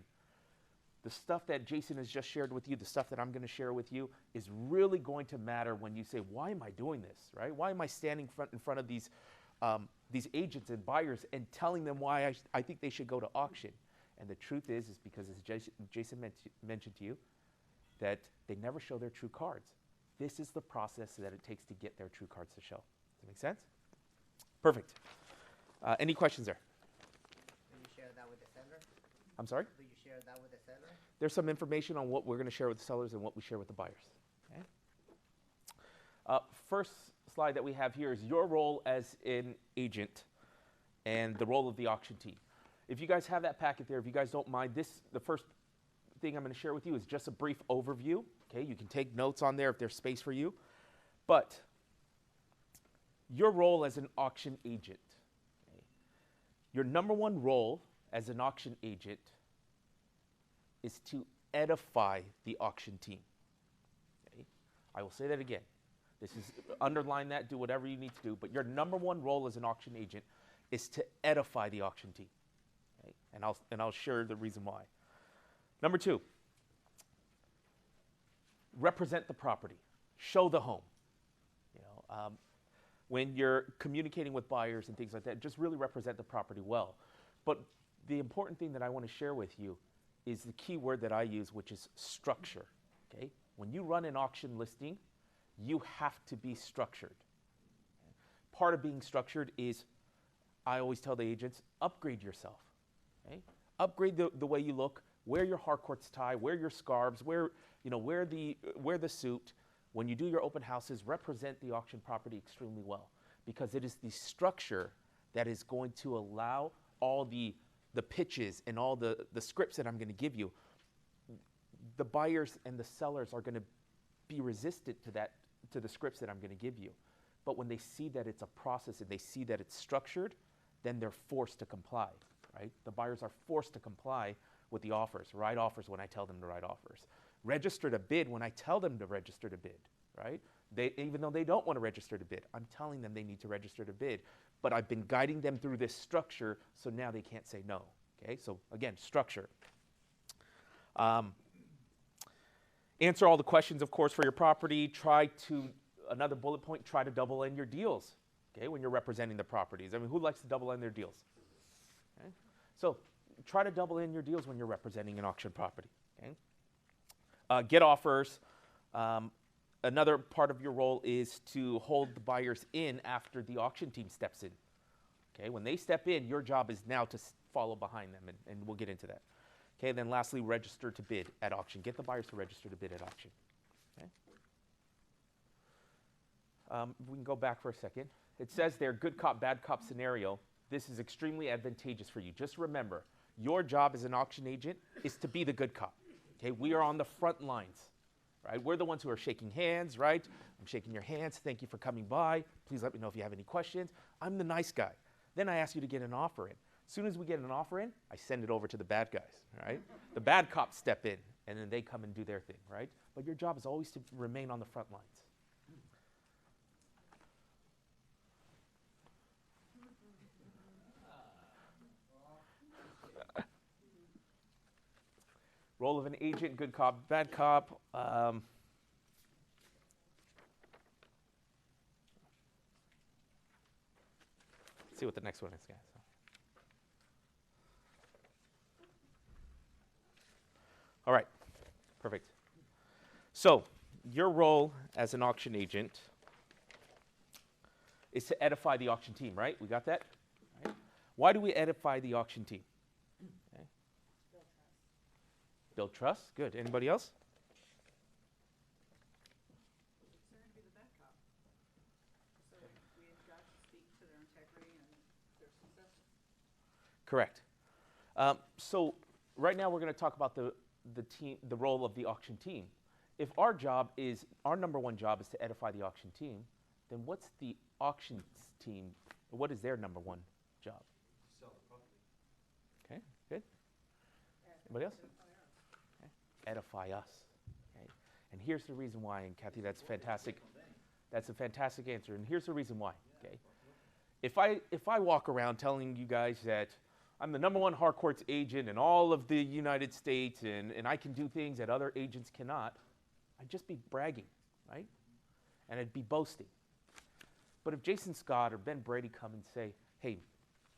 the stuff that Jason has just shared with you, the stuff that I'm going to share with you, is really going to matter when you say, why am I doing this, right? Why am I standing in front of these agents and buyers and telling them why I think they should go to auction? And the truth is because, as Jason mentioned to you, that they never show their true cards. This is the process that it takes to get their true cards to show. Does that make sense? Perfect. Any questions there? Do you share that with the seller? I'm sorry? Do you share that with the seller? There's some information on what we're going to share with the sellers and what we share with the buyers. Okay? First slide that we have here is your role as an agent and the role of the auction team. If you guys have that packet there, if you guys don't mind, the first thing I'm going to share with you is just a brief overview. Okay, you can take notes on there if there's space for you. But your role as an auction agent, okay, your number one role as an auction agent is to edify the auction team. Okay? I will say that again. Underline that, do whatever you need to do, but your number one role as an auction agent is to edify the auction team. Okay? And I'll share the reason why. Number 2, represent the property. Show the home. When you're communicating with buyers and things like that, just really represent the property well. But the important thing that I want to share with you is the key word that I use, which is structure. Okay? When you run an auction listing, you have to be structured. Part of being structured is, I always tell the agents, upgrade yourself. Okay? Upgrade the way you look, wear your Harcourt's tie, wear your scarves, wear the suit. When you do your open houses, represent the auction property extremely well, because it is the structure that is going to allow all the pitches and all the scripts that I'm going to give you. The buyers and the sellers are going to be resistant to the scripts that I'm going to give you. But when they see that it's a process and they see that it's structured, then they're forced to comply, right? The buyers are forced to comply with the offers, write offers when I tell them to write offers, register to bid when I tell them to register to bid, right? Even though they don't want to register to bid, I'm telling them they need to register to bid, but I've been guiding them through this structure, so now they can't say no, okay? So again, structure. Answer all the questions, of course, for your property. Another bullet point, try to double end your deals, okay, when you're representing the properties. I mean, who likes to double end their deals? Okay? So try to double end your deals when you're representing an auction property, okay? Get offers. Another part of your role is to hold the buyers in after the auction team steps in, okay? When they step in, your job is now to follow behind them, and we'll get into that. Okay, then lastly, register to bid at auction. Get the buyers to register to bid at auction. Okay? We can go back for a second. It says there, good cop, bad cop scenario. This is extremely advantageous for you. Just remember, your job as an auction agent is to be the good cop. Okay, we are on the front lines, right? We're the ones who are shaking hands, right? I'm shaking your hands. Thank you for coming by. Please let me know if you have any questions. I'm the nice guy. Then I ask you to get an offer in. As soon as we get an offer in, I send it over to the bad guys, right? The bad cops step in, and then they come and do their thing, right? But your job is always to remain on the front lines. Role of an agent, good cop, bad cop. Let's see what the next one is, guys. All right, perfect. So your role as an auction agent is to edify the auction team, right? We got that? Right. Why do we edify the auction team? Okay. Build trust. Good. Anybody else? Concerned to be the bad cop. So we've got to speak to their integrity and their success. Correct. So right now we're going to talk about the role of the auction team. If our number one job is to edify the auction team, then what's the auction team, what is their number one job? Sell the property. Okay, good. Anybody else? Okay. Edify us. Okay. And here's the reason why, and Kathy, that's fantastic. That's a fantastic answer, and here's the reason why. Okay. If I walk around telling you guys that I'm the number one Harcourt's agent in all of the United States, and I can do things that other agents cannot, I'd just be bragging, right? And I'd be boasting. But if Jason Scott or Ben Brady come and say, hey,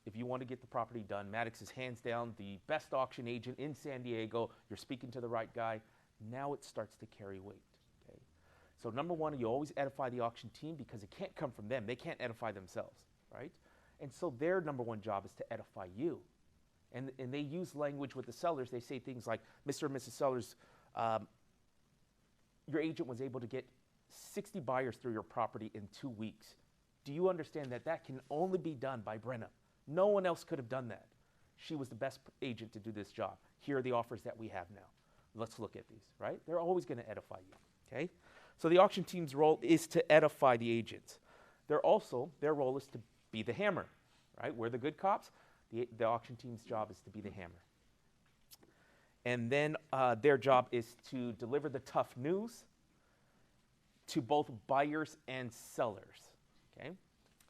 if you want to get the property done, Maddox is hands down the best auction agent in San Diego, you're speaking to the right guy, now it starts to carry weight. Okay? So number one, you always edify the auction team because it can't come from them. They can't edify themselves, right? And so their number one job is to edify you. And they use language with the sellers. They say things like, Mr. and Mrs. Sellers, your agent was able to get 60 buyers through your property in 2 weeks. Do you understand that that can only be done by Brenna? No one else could have done that. She was the best agent to do this job. Here are the offers that we have now. Let's look at these, right? They're always going to edify you, okay? So the auction team's role is to edify the agents. Their role is to be the hammer, right? We're the good cops. The auction team's job is to be the hammer. And then their job is to deliver the tough news to both buyers and sellers, okay?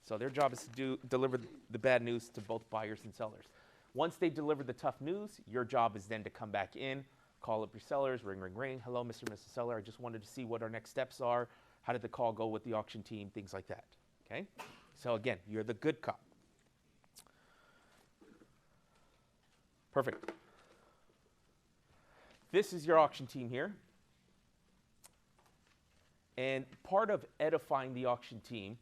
So their job is to deliver the bad news to both buyers and sellers. Once they deliver the tough news, your job is then to come back in, call up your sellers, ring, ring, ring. Hello, Mr. and Mrs. Seller. I just wanted to see what our next steps are. How did the call go with the auction team? Things like that, okay? So again, you're the good cop. Perfect. This is your auction team here. And part of edifying the auction team,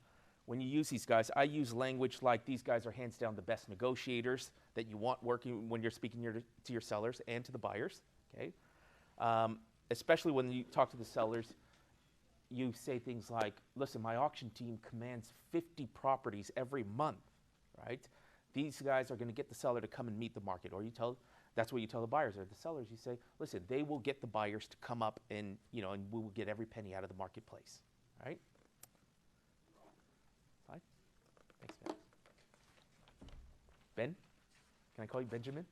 when you use these guys, I use language like these guys are hands down the best negotiators that you want working when you're speaking to your sellers and to the buyers, okay? Especially when you talk to the sellers, you say things like, listen, my auction team commands 50 properties every month, right? These guys are going to get the seller to come and meet the market. Or that's what you tell the buyers or the sellers. You say, listen, they will get the buyers to come up and, and we will get every penny out of the marketplace, right? Fine. Thanks, Ben. Ben? Can I call you Benjamin?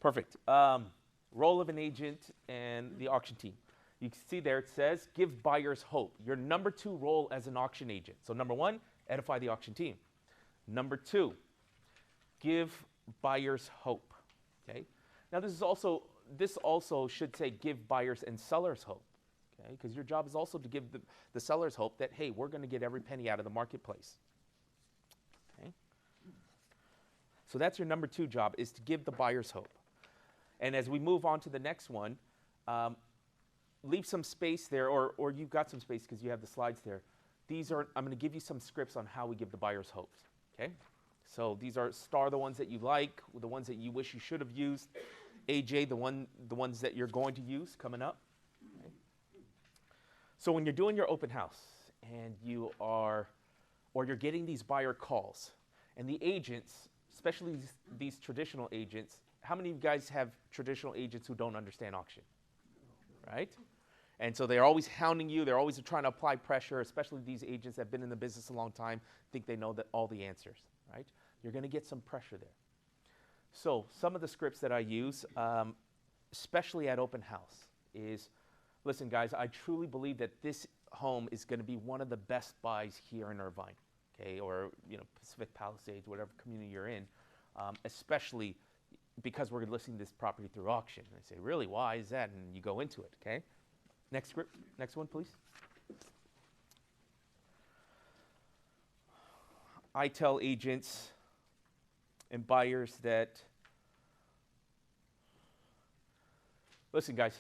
Perfect. Role of an agent and the auction team. You can see there it says, give buyers hope. Your number 2 role as an auction agent. So number 1, edify the auction team. Number 2, give buyers hope. Okay. Now this also should say give buyers and sellers hope. Okay, because your job is also to give the sellers hope that, hey, we're going to get every penny out of the marketplace. Okay. So that's your number 2 job, is to give the buyers hope. And as we move on to the next one, leave some space there, or you've got some space because you have the slides there. I'm going to give you some scripts on how we give the buyers hope. Okay? So these are star the ones that you like, the ones that you wish you should have used. AJ, the ones that you're going to use coming up. Okay? So when you're doing your open house and you're getting these buyer calls, and the agents, especially these traditional agents, how many of you guys have traditional agents who don't understand auction? Right? And so they're always hounding you. They're always trying to apply pressure, especially these agents that have been in the business a long time, think they know all the answers, right? You're going to get some pressure there. So some of the scripts that I use, especially at open house, is, listen, guys, I truly believe that this home is going to be one of the best buys here in Irvine, okay, or Pacific Palisades, whatever community you're in, especially because we're listing this property through auction. And I say, really, why is that? And you go into it, okay? Next script, next one, please. I tell agents and buyers that, listen, guys,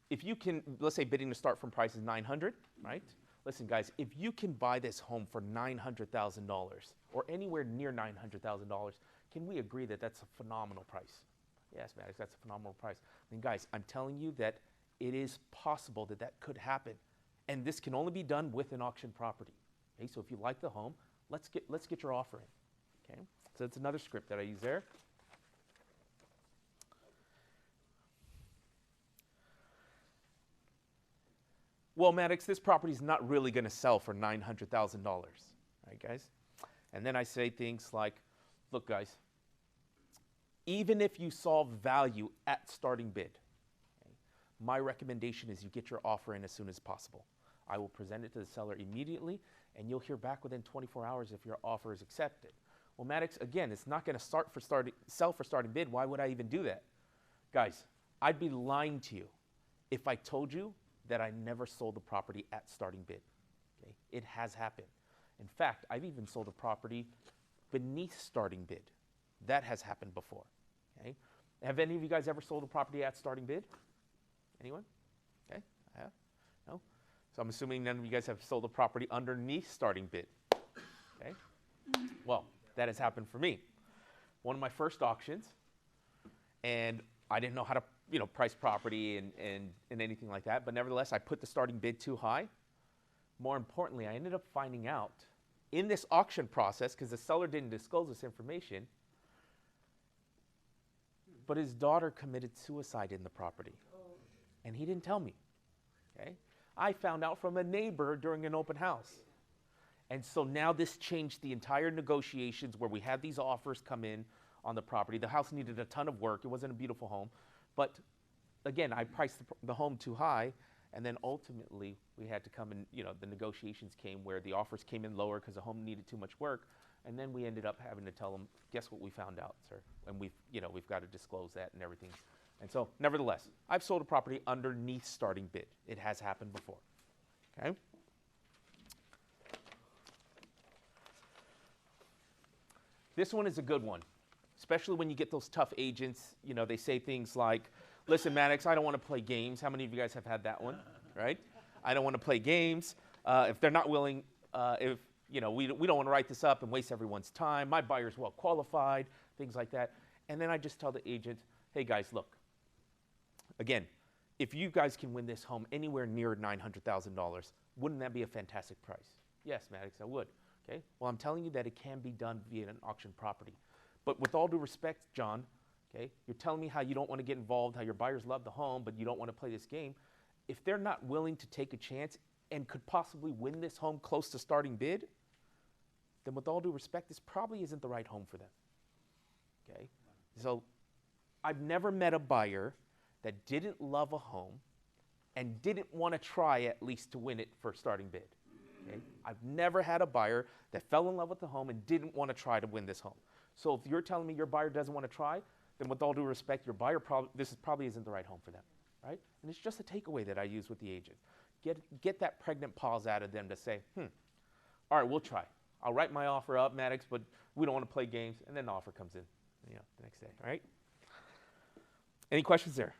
if you can, let's say bidding to start from price is $900, right? Listen, guys, if you can buy this home for $900,000 or anywhere near $900,000, can we agree that that's a phenomenal price? Yes, Maddox, that's a phenomenal price. And guys, I'm telling you that it is possible that could happen. And this can only be done with an auction property. Okay, so if you like the home, let's get your offer in. Okay, so that's another script that I use there. Well, Maddox, this property is not really going to sell for $900,000, right, guys? And then I say things like, look, guys, even if you saw value at starting bid, okay, my recommendation is you get your offer in as soon as possible. I will present it to the seller immediately, and you'll hear back within 24 hours if your offer is accepted. Well, Maddox, again, it's not going to sell for starting bid. Why would I even do that? Guys, I'd be lying to you if I told you that I never sold the property at starting bid. Okay? It has happened. In fact, I've even sold a property beneath starting bid. That has happened before. Okay? Have any of you guys ever sold a property at starting bid? Anyone? Okay, I have. No? So I'm assuming none of you guys have sold a property underneath starting bid. Okay? Well, that has happened for me. One of my first auctions, and I didn't know how to price property and anything like that, but nevertheless, I put the starting bid too high. More importantly, I ended up finding out in this auction process, because the seller didn't disclose this information, but his daughter committed suicide in the property. And he didn't tell me. Okay? I found out from a neighbor during an open house. And so now this changed the entire negotiations where we had these offers come in on the property. The house needed a ton of work. It wasn't a beautiful home. But again, I priced the home too high, and then ultimately we had to come and, the negotiations came where the offers came in lower because the home needed too much work, and then we ended up having to tell them, guess what we found out, sir? And we've got to disclose that and everything. And so, nevertheless, I've sold a property underneath starting bid. It has happened before. Okay? This one is a good one, especially when you get those tough agents. They say things like, listen, Maddox, I don't want to play games. How many of you guys have had that one, right? I don't want to play games. If they're not willing, we don't want to write this up and waste everyone's time. My buyer's well qualified, things like that. And then I just tell the agent, hey, guys, look, again, if you guys can win this home anywhere near $900,000, wouldn't that be a fantastic price? Yes, Maddox, I would. Okay. Well, I'm telling you that it can be done via an auction property. But with all due respect, John, okay, you're telling me how you don't want to get involved, how your buyers love the home, but you don't want to play this game. If they're not willing to take a chance and could possibly win this home close to starting bid, then with all due respect, this probably isn't the right home for them. Okay? So I've never met a buyer that didn't love a home and didn't want to try at least to win it for starting bid. Okay? I've never had a buyer that fell in love with the home and didn't want to try to win this home. So if you're telling me your buyer doesn't want to try, then with all due respect, your buyer probably isn't the right home for them, right? And it's just a takeaway that I use with the agent. Get that pregnant pause out of them to say, all right, we'll try. I'll write my offer up, Maddox, but we don't want to play games. And then the offer comes in, the next day, all right? Any questions there?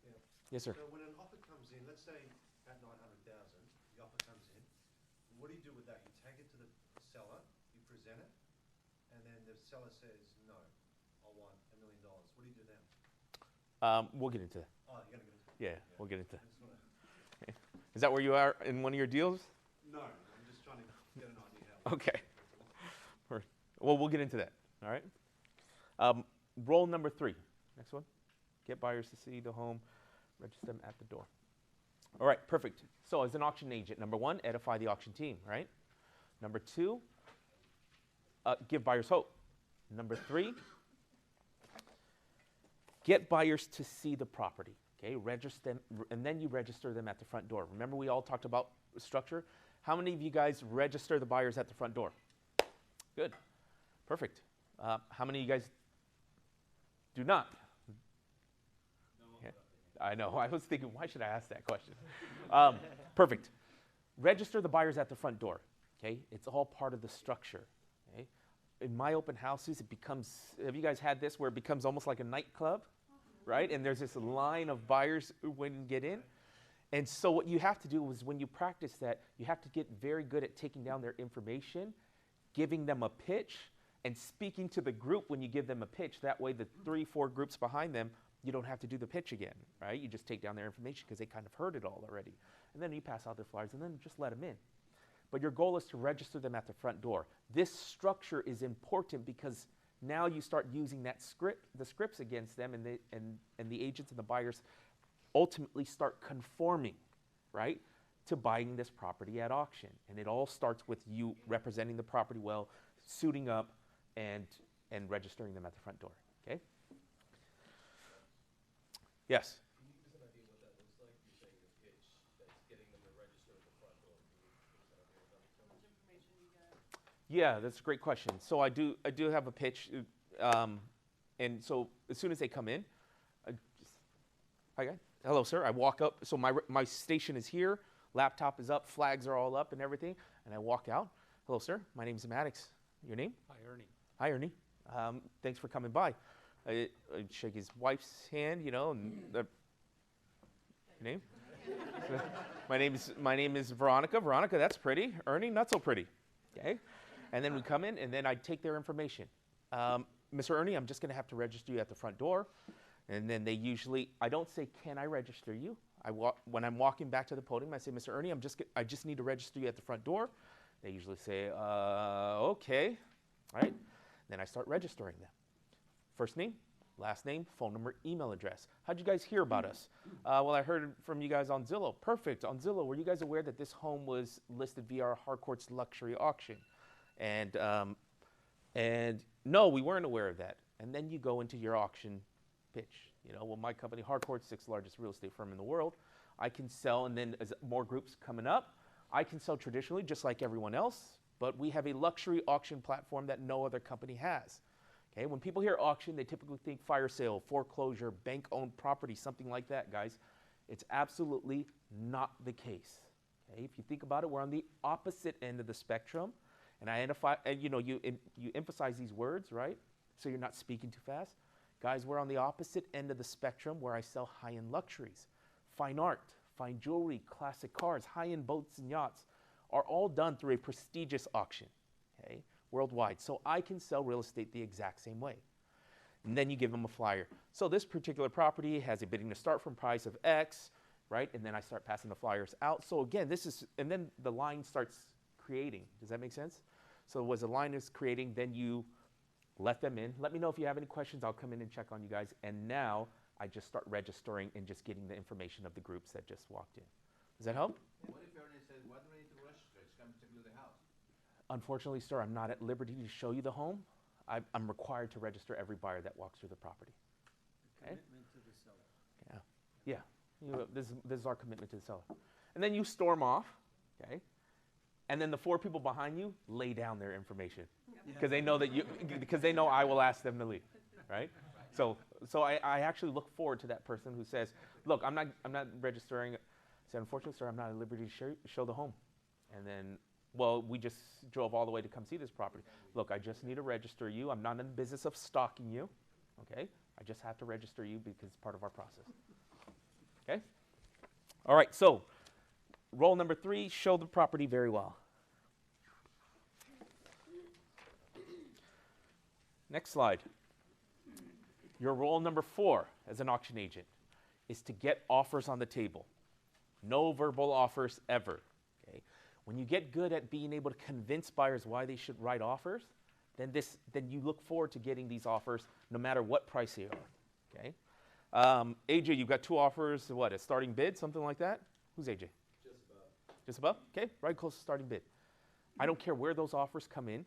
Yeah. Yes, sir. So when an offer comes in, let's say at 900,000, the offer comes in. What do you do with that? You take it to the seller, you present it, and then the seller says, no, I want $1 million. What do you do then? We'll get into that. Oh, you're going to get into it. Yeah, we'll get into that. I just wanna- Is that where you are in one of your deals? No, I'm just trying to get an idea how. Okay. Well, we'll get into that, all right? Role number 3. Next one. Get buyers to see the home, register them at the door. All right, perfect. So as an auction agent, number 1, edify the auction team, right? Number 2, give buyers hope. Number 3, get buyers to see the property, okay? Register them, and then you register them at the front door. Remember we all talked about structure? How many of you guys register the buyers at the front door? Good, perfect. How many of you guys do not? Okay. I know, I was thinking, why should I ask that question? Perfect. Register the buyers at the front door, okay? It's all part of the structure, okay? In my open houses, it becomes, have you guys had this where it becomes almost like a nightclub, right? And there's this line of buyers who wouldn't get in. And so what you have to do is when you practice that, you have to get very good at taking down their information, giving them a pitch, and speaking to the group when you give them a pitch. That way the 3-4 groups behind them, you don't have to do the pitch again, right? You just take down their information because they kind of heard it all already. And then you pass out their flyers and then just let them in. But your goal is to register them at the front door. This structure is important because now you start using that the scripts against them, and the agents and the buyers ultimately start conforming, right, to buying this property at auction. And it all starts with you representing the property well, suiting up, and registering them at the front door, okay? Yes? Can you give us an idea what that looks like? You're saying the pitch that's getting them to register at the front door. Can you give us an idea what that looks like? How much information you got? Yeah, that's a great question. So I do have a pitch, and so as soon as they come in, hi guys, hello sir. I walk up. So my station is here, laptop is up, flags are all up and everything, and I walk out. Hello sir, my name is Maddox. Your name? Hi, Ernie. Hi Ernie. Thanks for coming by. I shake his wife's hand, and your name? My name is Veronica. Veronica, that's pretty. Ernie, not so pretty. Okay. And then we come in, and then I take their information. Mr. Ernie, I'm just going to have to register you at the front door. And then they usually, I don't say, can I register you? When I'm walking back to the podium, I say, Mr. Ernie, I just need to register you at the front door. They usually say, okay, right? Then I start registering them. First name, last name, phone number, email address. How'd you guys hear about us? Well, I heard from you guys on Zillow. Perfect, on Zillow. Were you guys aware that this home was listed via our Harcourt's luxury auction? And no, we weren't aware of that. And then you go into your auction pitch. Well, my company, Harcourt, 6th largest real estate firm in the world, I can sell, and then as more groups coming up, I can sell traditionally just like everyone else, but we have a luxury auction platform that no other company has. Okay, when people hear auction, they typically think fire sale, foreclosure, bank-owned property, something like that, guys. It's absolutely not the case. Okay, if you think about it, we're on the opposite end of the spectrum. And you emphasize these words, right? So you're not speaking too fast. Guys, we're on the opposite end of the spectrum where I sell high-end luxuries. Fine art, fine jewelry, classic cars, high-end boats and yachts are all done through a prestigious auction, okay, worldwide. So I can sell real estate the exact same way. And then you give them a flyer. So this particular property has a bidding to start from price of X, right? And then I start passing the flyers out. So again, and then the line starts creating. Does that make sense? So as the line is creating, then you let them in. Let me know if you have any questions. I'll come in and check on you guys. And now I just start registering and just getting the information of the groups that just walked in. Does that help? What if Ernie says, why do we need to register? Just come check the house. Unfortunately, sir, I'm not at liberty to show you the home. I'm required to register every buyer that walks through the property. Okay? Commitment to the seller. Yeah. This is our commitment to the seller. And then you storm off, okay? And then the 4 people behind you lay down their information because they know because they know I will ask them to leave, right? So I actually look forward to that person who says, look, I'm not registering. I said, unfortunately, sir, I'm not at liberty to show the home. And then, well, we just drove all the way to come see this property. Look, I just need to register you. I'm not in the business of stalking you, okay? I just have to register you because it's part of our process. Okay? All right, so role number 3, show the property very well. Next slide. Your role number 4 as an auction agent is to get offers on the table. No verbal offers ever. Okay? When you get good at being able to convince buyers why they should write offers, then you look forward to getting these offers no matter what price they are. Okay? AJ, you've got 2 offers, what, a starting bid, something like that? Who's AJ? Just about. Just above? Okay, right close to starting bid. I don't care where those offers come in.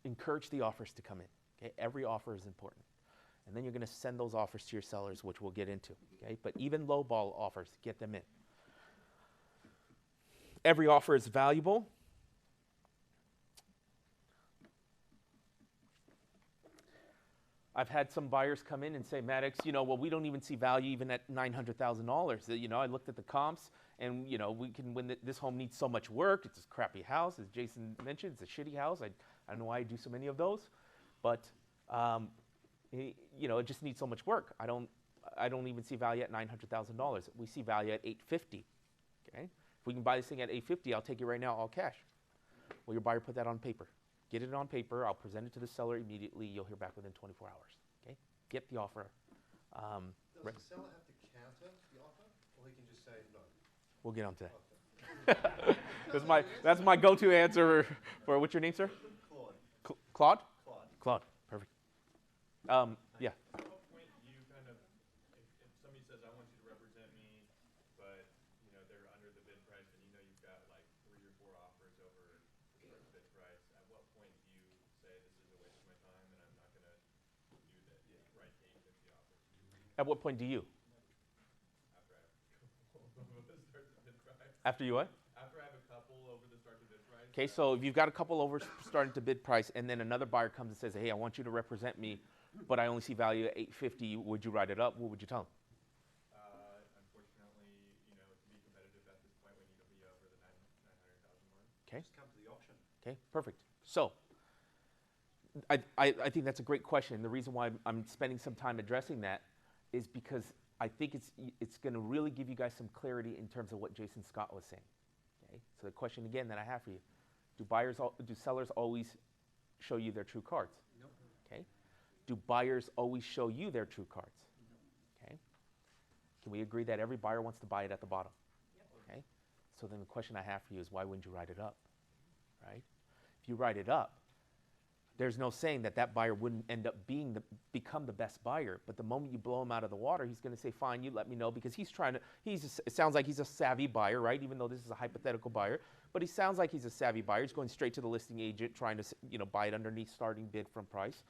Encourage the offers to come in. Okay, every offer is important. And then you're going to send those offers to your sellers, which we'll get into. Okay, but even low ball offers, get them in. Every offer is valuable. I've had some buyers come in and say, Maddox, well, we don't even see value even at $900,000. I looked at the comps, and we can win. This home needs so much work. It's a crappy house, as Jason mentioned. It's a shitty house. I don't know why I do so many of those, but it just needs so much work. I don't even see value at $900,000. We see value at $850,000. Okay, if we can buy this thing at $850,000, I'll take it right now, all cash. Well, your buyer put that on paper. Get it on paper. I'll present it to the seller immediately. You'll hear back within 24 hours. Okay? Get the offer. Does the seller have to counter the offer, or he can just say no? We'll get on to that. That's my go-to answer for what's your name, sir? Claude. Claude? Claude. Claude. Perfect. Yeah. At what point do you kind of, if somebody says, I want you to represent me, but they're under the bid price, and you've got like 3 or 4 offers over the first bid price, at what point do you say this is a waste of my time and I'm not going to do the right $850 offer? At what point do you? After I have a couple over the start to bid price. After you what? After I have a couple over the start to bid price. Okay, so if you've got a couple over starting to bid price, and then another buyer comes and says, hey, I want you to represent me, but I only see value at $850,000, would you write it up? What would you tell them? Unfortunately, to be competitive at this point, we need to be over the 900,000 mark. Okay. Just come to the auction. Okay, perfect. So I think that's a great question. The reason why I'm spending some time addressing that is because I think it's going to really give you guys some clarity in terms of what Jason Scott was saying. Okay, so the question again that I have for you: do sellers always show you their true cards? Nope. Okay. Do buyers always show you their true cards? Okay. Can we agree that every buyer wants to buy it at the bottom? Okay. So then the question I have for you is, why wouldn't you write it up? Right? If you write it up, there's no saying that buyer wouldn't end up become the best buyer. But the moment you blow him out of the water, he's going to say, fine, you let me know, because it sounds like he's a savvy buyer, right? Even though this is a hypothetical buyer, but he sounds like he's a savvy buyer. He's going straight to the listing agent, trying to buy it underneath starting bid from price.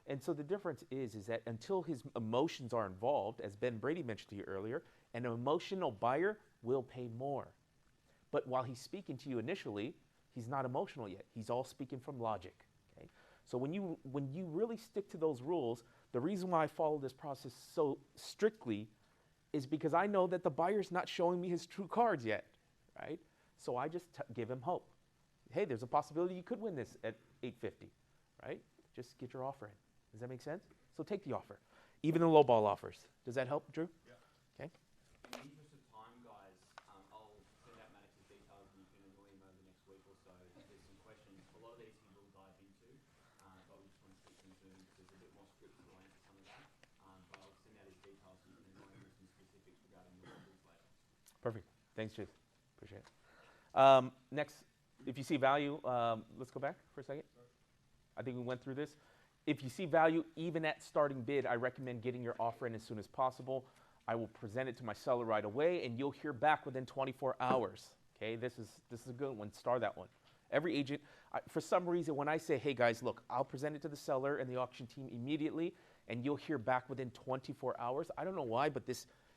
And so the difference is that until his emotions are involved, as Ben Brady mentioned to you earlier, an emotional buyer will pay more. But while he's speaking to you initially, he's not emotional yet. He's all speaking from logic. Okay? So when you really stick to those rules, the reason why I follow this process so strictly is because I know that the buyer's not showing me his true cards yet, right? So I just give him hope. Hey, there's a possibility you could win this at $850, right? Just get your offer in. Does that make sense? So take the offer, even the lowball offers. Does that help, Drew? Yeah. Okay. In the interest of time, guys, I'll send out Maddox's details and you can annoy him over the next week or so. If there's some questions, a lot of these he will dive into, but we just want to stick them to him because there's a bit more script to answer some of that. But I'll send out his details so you can annoy him with some specifics regarding your offers later. Perfect. Thanks, Jason. Appreciate it. Next, if you see value, let's go back for a second. I think we went through this. If you see value, even at starting bid, I recommend getting your offer in as soon as possible. I will present it to my seller right away, and you'll hear back within 24 hours. Okay, this is a good one. Star that one. Every agent, for some reason, when I say, hey guys, look, I'll present it to the seller and the auction team immediately, and you'll hear back within 24 hours. I don't know why, but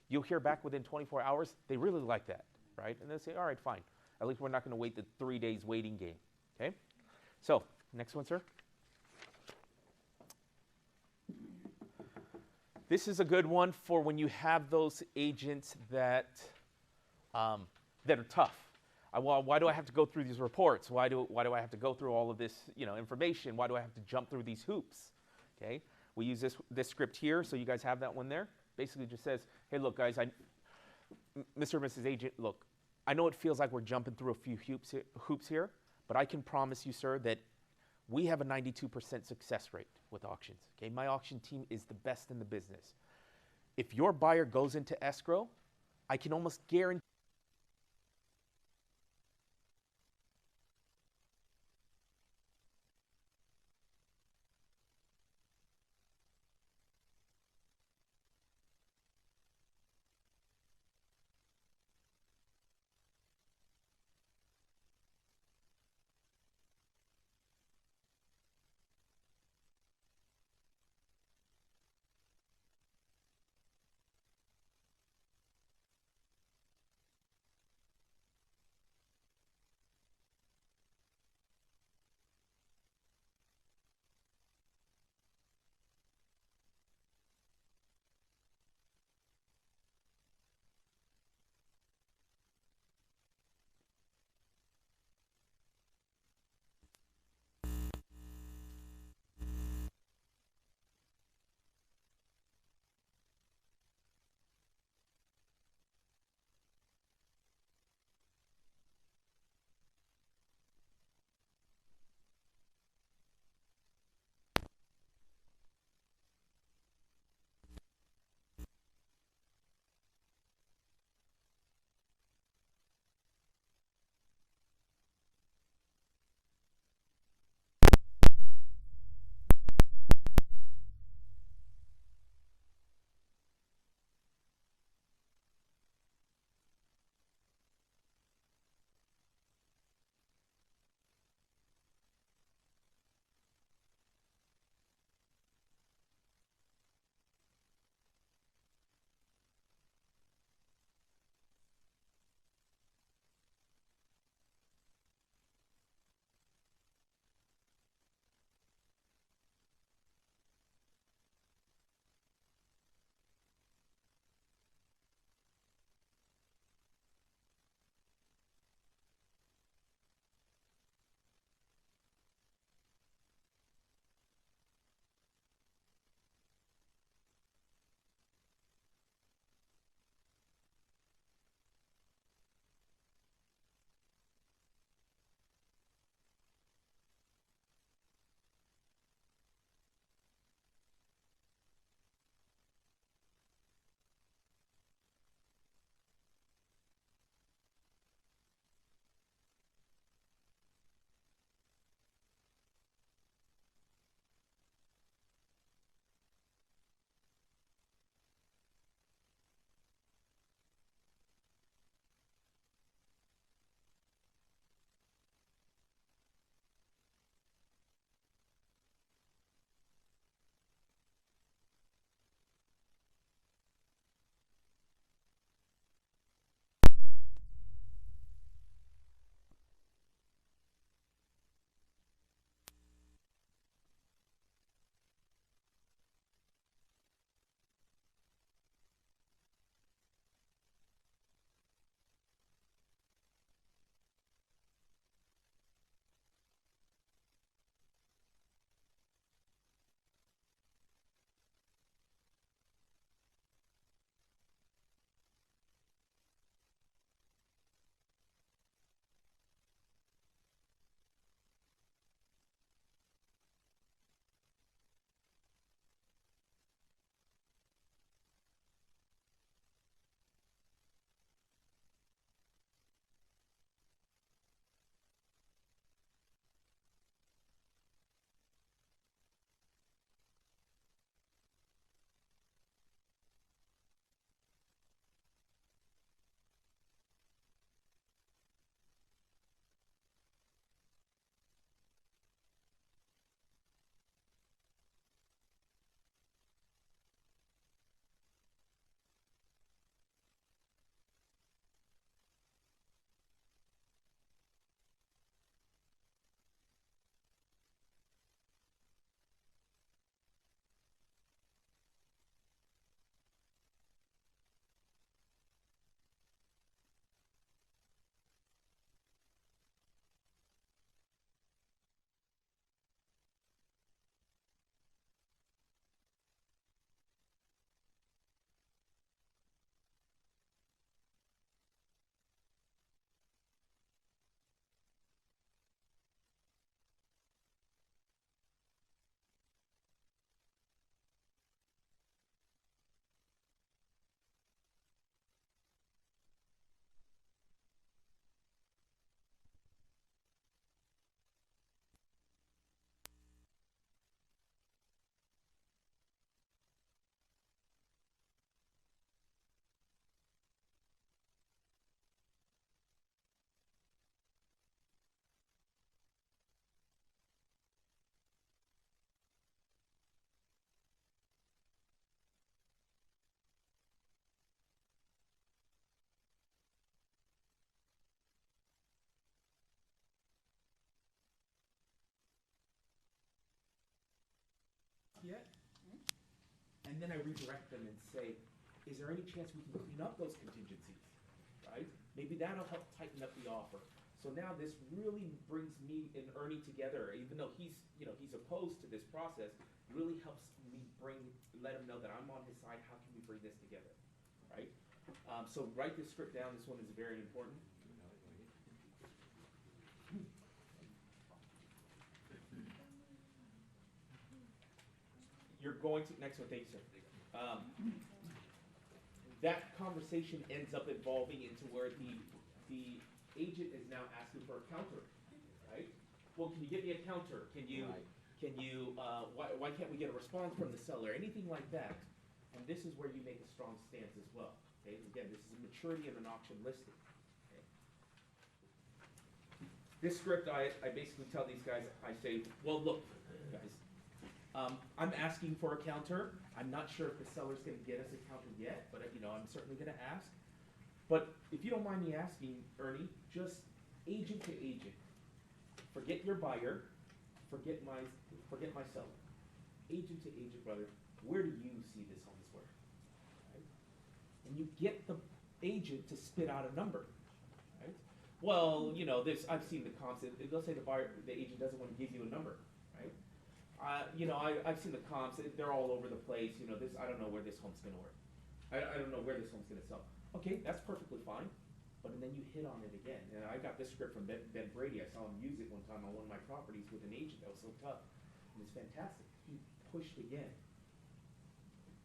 you'll hear back within 24 hours. They really like that, right? And they'll say, all right, fine. At least we're not going to wait the 3 days waiting game, okay? So, next one, sir. This is a good one for when you have those agents that are tough. Why do I have to go through these reports? Why do I have to go through all of this, information? Why do I have to jump through these hoops? Okay, we use this script here, so you guys have that one there. Basically, just says, hey, look, guys, Mr. and Mrs. Agent, look, I know it feels like we're jumping through a few hoops here, but I can promise you, sir, that we have a 92% success rate with auctions. Okay, my auction team is the best in the business. If your buyer goes into escrow, I can almost guarantee yet? And then I redirect them and say, is there any chance we can clean up those contingencies, right? Maybe that'll help tighten up the offer. So now this really brings me and Ernie together, even though he's opposed to this process, really helps me let him know that I'm on his side. How can we bring this together, right? So write this script down. This one is very important. You're going to, next one, thank you, sir. That conversation ends up evolving into where the agent is now asking for a counter, right? Well, can you get me a counter? Why can't we get a response from the seller? Anything like that. And this is where you make a strong stance as well. Okay, again, this is a maturity of an auction listing. Okay. This script, I basically tell these guys, I say, well, look, guys, I'm asking for a counter. I'm not sure if the seller's going to get us a counter yet, but I'm certainly going to ask. But if you don't mind me asking, Ernie, just agent to agent, forget your buyer, forget my seller. Agent to agent, brother, where do you see this home's worth? Right? And you get the agent to spit out a number. Right? Well, I've seen the comps. They'll say the agent doesn't want to give you a number. Right? I've seen the comps. They're all over the place. I don't know where this home's going to work. I don't know where this home's going to sell. Okay, that's perfectly fine. But then you hit on it again. And I got this script from Ben Brady. I saw him use it one time on one of my properties with an agent that was so tough. It was fantastic. He pushed again.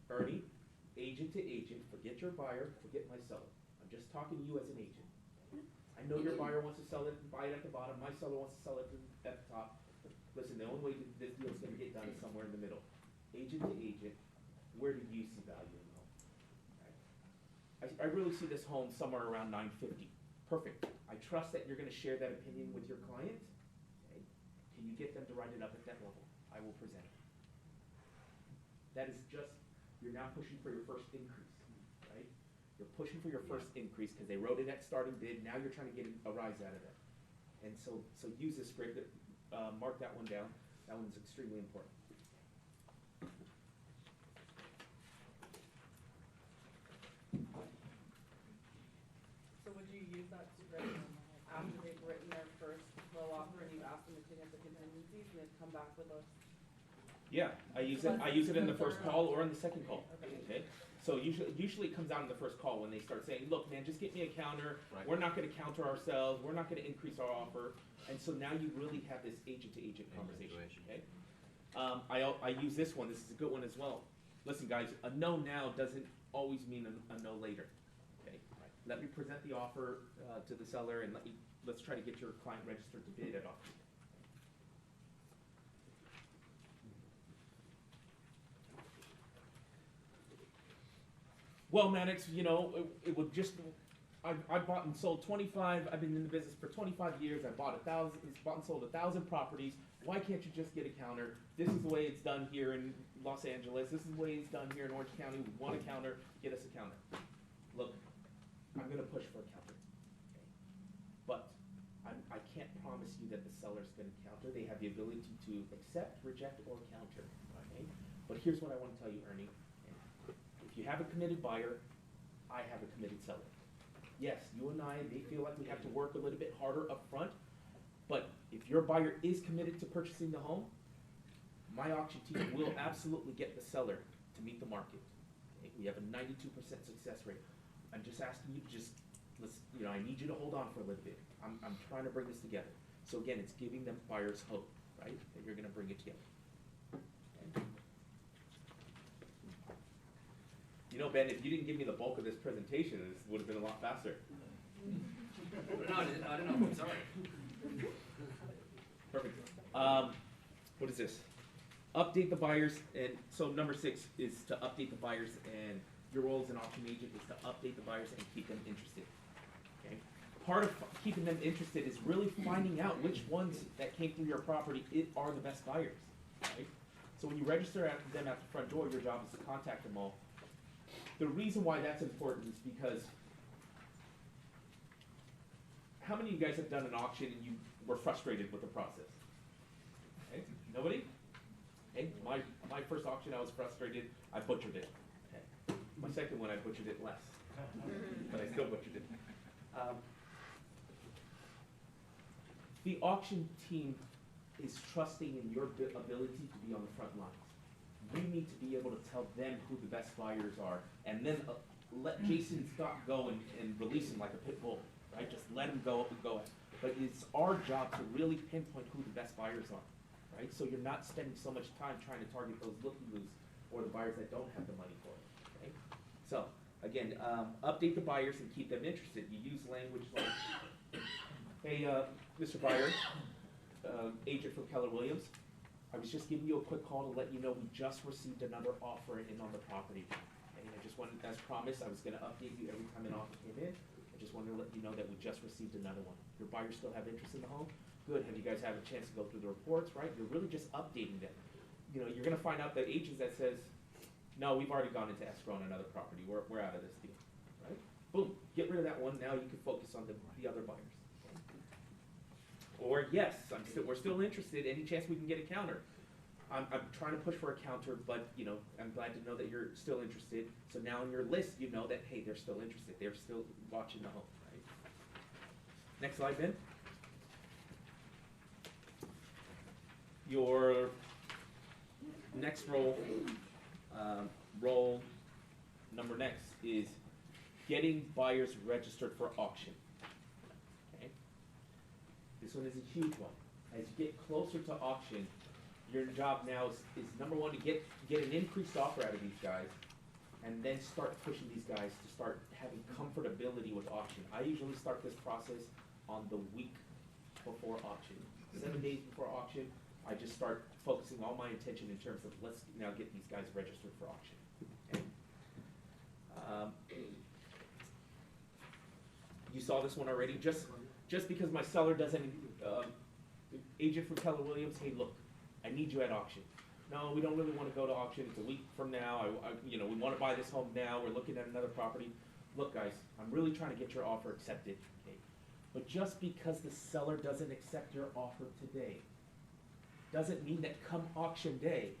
Ernie, agent to agent, forget your buyer, forget my seller. I'm just talking to you as an agent. I know your buyer wants to sell it and buy it at the bottom. My seller wants to sell it at the top. But listen, the only way this deal is going to get done is somewhere in the middle. Agent to agent, where do you see value in the home? Right? I really see this home somewhere around $950. Perfect. I trust that you're going to share that opinion with your client. Okay? Can you get them to write it up at that level? I will present it. That is just, you're now pushing for your first increase, right? You're pushing for your first increase because they wrote it at starting bid. Now you're trying to get a rise out of it. And so use this script. Mark that one down. That one's extremely important. So would you use that script after they've written their first low offer and you ask them to clean up the contingencies and then come back with a? Yeah, I use it in the first call or in the second call. Okay. So usually it comes out in the first call when they start saying, look, man, just get me a counter. Right. We're not going to counter ourselves. We're not going to increase our offer. And so now you really have this agent-to-agent conversation. Okay. I use this one. This is a good one as well. Listen, guys, a no now doesn't always mean a no later. Okay. Right. Let me present the offer to the seller and let's try to get your client registered to bid at auction. Well, man, it would just, I bought and sold 25, I've been in the business for 25 years, I bought and sold 1,000 properties. Why can't you just get a counter? This is the way it's done here in Los Angeles. This is the way it's done here in Orange County. We want a counter, get us a counter. Look, I'm gonna push for a counter, okay? But I can't promise you that the seller's gonna counter. They have the ability to accept, reject, or counter, okay? But here's what I wanna tell you, Ernie. If you have a committed buyer, I have a committed seller. Yes, you and I may feel like we have to work a little bit harder up front, but if your buyer is committed to purchasing the home, my auction team will absolutely get the seller to meet the market. Okay? We have a 92% success rate. I'm just asking you to I need you to hold on for a little bit. I'm trying to bring this together. So again, it's giving them buyers hope, right? That you're gonna bring it together. Okay? Ben, if you didn't give me the bulk of this presentation, this would have been a lot faster. No, I didn't know. I'm sorry. Perfect. What is this? Update the buyers, and so number 6 is to update the buyers, and your role as an auction agent is to update the buyers and keep them interested. Okay? Part of keeping them interested is really finding out which ones that came through your property are the best buyers. Right? So when you register them at the front door, your job is to contact them all. The reason why that's important is because how many of you guys have done an auction and you were frustrated with the process? Okay? Nobody? Okay? my first auction, I was frustrated. I butchered it. Okay. My second one, I butchered it less, but I still butchered it. The auction team is trusting in your ability to be on the front lines. You need to be able to tell them who the best buyers are, and then let Jason Scott go and release him like a pit bull, right? Just let him go. But it's our job to really pinpoint who the best buyers are, right? So you're not spending so much time trying to target those looky-loos or the buyers that don't have the money for it, okay? So, again, update the buyers and keep them interested. You use language like, hey, Mr. Buyer, agent from Keller Williams, I was just giving you a quick call to let you know we just received another offer in on the property. And I just wanted, as promised, I was gonna update you every time an offer came in. I just wanted to let you know that we just received another one. Your buyers still have interest in the home? Good, have you guys had a chance to go through the reports, right? You're really just updating them. You know, you're gonna find out that agents that says, no, we've already gone into escrow on another property, we're out of this deal, right? Boom, get rid of that one, now you can focus on the other buyers. Or yes, we're still interested, any chance we can get a counter? I'm trying to push for a counter, but you know, I'm glad to know that you're still interested. So now on your list, you know that, hey, they're still interested, they're still watching the home, right? Next slide, Ben. Your next role number next is getting buyers registered for auction. Okay? This one is a huge one. As you get closer to auction, your job now is number one to get an increased offer out of these guys, and then start pushing these guys to start having comfortability with auction. I usually start this process on the week before auction. 7 days before auction, I just start focusing all my attention in terms of let's now get these guys registered for auction. Okay? You saw this one already. Just because my seller doesn't, agent from Keller Williams, hey, look, I need you at auction. No, we don't really want to go to auction. It's a week from now. We want to buy this home now. We're looking at another property. Look, guys, I'm really trying to get your offer accepted. Okay? But just because the seller doesn't accept your offer today, doesn't mean that come auction day,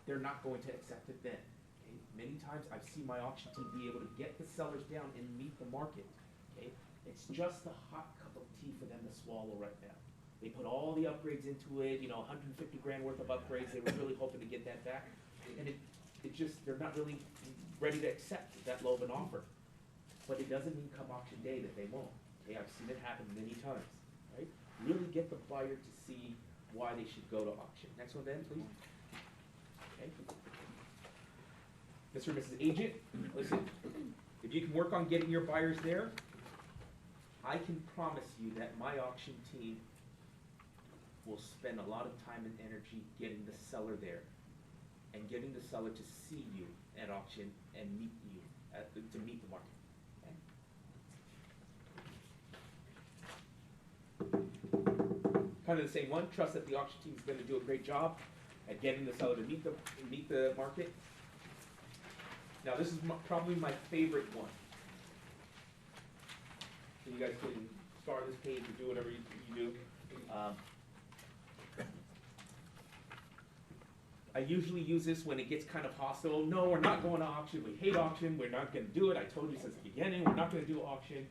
they're not going to accept it then. Okay? Many times I've seen my auction team be able to get the sellers down and meet the market. Okay? It's just a hot cup of tea for them to swallow right now. They put all the upgrades into it, 150 grand worth of upgrades. They were really hoping to get that back. And it just, they're not really ready to accept that low of an offer. But it doesn't mean come auction day that they won't. Okay, I've seen it happen many times, right? Really get the buyer to see why they should go to auction. Next one, Ben, please. Okay. Mr. and Mrs. Agent, listen, if you can work on getting your buyers there, I can promise you that my auction team will spend a lot of time and energy getting the seller there and getting the seller to see you at auction and meet you, to meet the market. Okay? Kind of the same one, trust that the auction team is going to do a great job at getting the seller to meet the market. Now this is probably my favorite one. So you guys can star this page or do whatever you do. I usually use this when it gets kind of hostile. No, we're not going to auction. We hate auction. We're not going to do it. I told you since the beginning, we're not going to do auction.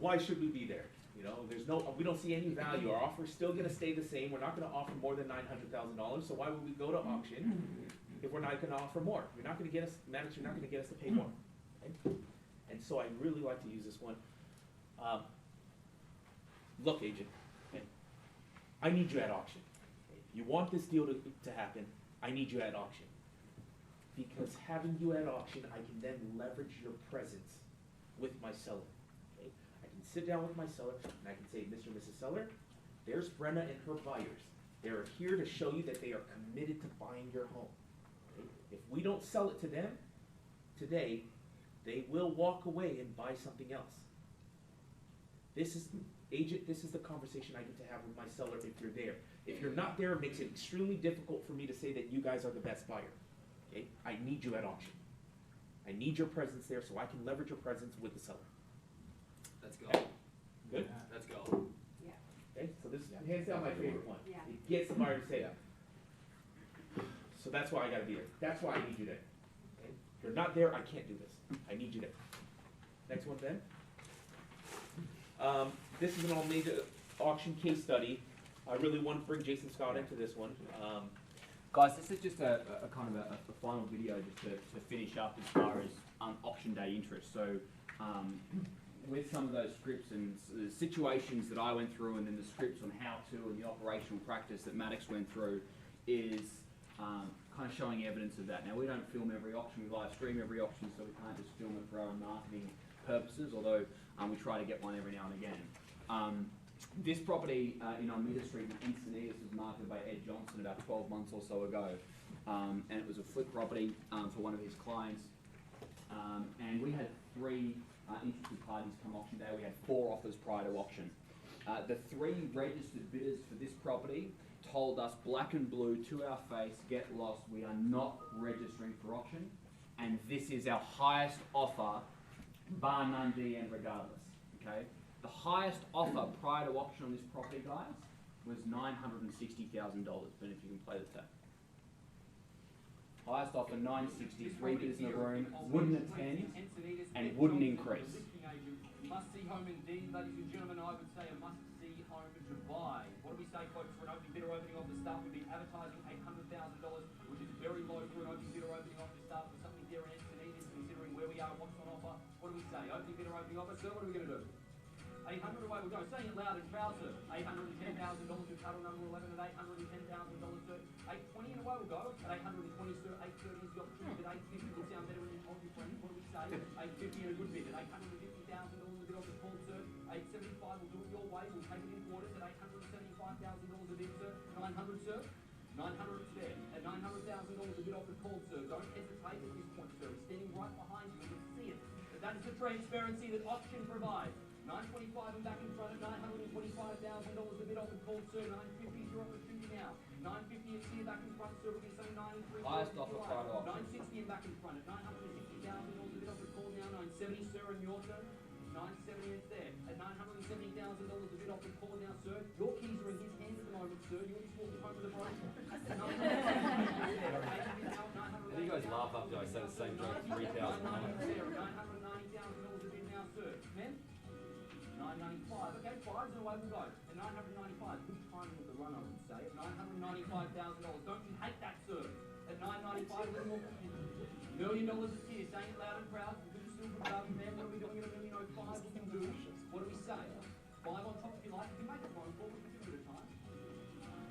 Why should we be there? We don't see any value. Our offer is still going to stay the same. We're not going to offer more than $900,000. So why would we go to auction if we're not going to offer more? You're not going to get us, Maddox, you're not going to get us to pay more. Okay? And so I really like to use this one. Look, agent, okay, I need you at auction. You want this deal to happen, I need you at auction. Because having you at auction, I can then leverage your presence with my seller. Okay? I can sit down with my seller and I can say, Mr. and Mrs. Seller, there's Brenna and her buyers. They are here to show you that they are committed to buying your home. Okay? If we don't sell it to them today, they will walk away and buy something else. This is the conversation I get to have with my seller if you're there. If you're not there, it makes it extremely difficult for me to say that you guys are the best buyer. Okay? I need you at auction. I need your presence there so I can leverage your presence with the seller. Let's go. Okay? Good? Let's go. Yeah. Okay, so this is hands down my favorite one. Yeah. It gets the buyer to say, So that's why I got to be there. That's why I need you there. Okay? If you're not there, I can't do this. I need you there. Next one, Ben. This is an Almeida auction case study. I really want to bring Jason Scott into this one. Guys, this is just a kind of a final video just to finish up as far as auction day interest. So with some of those scripts and the situations that I went through and then the scripts on how to and the operational practice that Maddox went through is kind of showing evidence of that. Now, we don't film every auction, we live stream every auction, so we can't just film it for our own marketing purposes, although we try to get one every now and again. This property in Almeida Street in Encinitas was marketed by Ed Johnson about 12 months or so ago, and it was a flip property for one of his clients, and we had 3 interested parties come auction day. We had 4 offers prior to auction. The 3 registered bidders for this property told us black and blue to our face, get lost, we are not registering for auction, and this is our highest offer, bar none D and regardless, okay? The highest offer prior to auction on this property, guys, was $960,000, but if you can play the tape. Highest offer, 960, 3 bidders in the room, wouldn't attend, and wouldn't increase. Must-see home indeed, ladies and gentlemen. I would say a must-see home to buy. What do we say, folks, for an opening bidder opening off the start? We've been advertising $800,000, which is very low for an opening bidder opening off the start for something here in Encinitas, considering where we are and what's on offer. What do we say? Opening bidder opening offer, sir, what are we going to do? 800 away we go. Saying it loud and proud, sir. $810,000 with title number 11 at $810,000, sir. 820 and away we'll go. At 820, sir. 830 is the opportunity. At 850 will sound better when you're on your friend. What do we say? 850 and a good bid. At $850,000 a bid off the call, sir. 875 will do it your way. We'll take it in quarters. At $875,000 a bid, sir. 900, sir. 900 is there. At $900,000 a bid off the call, sir. Don't hesitate at this point, sir. He's standing right behind you. You can see it. But that is the transparency that auction provides. 925 and back in front at $925,000 a bid off the call, sir. 950 is your opportunity now. 950 is here back in front, sir. We're going to say 9 3. Highest offer prior to auction. 960 and back in front at $960,000 a bid off the call now. 970, sir, and your turn. 970 is there. At $970,000 a bid off the call now, sir. Your keys are in his hands at the moment, sir. You're just walking home with a broker. And you guys laugh after I say the same joke 3,000 times. $990,000 a bid now, sir. Men? 995. Okay, 5's and away we'll go. At 995. Good timing with the run, I would say. At $995,000. Don't you hate that, sir? At 995, a little more. $1 million is here. Saying it loud and proud. We're going to still put it up, man. What are we doing at $1,005,000? We can do. What do we say? 5 on top if you like. If you make a phone call, we can give it a time.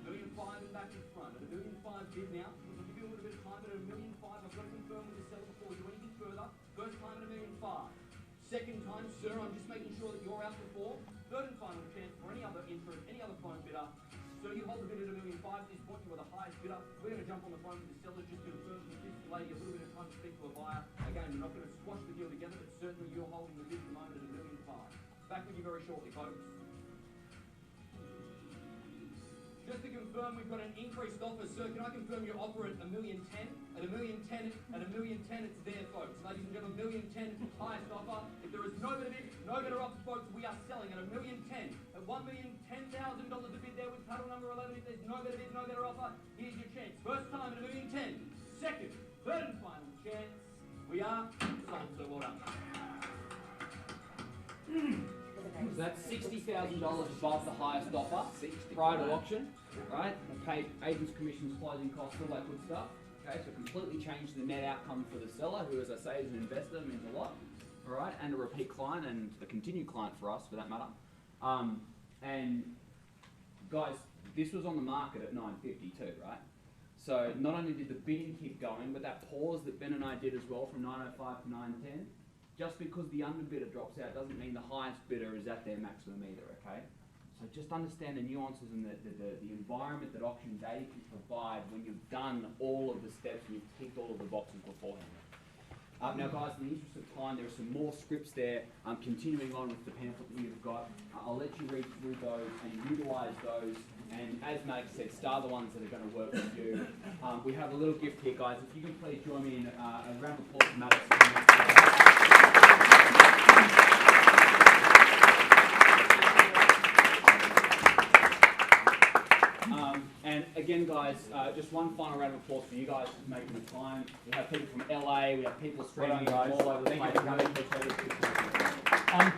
$1,005,000 and back in front. At $1,005,000 bid now. We'll give you a little bit of time, but at $1,005,000, I've got to confirm with the seller before we do anything further. First time at $1,005,000. Second time, sir, I'm just making sure that you're out before. Third and final chance for any other interest, any other phone bidder. Sir, you hold the bid at $1,005,000. At this point, you are the highest bidder. We're going to jump on the phone with the seller, just confirm with this lady a little bit of time to speak to a buyer. Again, we're not going to squash the deal together, but certainly you're holding the bid at the moment at $1,005,000. Back with you very shortly, folks. Just to confirm, we've got an increased offer, sir. Can I confirm your offer at $1,010,000? At $1,010,000, at $1,010,000, it's there, folks. Ladies and gentlemen, $1,010,000, highest offer. If there is no better bid, no better offer, folks, we are selling at $1,010,000. At $1,010,000 a bid there with title number 11. If there's no better bid, no better offer, here's your chance. First time at $1,010,000. Second, third and final chance. We are sold, so well done. So that's $60,000 above the highest offer prior to auction, right? I paid agents' commissions, closing costs, all that good stuff. Okay, so completely changed the net outcome for the seller, who, as I say, is an investor, means a lot. All right, and a repeat client and a continued client for us, for that matter. And guys, this was on the market at $950 too, right? So not only did the bidding keep going, but that pause that Ben and I did as well from $905 to $910. Just because the underbidder drops out doesn't mean the highest bidder is at their maximum either, okay? So just understand the nuances and the environment that auction day can provide when you've done all of the steps and you've ticked all of the boxes beforehand. Now guys, in the interest of time, there are some more scripts there. Continuing on with the pamphlet that you've got, I'll let you read through those and utilise those. And as Meg said, star the ones that are going to work with you. We have a little gift here, guys. If you can please join me in a round of applause for Maddox. And again, guys, guys. Just one final round of applause for you guys for making the time. We have people from LA, we have people streaming from all over the place.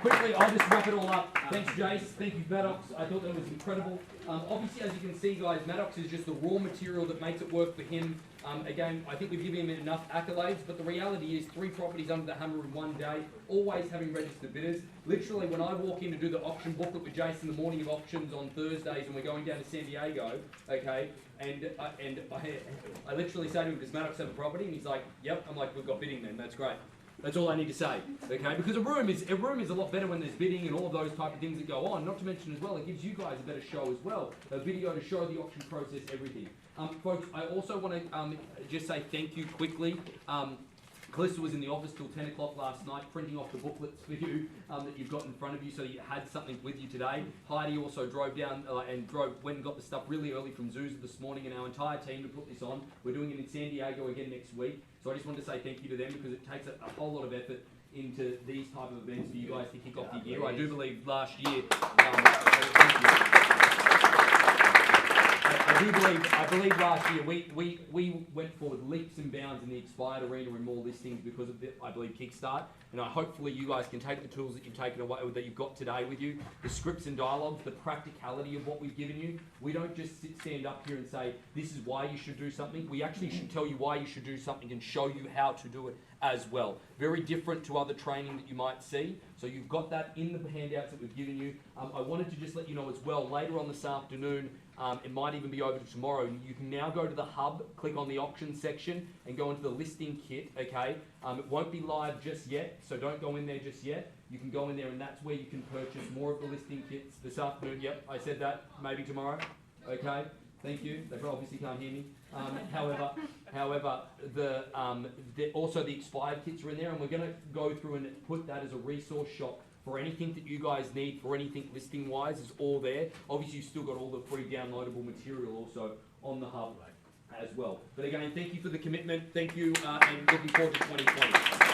Quickly, I'll just wrap it all up. Thanks, Jace. Thank you, Maddox. I thought that was incredible. Obviously, as you can see, guys, Maddox is just the raw material that makes it work for him. Again, I think we've given him enough accolades, but the reality is 3 properties under the hammer in one day, always having registered bidders. Literally, when I walk in to do the auction booklet with Jason the morning of auctions on Thursdays, and we're going down to San Diego, okay, and I literally say to him, does Maddox have a property? And he's like, yep. I'm like, we've got bidding then, that's great. That's all I need to say, okay? Because a room is a lot better when there's bidding and all of those type of things that go on. Not to mention as well, it gives you guys a better show as well. A video to show the auction process, everything. Folks, I also want to just say thank you quickly. Calista was in the office till 10 o'clock last night, printing off the booklets for you that you've got in front of you, so you had something with you today. Heidi also drove down went and got the stuff really early from Zuza this morning, and our entire team to put this on. We're doing it in San Diego again next week, so I just wanted to say thank you to them because it takes a whole lot of effort into these type of events for you guys to kick off the year. I do believe last year. Thank you. I believe last year we went forward leaps and bounds in the expired arena and more listings because of I believe Kickstart. And hopefully you guys can take the tools that you've taken away, that you've got today with you, the scripts and dialogues, the practicality of what we've given you. We don't just stand up here and say, this is why you should do something. We actually should tell you why you should do something and show you how to do it as well. Very different to other training that you might see. So you've got that in the handouts that we've given you. I wanted to just let you know as well, later on this afternoon, it might even be over to tomorrow. You can now go to the hub, click on the auction section, and go into the listing kit, okay? It won't be live just yet, so don't go in there just yet. You can go in there, and that's where you can purchase more of the listing kits this afternoon. Yep, I said that. Maybe tomorrow. Okay, thank you. They obviously can't hear me. However, also the expired kits are in there, and we're going to go through and put that as a resource shop for anything that you guys need, for anything listing-wise, is all there. Obviously, you've still got all the free downloadable material also on the hub as well. But again, thank you for the commitment. Thank you, and looking forward to 2020.